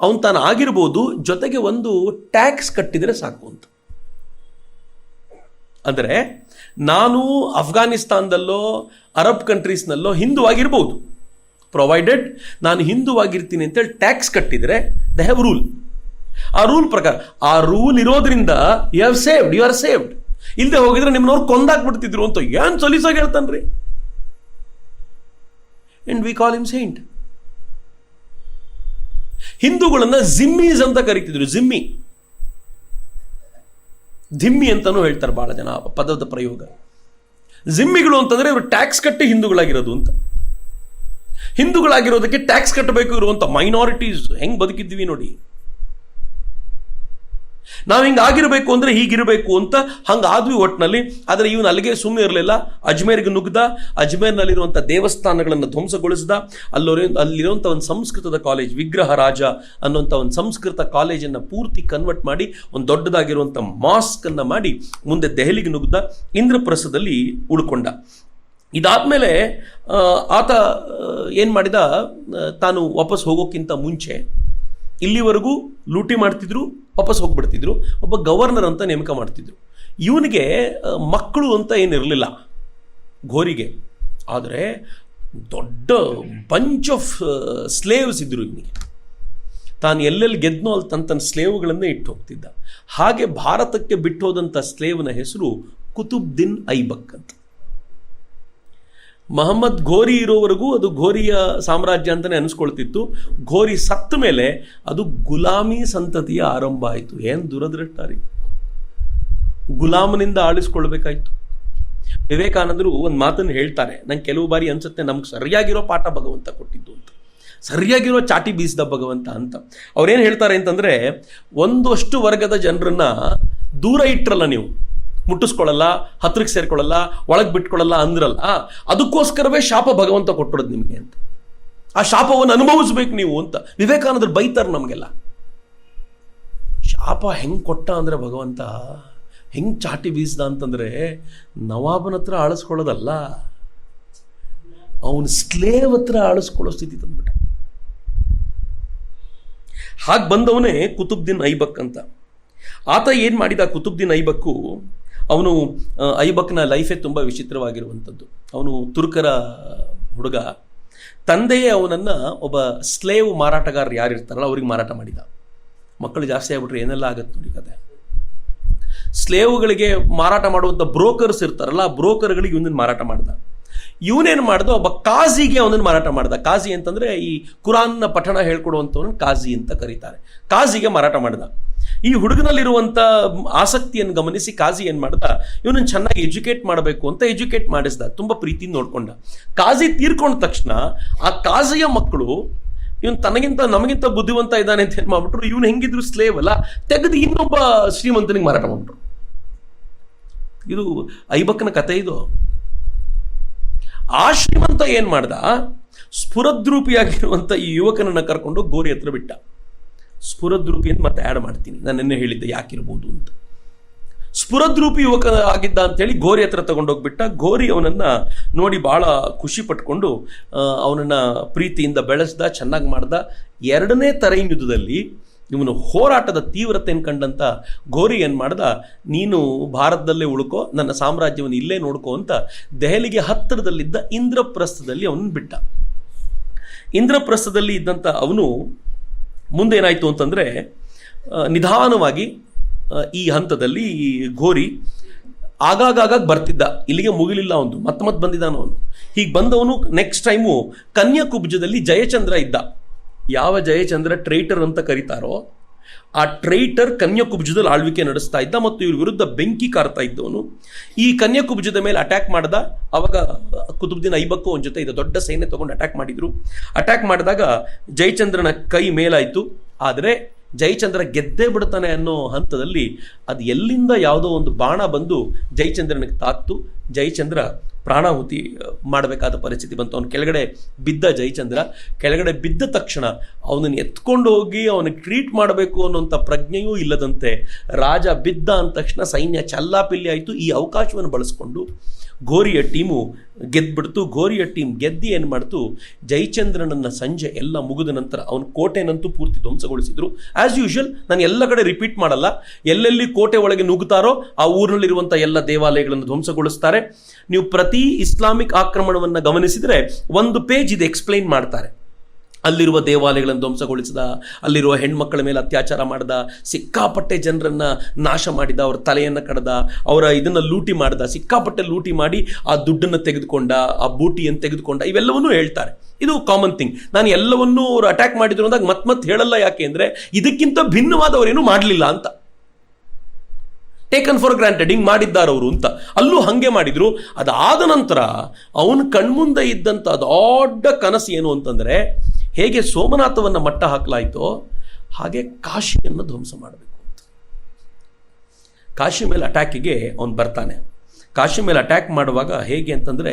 ಅವನು ತಾನು ಆಗಿರ್ಬೋದು, ಜೊತೆಗೆ ಒಂದು ಟ್ಯಾಕ್ಸ್ ಕಟ್ಟಿದರೆ ಸಾಕು ಅಂತ. ಅಂದರೆ ನಾನು ಅಫ್ಘಾನಿಸ್ತಾನದಲ್ಲೋ ಅರಬ್ ಕಂಟ್ರೀಸ್ನಲ್ಲೋ ಹಿಂದೂ ಆಗಿರ್ಬೋದು, ಪ್ರೊವೈಡೆಡ್ ನಾನು ಹಿಂದೂ ಆಗಿರ್ತೀನಿ ಅಂತೇಳಿ ಟ್ಯಾಕ್ಸ್ ಕಟ್ಟಿದರೆ ದೇ ಹ್ಯಾವ್ ರೂಲ್. ಆ ರೂಲ್ ಪ್ರಕಾರ, ಆ ರೂಲ್ ಇರೋದ್ರಿಂದ ಯು ಆರ್ ಸೇವ್ಡ್. ಇಲ್ಲದೆ ಹೋಗಿದ್ರೆ ನಿಮ್ಮನವ್ರು ಕೊಂದಾಕ್ಬಿಡ್ತಿದ್ರು ಅಂತ ಏನು ಸೊಲಿಸಾಗಿ ಹೇಳ್ತಾನ್ರಿ. And we call him saint. ಹಿಂದೂಗಳನ್ನ ಜಿಮ್ಮೀಸ್ ಅಂತ ಕರೀತಿದ್ರು. ಧಿಮ್ಮಿ ಅಂತಾನೂ ಹೇಳ್ತಾರೆ ಭಾಳ ಜನ ಪದದ ಪ್ರಯೋಗ. ಜಿಮ್ಮಿಗಳು ಅಂತಂದ್ರೆ ಇವರು ಟ್ಯಾಕ್ಸ್ ಕಟ್ಟಿ ಹಿಂದೂಗಳಾಗಿರೋದು ಅಂತ. ಹಿಂದೂಗಳಾಗಿರೋದಕ್ಕೆ ಟ್ಯಾಕ್ಸ್ ಕಟ್ಟಬೇಕು ಇರುವಂತ ಮೈನಾರಿಟೀಸ್ ಹೆಂಗ್ ಬದುಕಿದ್ವಿ ನೋಡಿ. ನಾವು ಹಿಂಗೆ ಆಗಿರಬೇಕು ಅಂದರೆ ಹೀಗಿರಬೇಕು ಅಂತ ಹಂಗಾದ್ವಿ ಒಟ್ಟಿನಲ್ಲಿ. ಆದರೆ ಇವನು ಅಲ್ಲಿಗೆ ಸುಮ್ಮನೆ ಇರಲಿಲ್ಲ, ಅಜ್ಮೇರ್ಗೆ ನುಗ್ದ, ಅಜ್ಮೇರ್ನಲ್ಲಿರುವಂಥ ದೇವಸ್ಥಾನಗಳನ್ನು ಧ್ವಂಸಗೊಳಿಸಿದ. ಅಲ್ಲಿರುವಂಥ ಒಂದು ಸಂಸ್ಕೃತದ ಕಾಲೇಜ್, ವಿಗ್ರಹ ರಾಜ ಅನ್ನುವಂಥ ಒಂದು ಸಂಸ್ಕೃತ ಕಾಲೇಜನ್ನು ಪೂರ್ತಿ ಕನ್ವರ್ಟ್ ಮಾಡಿ ಒಂದು ದೊಡ್ಡದಾಗಿರುವಂಥ ಮಾಸ್ಕನ್ನು ಮಾಡಿ ಮುಂದೆ ದೆಹಲಿಗೆ ನುಗ್ದ, ಇಂದ್ರಪ್ರಸ್ಥದಲ್ಲಿ ಉಳ್ಕೊಂಡ. ಇದಾದಮೇಲೆ ಆತ ಏನು ಮಾಡಿದ, ತಾನು ವಾಪಸ್ ಹೋಗೋಕ್ಕಿಂತ ಮುಂಚೆ ಇಲ್ಲಿವರೆಗೂ ಲೂಟಿ ಮಾಡ್ತಿದ್ರು, ವಾಪಸ್ ಹೋಗ್ಬಿಡ್ತಿದ್ರು. ಒಬ್ಬ ಗವರ್ನರ್ ಅಂತ ನೇಮಕ ಮಾಡ್ತಿದ್ರು. ಇವನಿಗೆ ಮಕ್ಕಳು ಅಂತ ಏನಿರಲಿಲ್ಲ ಘೋರಿಗೆ, ಆದರೆ ದೊಡ್ಡ ಬಂಚ್ ಆಫ್ ಸ್ಲೇವ್ಸ್ ಇದ್ದರು ಇವನಿಗೆ. ತಾನು ಎಲ್ಲೆಲ್ಲಿ ಗೆದ್ನೋ ಅಲ್ಲಿ ತನ್ನ ಸ್ಲೇವ್ಗಳನ್ನೇ ಇಟ್ಟು ಹೋಗ್ತಿದ್ದ. ಹಾಗೆ ಭಾರತಕ್ಕೆ ಬಿಟ್ಟು ಹೋದಂಥ ಸ್ಲೇವ್ನ ಹೆಸರು ಕುತುಬ್ದಿನ್ ಐಬಕ್ ಅಂತ. ಮಹಮ್ಮದ್ ಘೋರಿ ಇರೋವರೆಗೂ ಅದು ಘೋರಿಯ ಸಾಮ್ರಾಜ್ಯ ಅಂತಲೇ ಅನಿಸ್ಕೊಳ್ತಿತ್ತು. ಘೋರಿ ಸತ್ತ ಮೇಲೆ ಅದು ಗುಲಾಮಿ ಸಂತತಿಯ ಆರಂಭ ಆಯಿತು. ಏನು ದುರದೃಷ್ಟ ರೀ, ಗುಲಾಮನಿಂದ ಆಳಿಸ್ಕೊಳ್ಬೇಕಾಯ್ತು. ವಿವೇಕಾನಂದರು ಒಂದು ಮಾತನ್ನು ಹೇಳ್ತಾರೆ, ನಂಗೆ ಕೆಲವು ಬಾರಿ ಅನ್ಸುತ್ತೆ ನಮ್ಗೆ ಸರಿಯಾಗಿರೋ ಪಾಠ ಭಗವಂತ ಕೊಟ್ಟಿದ್ದು ಅಂತ, ಸರಿಯಾಗಿರೋ ಚಾಟಿ ಬೀಸಿದ ಭಗವಂತ ಅಂತ. ಅವ್ರೇನು ಹೇಳ್ತಾರೆ ಅಂತಂದರೆ, ಒಂದಷ್ಟು ವರ್ಗದ ಜನರನ್ನ ದೂರ ಇಟ್ರಲ್ಲ ನೀವು, ಮುಟ್ಟಿಸ್ಕೊಳ್ಳಲ್ಲ, ಹತ್ರಕ್ಕೆ ಸೇರ್ಕೊಳ್ಳಲ್ಲ, ಒಳಗೆ ಬಿಟ್ಕೊಳ್ಳಲ್ಲ ಅಂದ್ರಲ್ಲ, ಅದಕ್ಕೋಸ್ಕರವೇ ಶಾಪ ಭಗವಂತ ಕೊಟ್ಟಿರೋದು ನಿಮಗೆ ಅಂತ. ಆ ಶಾಪವನ್ನು ಅನುಭವಿಸ್ಬೇಕು ನೀವು ಅಂತ ವಿವೇಕಾನಂದರು ಬೈತಾರೆ ನಮಗೆಲ್ಲ. ಶಾಪ ಹೆಂಗೆ ಕೊಟ್ಟ ಅಂದರೆ ಭಗವಂತ ಹೆಂಗೆ ಚಾಟಿ ಬೀಸ್ದ ಅಂತಂದರೆ, ನವಾಬನ ಹತ್ರ ಆಳಿಸ್ಕೊಳ್ಳೋದಲ್ಲ, ಅವನ ಸ್ಲೇವ್ ಹತ್ರ ಆಳಿಸ್ಕೊಳ್ಳೋ ಸ್ಥಿತಿ ತಂದ್ಬಿಟ್ಟ. ಹಾಗೆ ಬಂದವನೇ ಕುತುಬ್ದಿನ್ ಐಬಕ್ ಅಂತ. ಆತ ಏನು ಮಾಡಿದ, ಕುತುಬ್ದಿನ್ ಐಬಕ್ಕು, ಅವನು ಐಬಕ್ನ ಲೈಫೇ ತುಂಬ ವಿಚಿತ್ರವಾಗಿರುವಂಥದ್ದು. ಅವನು ತುರ್ಕರ ಹುಡುಗ. ತಂದೆಯೇ ಅವನನ್ನು ಒಬ್ಬ ಸ್ಲೇವ್ ಮಾರಾಟಗಾರರು ಯಾರಿರ್ತಾರಲ್ಲ ಅವ್ರಿಗೆ ಮಾರಾಟ ಮಾಡಿದ. ಮಕ್ಕಳು ಜಾಸ್ತಿ ಆಗ್ಬಿಟ್ರೆ ಏನೆಲ್ಲ ಆಗತ್ತೆ ನೋಡಿ ಕತೆ. ಸ್ಲೇವ್ಗಳಿಗೆ ಮಾರಾಟ ಮಾಡುವಂಥ ಬ್ರೋಕರ್ಸ್ ಇರ್ತಾರಲ್ಲ, ಆ ಬ್ರೋಕರ್ಗಳಿಗೆ ಇವನನ್ನು ಮಾರಾಟ ಮಾಡ್ದ. ಇವನೇನು ಮಾಡ್ದ, ಒಬ್ಬ ಕಾಜಿಗೆ ಅವನನ್ನು ಮಾರಾಟ ಮಾಡ್ದ. ಕಾಜಿ ಅಂತಂದರೆ ಈ ಕುರಾನ್ನ ಪಠಣ ಹೇಳ್ಕೊಡುವಂಥವನು ಕಾಜಿ ಅಂತ ಕರೀತಾರೆ. ಕಾಜಿಗೆ ಮಾರಾಟ ಮಾಡ್ದ. ಈ ಹುಡುಗನಲ್ಲಿರುವಂಥ ಆಸಕ್ತಿಯನ್ನು ಗಮನಿಸಿ ಕಾಜಿ ಏನು ಮಾಡ್ದ, ಇವನನ್ನು ಚೆನ್ನಾಗಿ ಎಜುಕೇಟ್ ಮಾಡಬೇಕು ಅಂತ ಎಜುಕೇಟ್ ಮಾಡಿಸ್ದ, ತುಂಬ ಪ್ರೀತಿಯಿಂದ ನೋಡ್ಕೊಂಡ. ಕಾಜಿ ತೀರ್ಕೊಂಡ ತಕ್ಷಣ ಆ ಕಾಜಿಯ ಮಕ್ಕಳು ಇವನು ನಮಗಿಂತ ಬುದ್ಧಿವಂತ ಇದ್ದಾನೆ ಅಂತ ಏನು ಮಾಡ್ಬಿಟ್ರು, ಇವನು ಹೆಂಗಿದ್ರು ಸ್ಲೇವ್ ಅಲ್ಲ, ತೆಗೆದು ಇನ್ನೊಬ್ಬ ಶ್ರೀಮಂತನಿಗೆ ಮಾರಾಟ ಮಾಡ್ಬಿಟ್ರು. ಇದು ಐಬಕ್ನ ಕತೆ. ಇದು ಆ ಶ್ರೀಮಂತ ಏನು ಮಾಡ್ದ, ಸ್ಫುರದ್ರೂಪಿಯಾಗಿರುವಂಥ ಈ ಯುವಕನನ್ನು ಕರ್ಕೊಂಡು ಗೋರಿ ಹತ್ರ ಬಿಟ್ಟ. ಸ್ಫುರದ್ರೂಪಿ ಅಂತ ಮತ್ತೆ ಆ್ಯಡ್ ಮಾಡ್ತೀನಿ, ನಾನು ನಿನ್ನೆ ಹೇಳಿದ್ದೆ ಯಾಕಿರ್ಬೋದು ಅಂತ. ಸ್ಫುರದ್ರೂಪಿ ಯುವಕ ಆಗಿದ್ದ ಅಂತೇಳಿ ಗೋರಿ ಹತ್ರ ತಗೊಂಡೋಗ್ಬಿಟ್ಟ. ಗೋರಿ ಅವನನ್ನು ನೋಡಿ ಭಾಳ ಖುಷಿ ಪಟ್ಕೊಂಡು ಅವನನ್ನು ಪ್ರೀತಿಯಿಂದ ಬೆಳೆಸ್ದ, ಚೆನ್ನಾಗಿ ಮಾಡ್ದ. ಎರಡನೇ ತರೈನ್ ಯುದ್ಧದಲ್ಲಿ ಇವನು ಹೋರಾಟದ ತೀವ್ರತೆಯನ್ನು ಕಂಡಂಥ ಗೋರಿ ಏನು ಮಾಡ್ದ, ನೀನು ಭಾರತದಲ್ಲೇ ಉಳ್ಕೋ, ನನ್ನ ಸಾಮ್ರಾಜ್ಯವನ್ನು ಇಲ್ಲೇ ನೋಡ್ಕೋ ಅಂತ ದೆಹಲಿಗೆ ಹತ್ತಿರದಲ್ಲಿದ್ದ ಇಂದ್ರಪ್ರಸ್ಥದಲ್ಲಿ ಅವನನ್ನು ಬಿಟ್ಟ. ಇಂದ್ರಪ್ರಸ್ಥದಲ್ಲಿ ಇದ್ದಂಥ ಅವನು ಮುಂದೇನಾಯಿತು ಅಂತಂದರೆ, ನಿಧಾನವಾಗಿ ಈ ಹಂತದಲ್ಲಿ ಈ ಘೋರಿ ಆಗಾಗ ಬರ್ತಿದ್ದ. ಇಲ್ಲಿಗೆ ಮುಗಿಲಿಲ್ಲ ಅವನು, ಮತ್ತೆ ಬಂದಿದ್ದಾನ ಅವನು. ಹೀಗೆ ಬಂದವನು ನೆಕ್ಸ್ಟ್ ಟೈಮು ಕನ್ಯಾಕುಬ್ಜದಲ್ಲಿ ಜಯಚಂದ್ರ ಇದ್ದ. ಯಾವ ಜಯಚಂದ್ರ ಟ್ರೈಟರ್ ಅಂತ ಕರೀತಾರೋ ಆ ಟ್ರೈಟರ್ ಕನ್ಯಾಕುಬ್ಜದಲ್ಲಿ ಆಳ್ವಿಕೆ ನಡೆಸ್ತಾ ಇದ್ದ ಮತ್ತು ಇವ್ರ ವಿರುದ್ಧ ಬೆಂಕಿ ಕಾರ್ತಾ ಇದ್ದವನು. ಈ ಕನ್ಯಾಕುಬ್ಜದ ಮೇಲೆ ಅಟ್ಯಾಕ್ ಮಾಡ್ದ. ಅವಾಗ ಕುತುಬ್ದಿನ್ ಐಬಕ್ಕು ಅವನ ಜೊತೆ ಇದು ದೊಡ್ಡ ಸೈನ್ಯ ತಗೊಂಡು ಅಟ್ಯಾಕ್ ಮಾಡಿದ್ರು. ಅಟ್ಯಾಕ್ ಮಾಡಿದಾಗ ಜಯಚಂದ್ರನ ಕೈ ಮೇಲಾಯಿತು. ಆದರೆ ಜಯಚಂದ್ರ ಗೆದ್ದೇ ಬಿಡ್ತಾನೆ ಅನ್ನೋ ಹಂತದಲ್ಲಿ ಅದು ಎಲ್ಲಿಂದ ಯಾವುದೋ ಒಂದು ಬಾಣ ಬಂದು ಜಯಚಂದ್ರನಿಗೆ ತಾಕ್ತು. ಜಯಚಂದ್ರ ಪ್ರಾಣಾಹುತಿ ಮಾಡಬೇಕಾದ ಪರಿಸ್ಥಿತಿ ಬಂತು. ಅವನು ಕೆಳಗಡೆ ಬಿದ್ದ. ಜಯಚಂದ್ರ ಕೆಳಗಡೆ ಬಿದ್ದ ತಕ್ಷಣ ಅವನನ್ನು ಎತ್ಕೊಂಡು ಹೋಗಿ ಅವನಿಗೆ ಟ್ರೀಟ್ ಮಾಡಬೇಕು ಅನ್ನೋಂಥ ಪ್ರಜ್ಞೆಯೂ ಇಲ್ಲದಂತೆ ರಾಜ ಬಿದ್ದ ಅಂದ ತಕ್ಷಣ ಸೈನ್ಯ ಚಲ್ಲಾಪಿಲ್ಲಿ ಆಯಿತು. ಈ ಅವಕಾಶವನ್ನು ಬಳಸ್ಕೊಂಡು ಘೋರಿಯ ಟೀಮು ಗೆದ್ಬಿಡ್ತು. ಘೋರಿಯ ಟೀಮ್ ಗೆದ್ದು ಏನು ಮಾಡ್ತು, ಜಯಚಂದ್ರನನ್ನು ಸಂಜೆ ಎಲ್ಲ ಮುಗಿದ ನಂತರ ಅವನ ಕೋಟೆನಂತೂ ಪೂರ್ತಿ ಧ್ವಂಸಗೊಳಿಸಿದ್ರು. ಆ್ಯಸ್ ಯೂಶುವಲ್, ನಾನು ಎಲ್ಲ ಕಡೆ ರಿಪೀಟ್ ಮಾಡಲ್ಲ, ಎಲ್ಲೆಲ್ಲಿ ಕೋಟೆ ಒಳಗೆ ನುಗ್ಗುತ್ತಾರೋ ಆ ಊರಿನಲ್ಲಿರುವಂಥ ಎಲ್ಲ ದೇವಾಲಯಗಳನ್ನು ಧ್ವಂಸಗೊಳಿಸ್ತಾರೆ. ನೀವು ಪ್ರತಿ ಇಸ್ಲಾಮಿಕ್ ಆಕ್ರಮಣವನ್ನು ಗಮನಿಸಿದರೆ ಒಂದು ಪೇಜ್ ಇದು ಎಕ್ಸ್ಪ್ಲೈನ್ ಮಾಡ್ತಾರೆ. ಅಲ್ಲಿರುವ ದೇವಾಲಯಗಳನ್ನು ಧ್ವಂಸಗೊಳಿಸಿದ, ಅಲ್ಲಿರುವ ಹೆಣ್ಮಕ್ಕಳ ಮೇಲೆ ಅತ್ಯಾಚಾರ ಮಾಡಿದ, ಸಿಕ್ಕಾಪಟ್ಟೆ ಜನರನ್ನು ನಾಶ ಮಾಡಿದ, ಅವರ ತಲೆಯನ್ನು ಕಡ್ದ, ಅವರ ಇದನ್ನು ಲೂಟಿ ಮಾಡಿದ, ಸಿಕ್ಕಾಪಟ್ಟೆ ಲೂಟಿ ಮಾಡಿ ಆ ದುಡ್ಡನ್ನು ತೆಗೆದುಕೊಂಡ, ಆ ಬೂಟಿಯನ್ನು ತೆಗೆದುಕೊಂಡ, ಇವೆಲ್ಲವನ್ನೂ ಹೇಳ್ತಾರೆ. ಇದು ಕಾಮನ್ ಥಿಂಗ್. ನಾನು ಎಲ್ಲವನ್ನೂ ಅವರು ಅಟ್ಯಾಕ್ ಮಾಡಿದ್ರು ಅಂದಾಗ ಮತ್ತೆ ಹೇಳಲ್ಲ. ಯಾಕೆ ಅಂದರೆ ಇದಕ್ಕಿಂತ ಭಿನ್ನವಾದವರೇನು ಮಾಡಲಿಲ್ಲ ಅಂತ. ಟೇಕನ್ ಫಾರ್ ಗ್ರಾಂಟೆಡ್, ಹಿಂಗೆ ಮಾಡಿದ್ದಾರವರು ಅಂತ. ಅಲ್ಲೂ ಹಾಗೆ ಮಾಡಿದ್ರು. ಅದಾದ ನಂತರ ಅವನ ಕಣ್ಮುಂದೆ ಇದ್ದಂಥ ದೊಡ್ಡ ಕನಸು ಏನು ಅಂತಂದರೆ, ಹೇಗೆ ಸೋಮನಾಥವನ್ನು ಮಟ್ಟ ಹಾಕಲಾಯಿತೋ ಹಾಗೆ ಕಾಶಿಯನ್ನು ಧ್ವಂಸ ಮಾಡಬೇಕು ಅಂತ. ಕಾಶಿ ಮೇಲೆ ಅಟ್ಯಾಕಿಗೆ ಅವನು ಬರ್ತಾನೆ. ಕಾಶಿ ಮೇಲೆ ಅಟ್ಯಾಕ್ ಮಾಡುವಾಗ ಹೇಗೆ ಅಂತಂದರೆ,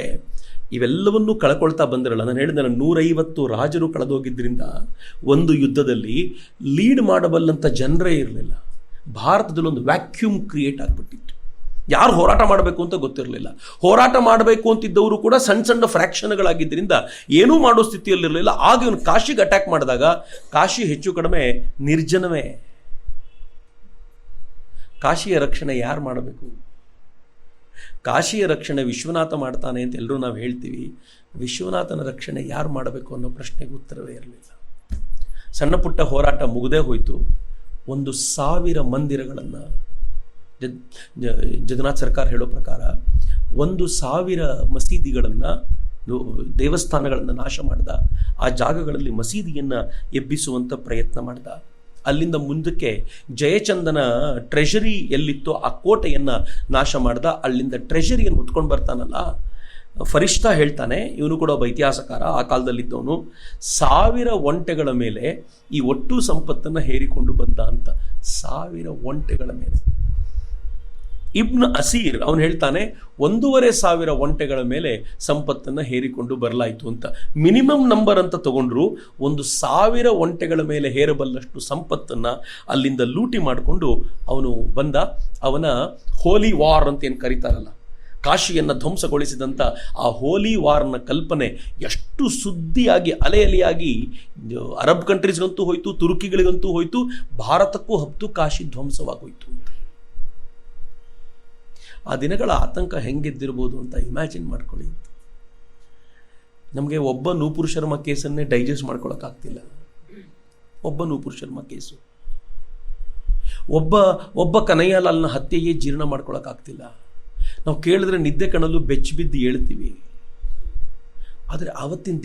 ಇವೆಲ್ಲವನ್ನೂ ಕಳ್ಕೊಳ್ತಾ ಬಂದಿರಲ್ಲ. ನಾನು ಹೇಳಿದ 150 ರಾಜರು ಕಳೆದೋಗಿದ್ದರಿಂದ ಒಂದು ಯುದ್ಧದಲ್ಲಿ ಲೀಡ್ ಮಾಡಬಲ್ಲಂಥ ಜನರೇ ಇರಲಿಲ್ಲ. ಭಾರತದಲ್ಲಿ ಒಂದು ವ್ಯಾಕ್ಯೂಮ್ ಕ್ರಿಯೇಟ್ ಆಗಿಬಿಟ್ಟಿತ್ತು. ಯಾರು ಹೋರಾಟ ಮಾಡಬೇಕು ಅಂತ ಗೊತ್ತಿರಲಿಲ್ಲ. ಹೋರಾಟ ಮಾಡಬೇಕು ಅಂತಿದ್ದವರು ಕೂಡ ಸಣ್ಣ ಸಣ್ಣ ಫ್ರ್ಯಾಕ್ಷನ್ಗಳಾಗಿದ್ದರಿಂದ ಏನೂ ಮಾಡೋ ಸ್ಥಿತಿಯಲ್ಲಿರಲಿಲ್ಲ. ಆಗ ಇವನು ಕಾಶಿಗೆ ಅಟ್ಯಾಕ್ ಮಾಡಿದಾಗ ಕಾಶಿ ಹೆಚ್ಚು ಕಡಿಮೆ ನಿರ್ಜನವೇ. ಕಾಶಿಯ ರಕ್ಷಣೆ ಯಾರು ಮಾಡಬೇಕು? ಕಾಶಿಯ ರಕ್ಷಣೆ ವಿಶ್ವನಾಥ ಮಾಡ್ತಾನೆ ಅಂತ ಎಲ್ಲರೂ ನಾವು ಹೇಳ್ತೀವಿ. ವಿಶ್ವನಾಥನ ರಕ್ಷಣೆ ಯಾರು ಮಾಡಬೇಕು ಅನ್ನೋ ಪ್ರಶ್ನೆಗೆ ಉತ್ತರವೇ ಇರಲಿಲ್ಲ. ಸಣ್ಣ ಪುಟ್ಟ ಹೋರಾಟ ಮುಗದೇ ಹೋಯಿತು. 1,000 ಮಂದಿರಗಳನ್ನು ಜಗನ್ನಾಥ್ ಸರ್ಕಾರ ಹೇಳೋ ಪ್ರಕಾರ 1,000 ಮಸೀದಿಗಳನ್ನು, ದೇವಸ್ಥಾನಗಳನ್ನು ನಾಶ ಮಾಡ್ದ. ಆ ಜಾಗಗಳಲ್ಲಿ ಮಸೀದಿಯನ್ನು ಎಬ್ಬಿಸುವಂಥ ಪ್ರಯತ್ನ ಮಾಡ್ದ. ಅಲ್ಲಿಂದ ಮುಂದಕ್ಕೆ ಜಯಚಂದನ ಟ್ರೆಷರಿ ಎಲ್ಲಿತ್ತೋ ಆ ಕೋಟೆಯನ್ನು ನಾಶ ಮಾಡ್ದ. ಅಲ್ಲಿಂದ ಟ್ರೆಷರಿಯನ್ನು ಹೊತ್ಕೊಂಡು ಬರ್ತಾನಲ್ಲ, ಫರಿಷ್ಠ ಹೇಳ್ತಾನೆ, ಇವನು ಕೂಡ ಒಬ್ಬ ಇತಿಹಾಸಕಾರ, ಆ ಕಾಲದಲ್ಲಿದ್ದವನು, 1000 ಒಂಟೆಗಳ ಮೇಲೆ ಈ ಒಟ್ಟು ಸಂಪತ್ತನ್ನು ಹೇರಿಕೊಂಡು ಬಂದ ಅಂತ. 1000 ಒಂಟೆಗಳ ಮೇಲೆ. ಇಬ್ನ್ ಅಸೀರ್ ಅವನು ಹೇಳ್ತಾನೆ 1,500 ಒಂಟೆಗಳ ಮೇಲೆ ಸಂಪತ್ತನ್ನು ಹೇರಿಕೊಂಡು ಬರಲಾಯಿತು ಅಂತ. ಮಿನಿಮಮ್ ನಂಬರ್ ಅಂತ ತಗೊಂಡ್ರು 1,000 ಒಂಟೆಗಳ ಮೇಲೆ ಹೇರಬಲ್ಲಷ್ಟು ಸಂಪತ್ತನ್ನು ಅಲ್ಲಿಂದ ಲೂಟಿ ಮಾಡಿಕೊಂಡು ಅವನು ಬಂದ. ಅವನ ಹೋಲಿ ವಾರ್ ಅಂತ ಏನು ಕರೀತಾರಲ್ಲ, ಕಾಶಿಯನ್ನು ಧ್ವಂಸಗೊಳಿಸಿದಂಥ ಆ ಹೋಲಿ ವಾರ್ನ ಕಲ್ಪನೆ ಎಷ್ಟು ಸುದ್ದಿಯಾಗಿ ಅಲೆಯಲಿಯಾಗಿ ಅರಬ್ ಕಂಟ್ರೀಸ್ಗಂತೂ ಹೋಯ್ತು, ತುರ್ಕಿಗಳಿಗಂತೂ ಹೋಯ್ತು, ಭಾರತಕ್ಕೂ ಹಬ್ತು, ಕಾಶಿ ಧ್ವಂಸವಾಗೋಯ್ತು ಅಂತ. ಆ ದಿನಗಳ ಆತಂಕ ಹೆಂಗಿದ್ದಿರ್ಬೋದು ಅಂತ ಇಮ್ಯಾಜಿನ್ ಮಾಡ್ಕೊಳ್ಳಿ. ನಮಗೆ ಒಬ್ಬ ನೂಪುರ್ ಶರ್ಮಾ ಕೇಸನ್ನೇ ಡೈಜೆಸ್ಟ್ ಮಾಡ್ಕೊಳಕ್ಕಾಗ್ತಿಲ್ಲ. ಒಬ್ಬ ನೂಪುರ್ ಶರ್ಮಾ ಕೇಸು, ಒಬ್ಬ ಕನಯ್ಯಲಾಲ್ನ ಹತ್ಯೆಯೇ ಜೀರ್ಣ ಮಾಡ್ಕೊಳಕ್ಕಾಗ್ತಿಲ್ಲ. ನಾವು ಕೇಳಿದ್ರೆ ನಿದ್ದೆ ಕಣಲು ಬೆಚ್ಚಿ ಬಿದ್ದು ಹೇಳ್ತೀವಿ. ಆದರೆ ಆವತ್ತಿನ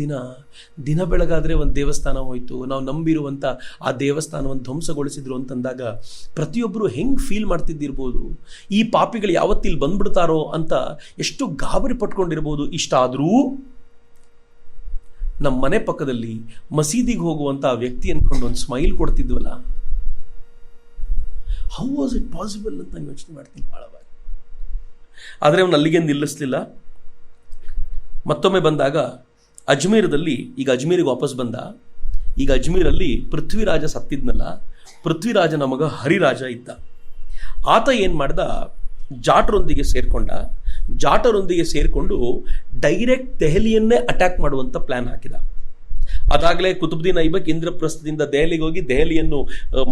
ದಿನ ಬೆಳಗಾದರೆ ಒಂದು ದೇವಸ್ಥಾನ ಹೋಯಿತು, ನಾವು ನಂಬಿರುವಂಥ ಆ ದೇವಸ್ಥಾನವನ್ನು ಧ್ವಂಸಗೊಳಿಸಿದ್ರು ಅಂತಂದಾಗ ಪ್ರತಿಯೊಬ್ಬರು ಹೆಂಗೆ ಫೀಲ್ ಮಾಡ್ತಿದ್ದಿರ್ಬೋದು, ಈ ಪಾಪಿಗಳು ಯಾವತ್ತಿಲ್ಲಿ ಬಂದ್ಬಿಡ್ತಾರೋ ಅಂತ ಎಷ್ಟು ಗಾಬರಿ ಪಟ್ಕೊಂಡಿರ್ಬೋದು. ಇಷ್ಟ ಆದರೂ ನಮ್ಮ ಮನೆ ಪಕ್ಕದಲ್ಲಿ ಮಸೀದಿಗೆ ಹೋಗುವಂಥ ಆ ವ್ಯಕ್ತಿ ಅಂದ್ಕೊಂಡು ಒಂದು ಸ್ಮೈಲ್ ಕೊಡ್ತಿದ್ವಲ್ಲ, ಹೌ ವಾಸ್ ಇಟ್ ಪಾಸಿಬಲ್ ಅಂತ ನಾನು ಯೋಚನೆ ಮಾಡ್ತೀನಿ ಭಾಳ ಬಾರಿ. ಆದರೆ ಅವನು ಅಲ್ಲಿಗೆ ನಿಲ್ಲಿಸಲಿಲ್ಲ. ಮತ್ತೊಮ್ಮೆ ಬಂದಾಗ ಅಜ್ಮೀರದಲ್ಲಿ, ಈಗ ಅಜ್ಮೀರಿಗೆ ವಾಪಸ್ ಬಂದ. ಈಗ ಅಜ್ಮೀರಲ್ಲಿ ಪೃಥ್ವಿರಾಜ ಸತ್ತಿದ್ನಲ್ಲ, ಪೃಥ್ವಿರಾಜನ ಮಗ ಹರಿರಾಜ ಇದ್ದ. ಆತ ಏನು ಮಾಡ್ದ, ಜಾಟರೊಂದಿಗೆ ಸೇರಿಕೊಂಡು ಡೈರೆಕ್ಟ್ ದೆಹಲಿಯನ್ನೇ ಅಟ್ಯಾಕ್ ಮಾಡುವಂಥ ಪ್ಲ್ಯಾನ್ ಹಾಕಿದ. ಅದಾಗಲೇ ಕುತುಬ್ದೀನ್ ಐಬಕ್ ಇಂದ್ರಪ್ರಸ್ಥದಿಂದ ದೆಹಲಿಗೆ ಹೋಗಿ ದೆಹಲಿಯನ್ನು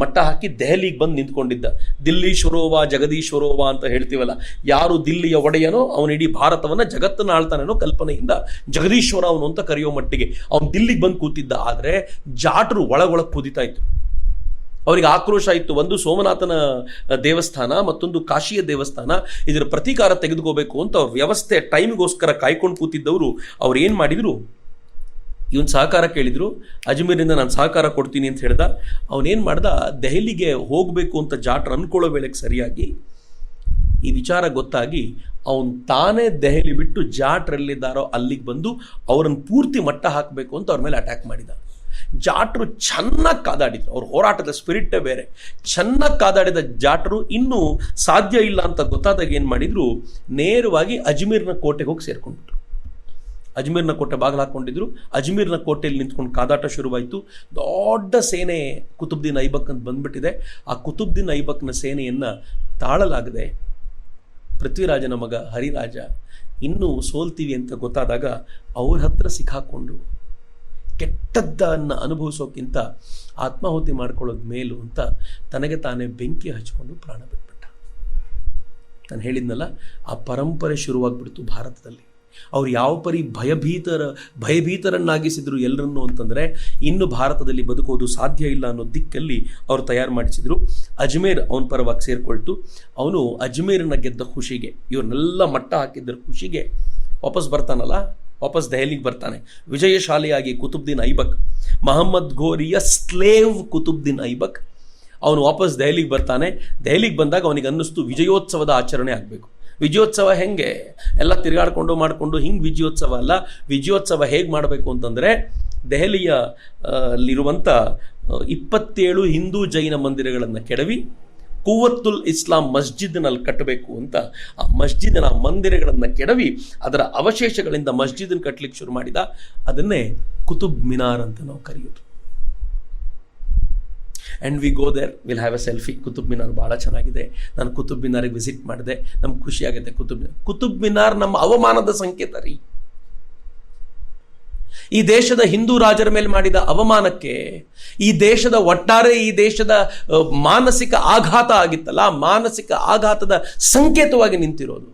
ಮಟ್ಟ ಹಾಕಿ ದೆಹಲಿಗೆ ಬಂದು ನಿಂತ್ಕೊಂಡಿದ್ದ. ದಿಲ್ಲೀಶ್ವರೋವಾ ಜಗದೀಶ್ವರೋವಾ ಅಂತ ಹೇಳ್ತೀವಲ್ಲ, ಯಾರು ದಿಲ್ಲಿಯ ಒಡೆಯನೋ ಅವನು ಇಡೀ ಭಾರತವನ್ನು ಜಗತ್ತನ್ನು ಆಳ್ತಾನೇನೋ ಕಲ್ಪನೆಯಿಂದ ಜಗದೀಶ್ವರ ಅವನು ಅಂತ ಕರೆಯೋ ಮಟ್ಟಿಗೆ ಅವನು ದಿಲ್ಲಿಗೆ ಬಂದು ಕೂತಿದ್ದ. ಆದರೆ ಜಾಟರು ಒಳಗೊಳಗೆ ಕುದಿತಾ ಇತ್ತು. ಅವರಿಗೆ ಆಕ್ರೋಶ ಇತ್ತು. ಒಂದು ಸೋಮನಾಥನ ದೇವಸ್ಥಾನ, ಮತ್ತೊಂದು ಕಾಶಿಯ ದೇವಸ್ಥಾನ, ಇದರ ಪ್ರತೀಕಾರ ತೆಗೆದುಕೋಬೇಕು ಅಂತ ಅವ್ರ ವ್ಯವಸ್ಥೆ ಟೈಮ್ಗೋಸ್ಕರ ಕಾಯ್ಕೊಂಡು ಕೂತಿದ್ದವರು ಅವ್ರು ಏನು ಮಾಡಿದರು, ಇವನ್ ಸಹಕಾರ ಕೇಳಿದ್ರು. ಅಜ್ಮೀರಿಂದ ನಾನು ಸಹಕಾರ ಕೊಡ್ತೀನಿ ಅಂತ ಹೇಳ್ದ. ಅವನೇನು ಮಾಡ್ದ, ದೆಹಲಿಗೆ ಹೋಗಬೇಕು ಅಂತ ಜಾಟ್ರು ಅನ್ಕೊಳ್ಳೋ ವೇಳೆಗೆ ಸರಿಯಾಗಿ ಈ ವಿಚಾರ ಗೊತ್ತಾಗಿ ಅವನು ತಾನೇ ದೆಹಲಿ ಬಿಟ್ಟು ಜಾಟ್ರೆಲ್ಲಿದ್ದಾರೋ ಅಲ್ಲಿಗೆ ಬಂದು ಅವರನ್ನು ಪೂರ್ತಿ ಮಟ್ಟ ಹಾಕಬೇಕು ಅಂತ ಅವ್ರ ಮೇಲೆ ಅಟ್ಯಾಕ್ ಮಾಡಿದ. ಜಾಟ್ರು ಚೆನ್ನಾಗಿ ಕಾದಾಡಿದ್ರು. ಅವ್ರ ಹೋರಾಟದ ಸ್ಪಿರಿಟ್ಟೇ ಬೇರೆ. ಚೆನ್ನಾಗಿ ಕಾದಾಡಿದ ಜಾಟ್ರು ಇನ್ನೂ ಸಾಧ್ಯ ಇಲ್ಲ ಅಂತ ಗೊತ್ತಾದಾಗ ಏನು ಮಾಡಿದ್ರು, ನೇರವಾಗಿ ಅಜ್ಮೀರ್ನ ಕೋಟೆಗೆ ಹೋಗಿ ಸೇರ್ಕೊಂಡ್ಬಿಟ್ರು. ಅಜ್ಮೀರ್ನ ಕೋಟೆ ಬಾಗಿಲು ಹಾಕ್ಕೊಂಡಿದ್ರು. ಅಜ್ಮೀರ್ನ ಕೋಟೆಯಲ್ಲಿ ನಿಂತ್ಕೊಂಡು ಕಾದಾಟ ಶುರುವಾಯಿತು. ದೊಡ್ಡ ಸೇನೆ ಕುತುಬ್ದೀನ್ ಐಬಕ್ ಅಂತ ಬಂದ್ಬಿಟ್ಟಿದೆ. ಆ ಕುತುಬ್ದೀನ್ ಐಬಕ್ನ ಸೇನೆಯನ್ನು ತಾಳಲಾಗದೆ ಪೃಥ್ವಿರಾಜನ ಮಗ ಹರಿರಾಜ ಇನ್ನೂ ಸೋಲ್ತೀವಿ ಅಂತ ಗೊತ್ತಾದಾಗ ಅವ್ರ ಹತ್ರ ಸಿಕ್ಕಾಕೊಂಡು ಕೆಟ್ಟದ್ದನ್ನು ಅನುಭವಿಸೋಕ್ಕಿಂತ ಆತ್ಮಾಹುತಿ ಮಾಡ್ಕೊಳ್ಳೋದು ಮೇಲು ಅಂತ ತನಗೆ ತಾನೇ ಬೆಂಕಿ ಹಚ್ಕೊಂಡು ಪ್ರಾಣ ಬಿಟ್ಬಿಟ್ಟ. ನಾನು ಹೇಳಿದ್ನಲ್ಲ, ಆ ಪರಂಪರೆ ಶುರುವಾಗ್ಬಿಡ್ತು ಭಾರತದಲ್ಲಿ. ಅವ್ರು ಯಾವ ಪರಿ ಭಯಭೀತರನ್ನಾಗಿಸಿದ್ರು ಎಲ್ಲರನ್ನು ಅಂತಂದರೆ, ಇನ್ನು ಭಾರತದಲ್ಲಿ ಬದುಕೋದು ಸಾಧ್ಯ ಇಲ್ಲ ಅನ್ನೋ ದಿಕ್ಕಲ್ಲಿ ಅವ್ರು ತಯಾರು ಮಾಡಿಸಿದ್ರು. ಅಜ್ಮೇರ್ ಅವನ ಪರವಾಗಿ ಸೇರಿಕೊಳ್ತು. ಅವನು ಅಜ್ಮೇರನ್ನ ಗೆದ್ದ ಖುಷಿಗೆ, ಇವ್ರನ್ನೆಲ್ಲ ಮಟ್ಟ ಹಾಕಿದ್ದರ ಖುಷಿಗೆ ವಾಪಸ್ ಬರ್ತಾನಲ್ಲ, ವಾಪಸ್ ದೆಹಲಿಗೆ ಬರ್ತಾನೆ ವಿಜಯಶಾಲಿಯಾಗಿ. ಕುತುಬ್ದೀನ್ ಐಬಕ್, ಮಹಮ್ಮದ್ ಘೋರಿಯ ಸ್ಲೇವ್ ಕುತುಬ್ದೀನ್ ಐಬಕ್, ಅವನು ವಾಪಸ್ ದೆಹಲಿಗೆ ಬರ್ತಾನೆ. ದೆಹಲಿಗೆ ಬಂದಾಗ ಅವನಿಗೆ ಅನ್ನಿಸ್ತು ವಿಜಯೋತ್ಸವದ ಆಚರಣೆ ಆಗಬೇಕು. ವಿಜಯೋತ್ಸವ ಹೆಂಗೆ ಎಲ್ಲ ತಿರುಗಾಡ್ಕೊಂಡು ಮಾಡಿಕೊಂಡು ಹಿಂಗೆ ವಿಜಯೋತ್ಸವ ಅಲ್ಲ. ವಿಜಯೋತ್ಸವ ಹೇಗೆ ಮಾಡಬೇಕು ಅಂತಂದರೆ, ದೆಹಲಿಯ ಅಲ್ಲಿರುವಂಥ 27 ಹಿಂದೂ ಜೈನ ಮಂದಿರಗಳನ್ನು ಕೆಡವಿ ಕುವ್ವತ್ತುಲ್ ಇಸ್ಲಾಂ ಮಸ್ಜಿದ್ನಲ್ಲಿ ಕಟ್ಟಬೇಕು ಅಂತ ಆ ಮಸ್ಜಿದಿನ ಮಂದಿರಗಳನ್ನು ಕೆಡವಿ ಅದರ ಅವಶೇಷಗಳಿಂದ ಮಸ್ಜಿದನ್ನು ಕಟ್ಟಲಿಕ್ಕೆ ಶುರು ಮಾಡಿದ. ಅದನ್ನೇ ಕುತುಬ್ ಮಿನಾರ್ ಅಂತ ನಾವು ಕರೆಯೋದು. And we go there, will have a selfie. Qutub Minar ಭಾಳ ಚೆನ್ನಾಗಿದೆ, ನಾನು ಕುತುಬ್ ಮಿನಾರಿಗೆ ವಿಸಿಟ್ ಮಾಡಿದೆ, ನಮ್ಗೆ ಖುಷಿ ಆಗುತ್ತೆ. ಕುತುಬ್ ಮಿನಾರ್ ನಮ್ಮ ಅವಮಾನದ ಸಂಕೇತ ರೀ. ಈ ದೇಶದ ಹಿಂದೂ ರಾಜರ ಮೇಲೆ ಮಾಡಿದ ಅವಮಾನಕ್ಕೆ, ಈ ದೇಶದ ಒಟ್ಟಾರೆ ಈ ದೇಶದ ಮಾನಸಿಕ ಆಘಾತ ಆಗಿತ್ತಲ್ಲ, ಮಾನಸಿಕ ಆಘಾತದ ಸಂಕೇತವಾಗಿ ನಿಂತಿರೋದು.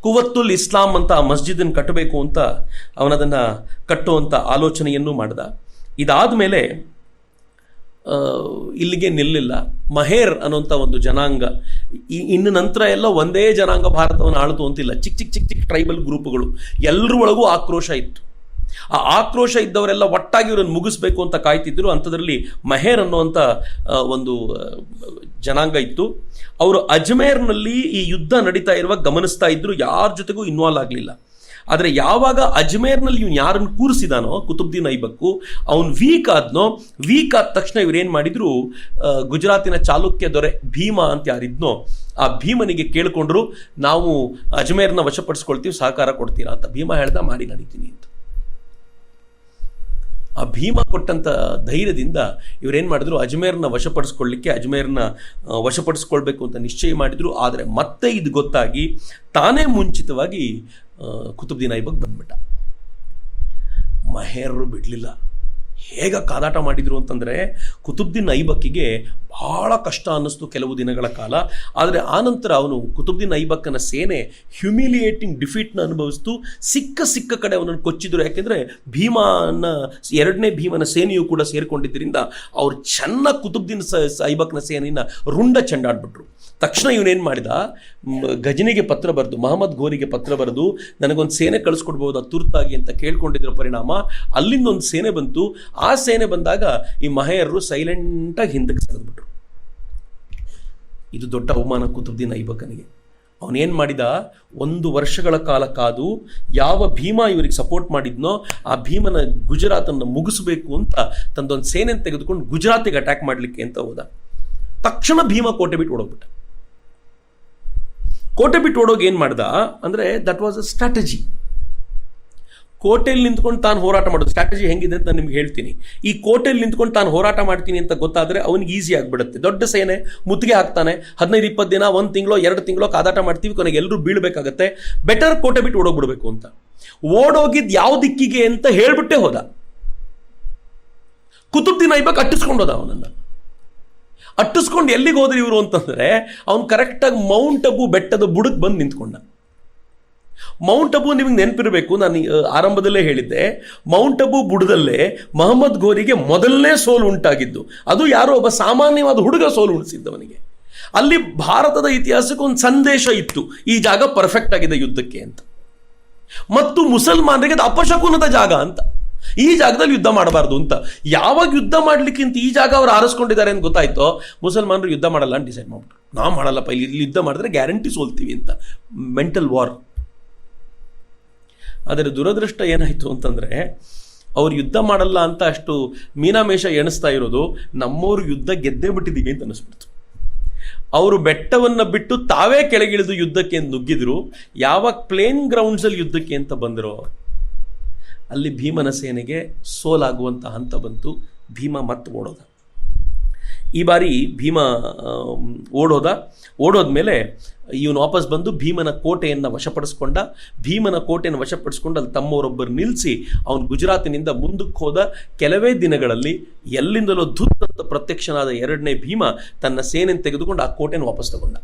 ಕುವತ್ತುಲ್ ಇಸ್ಲಾಂ ಅಂತ ಆ ಮಸ್ಜಿದನ್ನು ಕಟ್ಟಬೇಕು ಅಂತ ಅವನದನ್ನು ಕಟ್ಟುವಂಥ ಆಲೋಚನೆಯನ್ನು ಮಾಡಿದ. ಇದಾದ ಮೇಲೆ ಇಲ್ಲಿಗೆ ನಿಲ್ಲಿಲ್ಲ. ಮಹೇರ್ ಅನ್ನೋಂಥ ಒಂದು ಜನಾಂಗ, ಇನ್ನು ನಂತರ ಎಲ್ಲ ಒಂದೇ ಜನಾಂಗ ಭಾರತವನ್ನು ಆಳ್ತು ಅಂತಿಲ್ಲ. ಚಿಕ್ಕ ಚಿಕ್ಕ ಚಿಕ್ಕ ಚಿಕ್ಕ ಟ್ರೈಬಲ್ ಗ್ರೂಪ್ಗಳು, ಎಲ್ಲರ ಒಳಗೂ ಆಕ್ರೋಶ ಇತ್ತು. ಆ ಆಕ್ರೋಶ ಇದ್ದವರೆಲ್ಲ ಒಟ್ಟಾಗಿ ಇವರನ್ನು ಮುಗಿಸ್ಬೇಕು ಅಂತ ಕಾಯ್ತಿದ್ರು. ಅಂಥದ್ರಲ್ಲಿ ಮಹೇರ್ ಅನ್ನುವಂಥ ಒಂದು ಜನಾಂಗ ಇತ್ತು. ಅವರು ಅಜ್ಮೇರ್ನಲ್ಲಿ ಈ ಯುದ್ಧ ನಡೀತಾ ಇರುವಾಗ ಗಮನಿಸ್ತಾ ಇದ್ರು, ಯಾರ ಜೊತೆಗೂ ಇನ್ವಾಲ್ವ್ ಆಗಲಿಲ್ಲ. ಆದರೆ ಯಾವಾಗ ಅಜ್ಮೇರ್ನಲ್ಲಿ ಇವನು ಯಾರನ್ನು ಕೂರಿಸಿದಾನೋ, ಕುತುಬ್ದೀನ್ ಐಬಕ್ಕು, ಅವನು ವೀಕ್ ಆದ ತಕ್ಷಣ ಇವ್ರೇನು ಮಾಡಿದ್ರು, ಗುಜರಾತಿನ ಚಾಲುಕ್ಯ ದೊರೆ ಭೀಮಾ ಅಂತ ಯಾರಿದ್ನೋ ಆ ಭೀಮನಿಗೆ ಕೇಳಿಕೊಂಡ್ರು, ನಾವು ಅಜ್ಮೇರ್ನ ವಶಪಡಿಸ್ಕೊಳ್ತೀವಿ, ಸಹಕಾರ ಕೊಡ್ತೀರಾ ಅಂತ. ಭೀಮಾ ಹೇಳ್ದ, ಮಾಡಿ ನಡೀತೀನಿ ಅಂತ. ಆ ಭೀಮ ಕೊಟ್ಟಂಥ ಧೈರ್ಯದಿಂದ ಇವರೇನು ಮಾಡಿದ್ರು, ಅಜ್ಮೇರ್ನ ವಶಪಡಿಸ್ಕೊಳ್ಬೇಕು ಅಂತ ನಿಶ್ಚಯ ಮಾಡಿದ್ರು. ಆದರೆ ಮತ್ತೆ ಇದು ಗೊತ್ತಾಗಿ ತಾನೇ ಮುಂಚಿತವಾಗಿ ಕುತುಬ್ದೀನ್ ಐಬಕ್ ಬಂದ್ಬಿಟ್ಟ. ಮಹೇರರು ಬಿಡಲಿಲ್ಲ. ಹೇಗೆ ಕಾದಾಟ ಮಾಡಿದ್ರು ಅಂತಂದರೆ, ಕುತುಬ್ದೀನ್ ಐಬಕ್ಕಿಗೆ ಬಹಳ ಕಷ್ಟ ಅನ್ನಿಸ್ತು ಕೆಲವು ದಿನಗಳ ಕಾಲ. ಆದರೆ ಆನಂತರ ಅವನು ಕುತುಬ್ದೀನ್ ಐಬಕ್ಕನ ಸೇನೆ ಹ್ಯುಮಿಲಿಯೇಟಿಂಗ್ ಡಿಫೀಟ್ನ ಅನುಭವಿಸ್ತು. ಸಿಕ್ಕ ಕಡೆ ಅವನನ್ನು ಕೊಚ್ಚಿದ್ರು. ಯಾಕೆಂದರೆ ಎರಡನೇ ಭೀಮನ ಸೇನೆಯು ಕೂಡ ಸೇರಿಕೊಂಡಿದ್ದರಿಂದ ಅವ್ರು ಚೆನ್ನಾಗಿ ಕುತುಬ್ದೀನ್ ಐಬಕ್ನ ಸೇನೆಯನ್ನು ರುಂಡ ಚೆಂಡಾಡ್ಬಿಟ್ರು. ತಕ್ಷಣ ಇವನೇನು ಮಾಡಿದ, ಗಜನಿಗೆ ಪತ್ರ ಬರೆದು, ಮಹಮ್ಮದ್ ಘೋರಿಗೆ ಪತ್ರ ಬರೆದು, ನನಗೊಂದು ಸೇನೆ ಕಳಿಸ್ಕೊಡ್ಬೋದು ತುರ್ತಾಗಿ ಅಂತ ಕೇಳ್ಕೊಂಡಿದ್ರ ಪರಿಣಾಮ ಅಲ್ಲಿಂದ ಒಂದು ಸೇನೆ ಬಂತು. ಆ ಸೇನೆ ಬಂದಾಗ ಈ ಮಹೇರರು ಸೈಲೆಂಟಾಗಿ ಹಿಂದಕ್ಕೆ ಸರಿದ್ಬಿಟ್ರು. ಇದು ದೊಡ್ಡ ಅವಮಾನ ಕುತುಬ್ದೀನ್ ಐಬಕನಿಗೆ. ಅವನೇನು ಮಾಡಿದ, 1 ವರ್ಷಗಳ ಕಾಲ ಕಾದು ಯಾವ ಭೀಮಾ ಇವರಿಗೆ ಸಪೋರ್ಟ್ ಮಾಡಿದ್ನೋ ಆ ಭೀಮನ ಗುಜರಾತನ್ನು ಮುಗಿಸ್ಬೇಕು ಅಂತ ತಂದೊಂದು ಸೇನೆಯನ್ನು ತೆಗೆದುಕೊಂಡು ಗುಜರಾತಿಗೆ ಅಟ್ಯಾಕ್ ಮಾಡಲಿಕ್ಕೆ ಅಂತ ಹೋದ. ತಕ್ಷಣ ಭೀಮ ಕೋಟೆ ಬಿಟ್ಟು ಓಡೋಗ್ಬಿಟ್ಟ. ಕೋಟೆ ಬಿಟ್ಟು ಓಡೋಗಿ ಏನು ಮಾಡ್ದ ಅಂದರೆ, ದಟ್ ವಾಸ್ ಅ ಸ್ಟ್ರಾಟಜಿ. ಕೋಟೆಯಲ್ಲಿ ನಿಂತ್ಕೊಂಡು ತಾನು ಹೋರಾಟ ಮಾಡೋದು ಸ್ಟ್ರಾಟಜಿ ಹೆಂಗಿದೆ ಅಂತ ನಾನು ನಿಮ್ಗೆ ಹೇಳ್ತೀನಿ. ಈ ಕೋಟೆಯಲ್ಲಿ ನಿಂತ್ಕೊಂಡು ತಾನು ಹೋರಾಟ ಮಾಡ್ತೀನಿ ಅಂತ ಗೊತ್ತಾದರೆ ಅವನಿಗೆ ಈಸಿ ಆಗಿಬಿಡುತ್ತೆ. ದೊಡ್ಡ ಸೇನೆ ಮುತ್ತಿಗೆ ಹಾಕ್ತಾನೆ, 15-20 ದಿನ, 1 ತಿಂಗಳು 2 ತಿಂಗಳು ಕಾದಾಟ ಮಾಡ್ತೀವಿ, ಕೊನೆಗೆ ಎಲ್ಲರೂ ಬೀಳಬೇಕಾಗತ್ತೆ. ಬೆಟರ್ ಕೋಟೆ ಬಿಟ್ಟು ಓಡೋಗ್ಬಿಡ್ಬೇಕು ಅಂತ. ಓಡೋಗಿದ್ದು ಯಾವ ದಿಕ್ಕಿಗೆ ಅಂತ ಹೇಳ್ಬಿಟ್ಟೆ ಹೋದ. ಕುತುಬ್ದೀನ್ ಐಬಕ್ ಅಟ್ಟಿಸ್ಕೊಂಡು ಹೋದ. ಅವನನ್ನು ಅಟ್ಟಿಸ್ಕೊಂಡು ಎಲ್ಲಿಗೆ ಹೋದ್ರಿ ಇವರು ಅಂತಂದರೆ, ಅವನು ಕರೆಕ್ಟಾಗಿ ಮೌಂಟ್ ಅಬು ಬೆಟ್ಟದ ಬುಡಕ್ಕೆ ಬಂದು ನಿಂತ್ಕೊಂಡ. ಮೌಂಟ್ ಅಬು ನಿಮಗೆ ನೆನಪಿರಬೇಕು, ನಾನು ಆರಂಭದಲ್ಲೇ ಹೇಳಿದ್ದೆ, ಮೌಂಟ್ ಅಬು ಬುಡದಲ್ಲೇ ಮಹಮ್ಮದ್ ಘೋರಿಗೆ ಮೊದಲನೇ ಸೋಲು ಉಂಟಾಗಿದ್ದು. ಅದು ಯಾರೋ ಒಬ್ಬ ಸಾಮಾನ್ಯವಾದ ಹುಡುಗ ಸೋಲು ಉಣಿಸಿದ್ದವನಿಗೆ. ಅಲ್ಲಿ ಭಾರತದ ಇತಿಹಾಸಕ್ಕೆ ಒಂದು ಸಂದೇಶ ಇತ್ತು, ಈ ಜಾಗ ಪರ್ಫೆಕ್ಟ್ ಆಗಿದೆ ಯುದ್ಧಕ್ಕೆ ಅಂತ. ಮತ್ತು ಮುಸಲ್ಮಾನರಿಗೆ ಅದು ಅಪಶಕುನದ ಜಾಗ ಅಂತ. ಈ ಜಾಗದಲ್ಲಿ ಯುದ್ಧ ಮಾಡಬಾರ್ದು ಅಂತ. ಯಾವಾಗ ಯುದ್ಧ ಮಾಡ್ಲಿಕ್ಕಿಂತ ಈ ಜಾಗ ಅವರು ಆರಿಸ್ಕೊಂಡಿದ್ದಾರೆ ಅಂತ ಗೊತ್ತಾಯ್ತೋ, ಮುಸಲ್ಮಾನರು ಯುದ್ಧ ಮಾಡಲ್ಲ ಅಂತ ಡಿಸೈಡ್ ಮಾಡ್ಬಿಟ್ರು. ನಾವು ಮಾಡಲ್ಲಪ್ಪ, ಇಲ್ಲಿ ಯುದ್ಧ ಮಾಡಿದ್ರೆ ಗ್ಯಾರಂಟಿ ಸೋಲ್ತೀವಿ ಅಂತ. Mental war. ಆದರೆ ದುರದೃಷ್ಟ ಏನಾಯಿತು ಅಂತಂದರೆ, ಅವ್ರು ಯುದ್ಧ ಮಾಡಲ್ಲ ಅಂತ ಅಷ್ಟು ಮೀನಾಮೇಷ ಎಣಿಸ್ತಾ ಇರೋದು, ನಮ್ಮವರು ಯುದ್ಧ ಗೆದ್ದೇ ಬಿಟ್ಟಿದ್ದೀವಿ ಅಂತ ಅನ್ನಿಸ್ಬಿಡ್ತು. ಅವರು ಬೆಟ್ಟವನ್ನು ಬಿಟ್ಟು ತಾವೇ ಕೆಳಗಿಳಿದು ಯುದ್ಧಕ್ಕೆ ಅಂತ ನುಗ್ಗಿದ್ರು. ಯಾವಾಗ ಪ್ಲೇನ್ ಗ್ರೌಂಡ್ಸಲ್ಲಿ ಯುದ್ಧಕ್ಕೆ ಅಂತ ಬಂದರೋ ಅಲ್ಲಿ ಭೀಮನ ಸೇನೆಗೆ ಸೋಲಾಗುವಂಥ ಹಂತ ಬಂತು. ಭೀಮ ಮತ್ತೆ ಓಡೋದ. ಈ ಬಾರಿ ಭೀಮ ಓಡೋದ್ಮೇಲೆ ಇವನು ವಾಪಸ್ ಬಂದು ಭೀಮನ ಕೋಟೆಯನ್ನು ವಶಪಡಿಸ್ಕೊಂಡ. ಭೀಮನ ಕೋಟೆಯನ್ನು ವಶಪಡಿಸ್ಕೊಂಡು ಅಲ್ಲಿ ತಮ್ಮವರೊಬ್ಬರು ನಿಲ್ಲಿಸಿ ಅವನು ಗುಜರಾತಿನಿಂದ ಮುಂದಕ್ಕೆ ಹೋದ. ಕೆಲವೇ ದಿನಗಳಲ್ಲಿ ಎಲ್ಲಿಂದಲೋ ಧುತ್ತಂತ ಪ್ರತ್ಯಕ್ಷನಾದ 2ನೇ ಭೀಮ ತನ್ನ ಸೇನೆಯನ್ನು ತೆಗೆದುಕೊಂಡು ಆ ಕೋಟೆಯನ್ನು ವಾಪಸ್ ತಗೊಂಡ.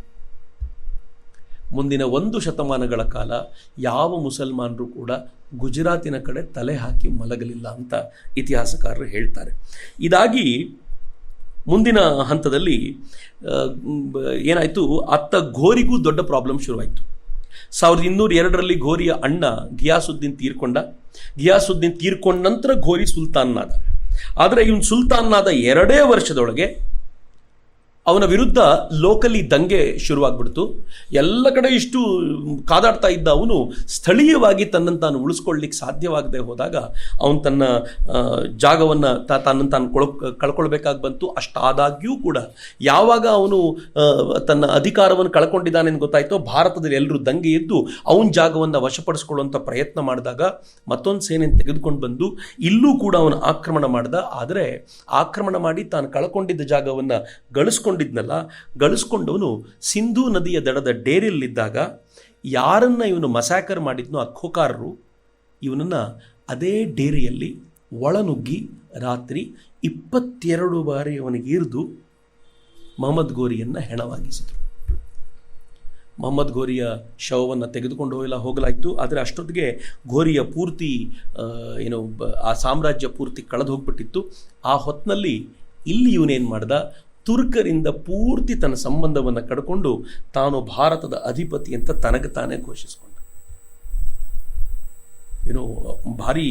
ಮುಂದಿನ 1 ಶತಮಾನಗಳ ಕಾಲ ಯಾವ ಮುಸಲ್ಮಾನರು ಕೂಡ ಗುಜರಾತಿನ ಕಡೆ ತಲೆ ಹಾಕಿ ಮಲಗಲಿಲ್ಲ ಅಂತ ಇತಿಹಾಸಕಾರರು ಹೇಳ್ತಾರೆ. ಇದಾಗಿ ಮುಂದಿನ ಹಂತದಲ್ಲಿ ಏನಾಯಿತು, ಅತ್ತ ಘೋರಿಗೂ ದೊಡ್ಡ ಪ್ರಾಬ್ಲಮ್ ಶುರುವಾಯಿತು. 1202ರಲ್ಲಿ ಘೋರಿಯ ಅಣ್ಣ ಘಿಯಾಸುದ್ದೀನ್ ತೀರ್ಕೊಂಡ. ಘಿಯಾಸುದ್ದೀನ್ ತೀರ್ಕೊಂಡ ನಂತರ ಘೋರಿ ಸುಲ್ತಾನ್ನಾದ. ಆದರೆ ಇವನು ಸುಲ್ತಾನ್ನಾದ 2 ವರ್ಷದೊಳಗೆ ಅವನ ವಿರುದ್ಧ ಲೋಕಲಿ ದಂಗೆ ಶುರುವಾಗ್ಬಿಡ್ತು. ಎಲ್ಲ ಕಡೆ ಇಷ್ಟು ಕಾದಾಡ್ತಾ ಇದ್ದ ಅವನು ಸ್ಥಳೀಯವಾಗಿ ತನ್ನನ್ನು ತಾನು ಉಳಿಸ್ಕೊಳ್ಳಿಕ್ಕೆ ಸಾಧ್ಯವಾಗದೆ ಹೋದಾಗ ಅವನು ತನ್ನ ಜಾಗವನ್ನು ತನ್ನನ್ನು ತಾನು ಕಳ್ಕೊಳ್ಬೇಕಾಗಿ ಬಂತು. ಅಷ್ಟಾದಾಗ್ಯೂ ಕೂಡ ಯಾವಾಗ ಅವನು ತನ್ನ ಅಧಿಕಾರವನ್ನು ಕಳ್ಕೊಂಡಿದ್ದಾನೆ ಅಂತ ಗೊತ್ತಾಯ್ತೋ, ಭಾರತದಲ್ಲಿ ಎಲ್ಲರೂ ದಂಗೆ ಎದ್ದು ಅವನ ಜಾಗವನ್ನು ವಶಪಡಿಸ್ಕೊಳ್ಳುವಂಥ ಪ್ರಯತ್ನ ಮಾಡಿದಾಗ ಮತ್ತೊಂದು ಸೇನೆಯನ್ನು ತೆಗೆದುಕೊಂಡು ಬಂದು ಇಲ್ಲೂ ಕೂಡ ಅವನು ಆಕ್ರಮಣ ಮಾಡ್ದ. ಆದರೆ ಆಕ್ರಮಣ ಮಾಡಿ ತಾನು ಕಳ್ಕೊಂಡಿದ್ದ ಜಾಗವನ್ನು ಗಳಿಸ್ಕೊಂಡವನು ಸಿಂಧೂ ನದಿಯ ದಡದ ಡೇರಿಯಲ್ಲಿದ್ದಾಗ ಯಾರನ್ನ ಇವನು ಮಸಾಕರ್ ಮಾಡಿದ್ನೋ ಆ ಖೋಕಾರರು ಇವನನ್ನು ಅದೇ ಡೇರಿಯಲ್ಲಿ ಒಳನುಗ್ಗಿ ರಾತ್ರಿ 22 ಬಾರಿ ಅವನಿಗೆ ಇರಿದು ಮೊಹಮ್ಮದ್ ಗೋರಿಯನ್ನು ಹೆಣವಾಗಿಸಿದರು. ಮೊಹಮ್ಮದ್ ಗೋರಿಯ ಶವವನ್ನು ತೆಗೆದುಕೊಂಡು ಹೋಗಲಾಯಿತು. ಆದರೆ ಅಷ್ಟೊತ್ತಿಗೆ ಗೋರಿಯ ಪೂರ್ತಿ ಆ ಸಾಮ್ರಾಜ್ಯ ಪೂರ್ತಿ ಕಳೆದು ಹೋಗ್ಬಿಟ್ಟಿತ್ತು. ಆ ಹೊತ್ತಿನಲ್ಲಿ ಇಲ್ಲಿ ಇವನೇನು ಮಾಡ್ದ, ತುರ್ಕರಿಂದ ಪೂರ್ತಿ ತನ್ನ ಸಂಬಂಧವನ್ನು ಕಡ್ಕೊಂಡು ತಾನು ಭಾರತದ ಅಧಿಪತಿ ಅಂತ ತನಗೆ ತಾನೇ ಘೋಷಿಸಿಕೊಂಡ. ಭಾರಿ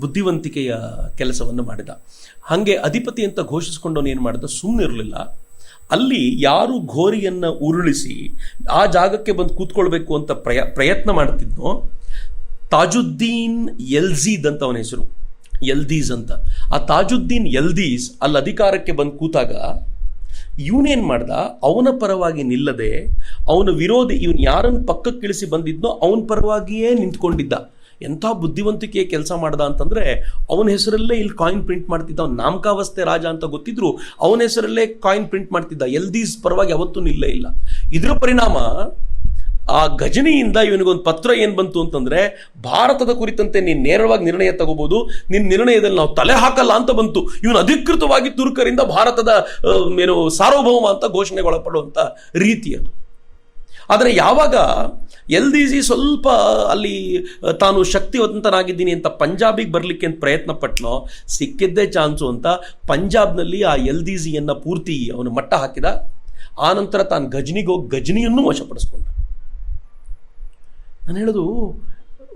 ಬುದ್ಧಿವಂತಿಕೆಯ ಕೆಲಸವನ್ನು ಮಾಡಿದ. ಹಾಗೆ ಅಧಿಪತಿ ಅಂತ ಘೋಷಿಸ್ಕೊಂಡವನು ಏನು ಮಾಡಿದ, ಸುಮ್ಮನಿರಲಿಲ್ಲ. ಅಲ್ಲಿ ಯಾರು ಘೋರಿಯನ್ನು ಉರುಳಿಸಿ ಆ ಜಾಗಕ್ಕೆ ಬಂದು ಕೂತ್ಕೊಳ್ಬೇಕು ಅಂತ ಪ್ರಯತ್ನ ಮಾಡ್ತಿದ್ನೋ, ತಾಜುದ್ದೀನ್ ಯಲ್ಜೀದ್ ಅಂತ ಅವನ ಹೆಸರು, ಯಲ್ದೀಸ್ ಅಂತ. ಆ ತಾಜುದ್ದೀನ್ ಯಲ್ದೀಸ್ ಅಲ್ಲಿ ಅಧಿಕಾರಕ್ಕೆ ಬಂದು ಕೂತಾಗ ಇವನೇನು ಮಾಡ್ದ, ಅವನ ಪರವಾಗಿ ನಿಲ್ಲದೆ ಅವನ ವಿರೋಧಿ ಇವನು ಯಾರನ್ನು ಪಕ್ಕಕ್ಕಿಳಿಸಿ ಬಂದಿದ್ನೋ ಅವನ ಪರವಾಗಿಯೇ ನಿಂತ್ಕೊಂಡಿದ್ದ. ಎಂಥ ಬುದ್ಧಿವಂತಿಕೆಯ ಕೆಲಸ ಮಾಡ್ದ ಅಂತಂದರೆ, ಅವನ ಹೆಸರಲ್ಲೇ ಇಲ್ಲಿ ಕಾಯಿನ್ ಪ್ರಿಂಟ್ ಮಾಡ್ತಿದ್ದ. ಅವ್ನು ನಾಮಕಾವಸ್ಥೆ ರಾಜ ಅಂತ ಗೊತ್ತಿದ್ರು ಅವನ ಹೆಸರಲ್ಲೇ ಕಾಯಿನ್ ಪ್ರಿಂಟ್ ಮಾಡ್ತಿದ್ದ. ಯಲ್ದೀಸ್ ಪರವಾಗಿ ಯಾವತ್ತೂ ನಿಲ್ಲೇ ಇಲ್ಲ. ಇದರ ಪರಿಣಾಮ ಆ ಗಜನಿಯಿಂದ ಇವನಿಗೊಂದು ಪತ್ರ ಏನು ಬಂತು ಅಂತಂದರೆ, ಭಾರತದ ಕುರಿತಂತೆ ನೀನು ನೇರವಾಗಿ ನಿರ್ಣಯ ತಗೋಬೋದು, ನಿನ್ನ ನಿರ್ಣಯದಲ್ಲಿ ನಾವು ತಲೆ ಹಾಕಲ್ಲ ಅಂತ ಬಂತು. ಇವನು ಅಧಿಕೃತವಾಗಿ ತುರ್ಕರಿಂದ ಭಾರತದ ಸಾರ್ವಭೌಮ ಅಂತ ಘೋಷಣೆಗೊಳಪಡುವಂಥ ರೀತಿ ಅದು. ಆದರೆ ಯಾವಾಗ ಯಲ್ದೀಸಿ ಸ್ವಲ್ಪ ಅಲ್ಲಿ ತಾನು ಶಕ್ತಿವಂತನಾಗಿದ್ದೀನಿ ಅಂತ ಪಂಜಾಬಿಗೆ ಬರಲಿಕ್ಕೆ ಅಂತ ಪ್ರಯತ್ನ ಪಟ್ನೋ, ಸಿಕ್ಕಿದ್ದೇ ಚಾನ್ಸು ಅಂತ ಪಂಜಾಬ್ನಲ್ಲಿ ಆ ಯಲ್ದೀಸಿಯನ್ನು ಪೂರ್ತಿ ಅವನು ಮಟ್ಟ ಹಾಕಿದ. ಆನಂತರ ತಾನು ಗಜನಿಗೋಗಿ ಗಜನಿಯನ್ನು ವಶಪಡಿಸ್ಕೊಂಡ. ನಾನು ಹೇಳೋದು,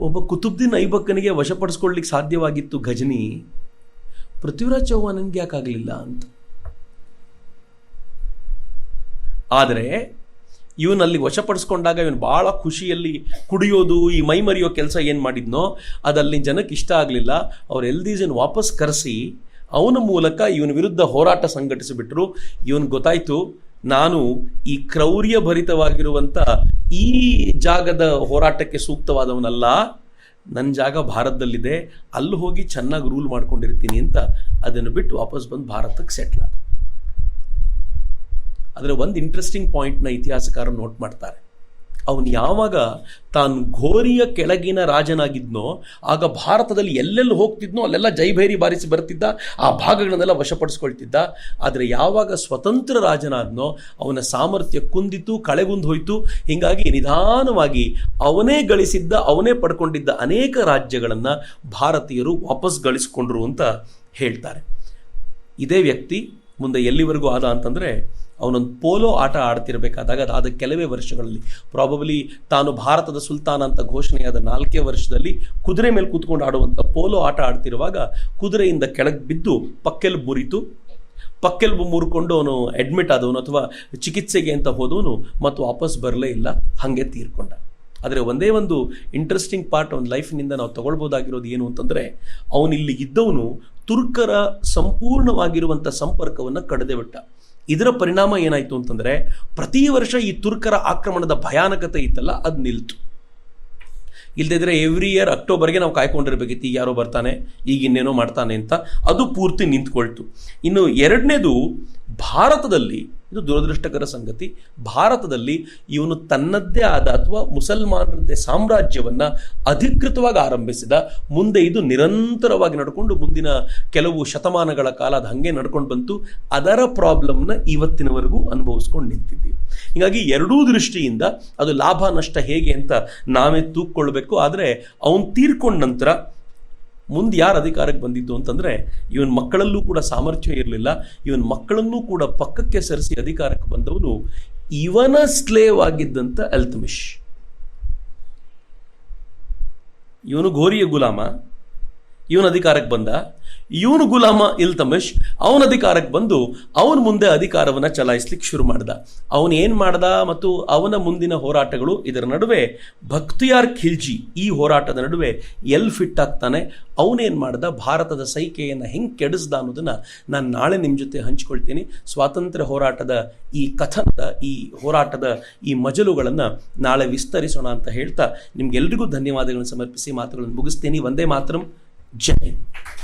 ಒಬ್ಬ ಕುತುಬ್ದೀನ್ ಐಬಕ್ಕನಿಗೆ ವಶಪಡಿಸ್ಕೊಳ್ಳಿಕ್ಕೆ ಸಾಧ್ಯವಾಗಿತ್ತು ಗಜನಿ, ಪೃಥ್ವಿರಾಜ್ ಚೌಹಾನ್ಗೆ ಯಾಕಾಗಲಿಲ್ಲ ಅಂತ. ಆದರೆ ಇವನಲ್ಲಿ ವಶಪಡಿಸ್ಕೊಂಡಾಗ ಇವನು ಭಾಳ ಖುಷಿಯಲ್ಲಿ ಕುಡಿಯೋದು, ಈ ಮೈಮರಿಯೋ ಕೆಲಸ ಏನು ಮಾಡಿದ್ನೋ ಅದಲ್ಲಿ ಜನಕ್ಕೆ ಇಷ್ಟ ಆಗಲಿಲ್ಲ. ಅವ್ರು ಯಲ್ದೀಸನ್ನು ವಾಪಸ್ ಕರೆಸಿ ಅವನ ಮೂಲಕ ಇವನ ವಿರುದ್ಧ ಹೋರಾಟ ಸಂಘಟಿಸಿಬಿಟ್ರು. ಇವನಿಗೆ ಗೊತ್ತಾಯಿತು, ನಾನು ಈ ಕ್ರೌರ್ಯ ಭರಿತವಾಗಿರುವಂಥ ಈ ಜಾಗದ ಹೋರಾಟಕ್ಕೆ ಸೂಕ್ತವಾದವನಲ್ಲ, ನನ್ನ ಜಾಗ ಭಾರತದಲ್ಲಿದೆ, ಅಲ್ಲಿ ಹೋಗಿ ಚೆನ್ನಾಗಿ ರೂಲ್ ಮಾಡ್ಕೊಂಡಿರ್ತೀನಿ ಅಂತ ಅದನ್ನು ಬಿಟ್ಟು ವಾಪಸ್ ಬಂದು ಭಾರತಕ್ಕೆ ಸೆಟ್ಲ್ ಆದ. ಆದರೆ ಒಂದು ಇಂಟ್ರೆಸ್ಟಿಂಗ್ ಪಾಯಿಂಟ್ನ ಇತಿಹಾಸಕಾರರು ನೋಟ್ ಮಾಡ್ತಾರೆ. ಅವನು ಯಾವಾಗ ತಾನು ಘೋರಿಯ ಕೆಳಗಿನ ರಾಜನಾಗಿದ್ನೋ ಆಗ ಭಾರತದಲ್ಲಿ ಎಲ್ಲೆಲ್ಲಿ ಹೋಗ್ತಿದ್ನೋ ಅಲ್ಲೆಲ್ಲ ಜೈಭೇರಿ ಬಾರಿಸಿ ಬರ್ತಿದ್ದ, ಆ ಭಾಗಗಳನ್ನೆಲ್ಲ ವಶಪಡಿಸ್ಕೊಳ್ತಿದ್ದ. ಆದರೆ ಯಾವಾಗ ಸ್ವತಂತ್ರ ರಾಜನಾದ್ನೋ ಅವನ ಸಾಮರ್ಥ್ಯ ಕುಂದಿತು, ಕಳೆಗುಂದು ಹೋಯಿತು. ಹೀಗಾಗಿ ನಿಧಾನವಾಗಿ ಅವನೇ ಗಳಿಸಿದ್ದ, ಅವನೇ ಪಡ್ಕೊಂಡಿದ್ದ ಅನೇಕ ರಾಜ್ಯಗಳನ್ನು ಭಾರತೀಯರು ವಾಪಸ್ ಗಳಿಸ್ಕೊಂಡ್ರು ಅಂತ ಹೇಳ್ತಾರೆ. ಇದೇ ವ್ಯಕ್ತಿ ಮುಂದೆ ಎಲ್ಲಿವರೆಗೂ ಆದ ಅಂತಂದರೆ, ಅವನೊಂದು ಪೋಲೋ ಆಟ ಆಡ್ತಿರ್ಬೇಕಾದಾಗ ಅದಾದ ಕೆಲವೇ ವರ್ಷಗಳಲ್ಲಿ, ಪ್ರಾಬಬ್ಲಿ ತಾನು ಭಾರತದ ಸುಲ್ತಾನ ಅಂತ ಘೋಷಣೆಯಾದ 4 ವರ್ಷದಲ್ಲಿ ಕುದುರೆ ಮೇಲೆ ಕೂತ್ಕೊಂಡು ಆಡುವಂಥ ಪೋಲೋ ಆಟ ಆಡ್ತಿರುವಾಗ ಕುದುರೆಯಿಂದ ಕೆಳಗೆ ಬಿದ್ದು ಪಕ್ಕೆಲುಬು ಮುರಿತು. ಪಕ್ಕೆಲುಬು ಮುರ್ಕೊಂಡು ಅವನು ಅಡ್ಮಿಟ್ ಆದವನು ಅಥವಾ ಚಿಕಿತ್ಸೆಗೆ ಅಂತ ಹೋದವನು ಮತ್ತು ವಾಪಸ್ ಬರಲೇ ಇಲ್ಲ, ಹಾಗೆ ತೀರ್ಕೊಂಡ. ಆದರೆ ಒಂದೇ ಒಂದು ಇಂಟ್ರೆಸ್ಟಿಂಗ್ ಪಾರ್ಟ್ ಅವನ ಲೈಫ್ನಿಂದ ನಾವು ತಗೊಳ್ಬೋದಾಗಿರೋದು ಏನು ಅಂತಂದರೆ, ಅವನಿಲ್ಲಿ ಇದ್ದವನು ತುರ್ಕರ ಸಂಪೂರ್ಣವಾಗಿರುವಂಥ ಸಂಪರ್ಕವನ್ನು ಕಡಿದೇ ಬಿಟ್ಟ. ಇದರ ಪರಿಣಾಮ ಏನಾಯಿತು ಅಂತಂದರೆ, ಪ್ರತಿ ವರ್ಷ ಈ ತುರ್ಕರ ಆಕ್ರಮಣದ ಭಯಾನಕತೆ ಇತ್ತಲ್ಲ ಅದು ನಿಲ್ತು. ಇಲ್ಲದಿದ್ದರೆ ಎವ್ರಿ ಇಯರ್ ಅಕ್ಟೋಬರ್ಗೆ ನಾವು ಕಾಯ್ಕೊಂಡಿರ್ಬೇಕಿತ್ತು, ಈಗ ಯಾರೋ ಬರ್ತಾನೆ, ಈಗ ಇನ್ನೇನೋ ಮಾಡ್ತಾನೆ ಅಂತ. ಅದು ಪೂರ್ತಿ ನಿಂತ್ಕೊಳ್ತು. ಇನ್ನು ಎರಡನೇದು, ಭಾರತದಲ್ಲಿ ಇದು ದುರದೃಷ್ಟಕರ ಸಂಗತಿ, ಭಾರತದಲ್ಲಿ ಇವನು ತನ್ನದ್ದೇ ಆದ ಅಥವಾ ಮುಸಲ್ಮಾನರದ್ದೇ ಸಾಮ್ರಾಜ್ಯವನ್ನು ಅಧಿಕೃತವಾಗಿ ಆರಂಭಿಸಿದ. ಮುಂದೆ ಇದು ನಿರಂತರವಾಗಿ ನಡ್ಕೊಂಡು ಮುಂದಿನ ಕೆಲವು ಶತಮಾನಗಳ ಕಾಲ ಅದು ಹಾಗೆ ನಡ್ಕೊಂಡು ಬಂತು. ಅದರ ಪ್ರಾಬ್ಲಮ್ನ ಇವತ್ತಿನವರೆಗೂ ಅನುಭವಿಸ್ಕೊಂಡು ನಿಂತಿದ್ದೀವಿ. ಹೀಗಾಗಿ ಎರಡೂ ದೃಷ್ಟಿಯಿಂದ ಅದು ಲಾಭ ನಷ್ಟ ಹೇಗೆ ಅಂತ ನಾವೇ ತೂಕ್ಕೊಳ್ಬೇಕು. ಆದರೆ ಅವನು ತೀರ್ಕೊಂಡ ನಂತರ ಮುಂದೆ ಯಾರು ಅಧಿಕಾರಕ್ಕೆ ಬಂದಿದ್ದು ಅಂತಂದರೆ, ಇವನ ಮಕ್ಕಳಲ್ಲೂ ಕೂಡ ಸಾಮರ್ಥ್ಯ ಇರಲಿಲ್ಲ. ಇವನ ಮಕ್ಕಳನ್ನೂ ಕೂಡ ಪಕ್ಕಕ್ಕೆ ಸರಿಸಿ ಅಧಿಕಾರಕ್ಕೆ ಬಂದವನು ಇವನ ಸ್ಲೇವ್ ಆಗಿದ್ದಂಥ ಇಲ್ತುಮಿಶ್. ಇವನು ಘೋರಿಯ ಗುಲಾಮ, ಇವನು ಅಧಿಕಾರಕ್ಕೆ ಬಂದ, ಇವನು ಗುಲಾಮ ಇಲ್ತಮಿಷ್ ಅವನ ಅಧಿಕಾರಕ್ಕೆ ಬಂದು ಅವನ ಮುಂದೆ ಅಧಿಕಾರವನ್ನು ಚಲಾಯಿಸ್ಲಿಕ್ಕೆ ಶುರು ಮಾಡ್ದ. ಅವನು ಏನು ಮಾಡ್ದ ಮತ್ತು ಅವನ ಮುಂದಿನ ಹೋರಾಟಗಳು, ಇದರ ನಡುವೆ ಬಖ್ತಿಯಾರ್ ಖಿಲ್ಜಿ ಈ ಹೋರಾಟದ ನಡುವೆ ಎಲ್ಲಿ ಫಿಟ್ ಆಗ್ತಾನೆ, ಅವನೇನು ಮಾಡ್ದ, ಭಾರತದ ಸೈಕೆಯನ್ನು ಹೆಂಗೆ ಕೆಡಿಸ್ದ ಅನ್ನೋದನ್ನು ನಾನು ನಾಳೆ ನಿಮ್ಮ ಜೊತೆ ಹಂಚ್ಕೊಳ್ತೀನಿ. ಸ್ವಾತಂತ್ರ್ಯ ಹೋರಾಟದ ಈ ಕಥನದ, ಈ ಹೋರಾಟದ ಈ ಮಜಲುಗಳನ್ನು ನಾಳೆ ವಿಸ್ತರಿಸೋಣ ಅಂತ ಹೇಳ್ತಾ ನಿಮ್ಗೆಲ್ರಿಗೂ ಧನ್ಯವಾದಗಳನ್ನು ಸಮರ್ಪಿಸಿ ಮಾತುಗಳನ್ನು ಮುಗಿಸ್ತೀನಿ. ವಂದೇ ಮಾತರಂ. ಜೈ ಹಿಂದ್.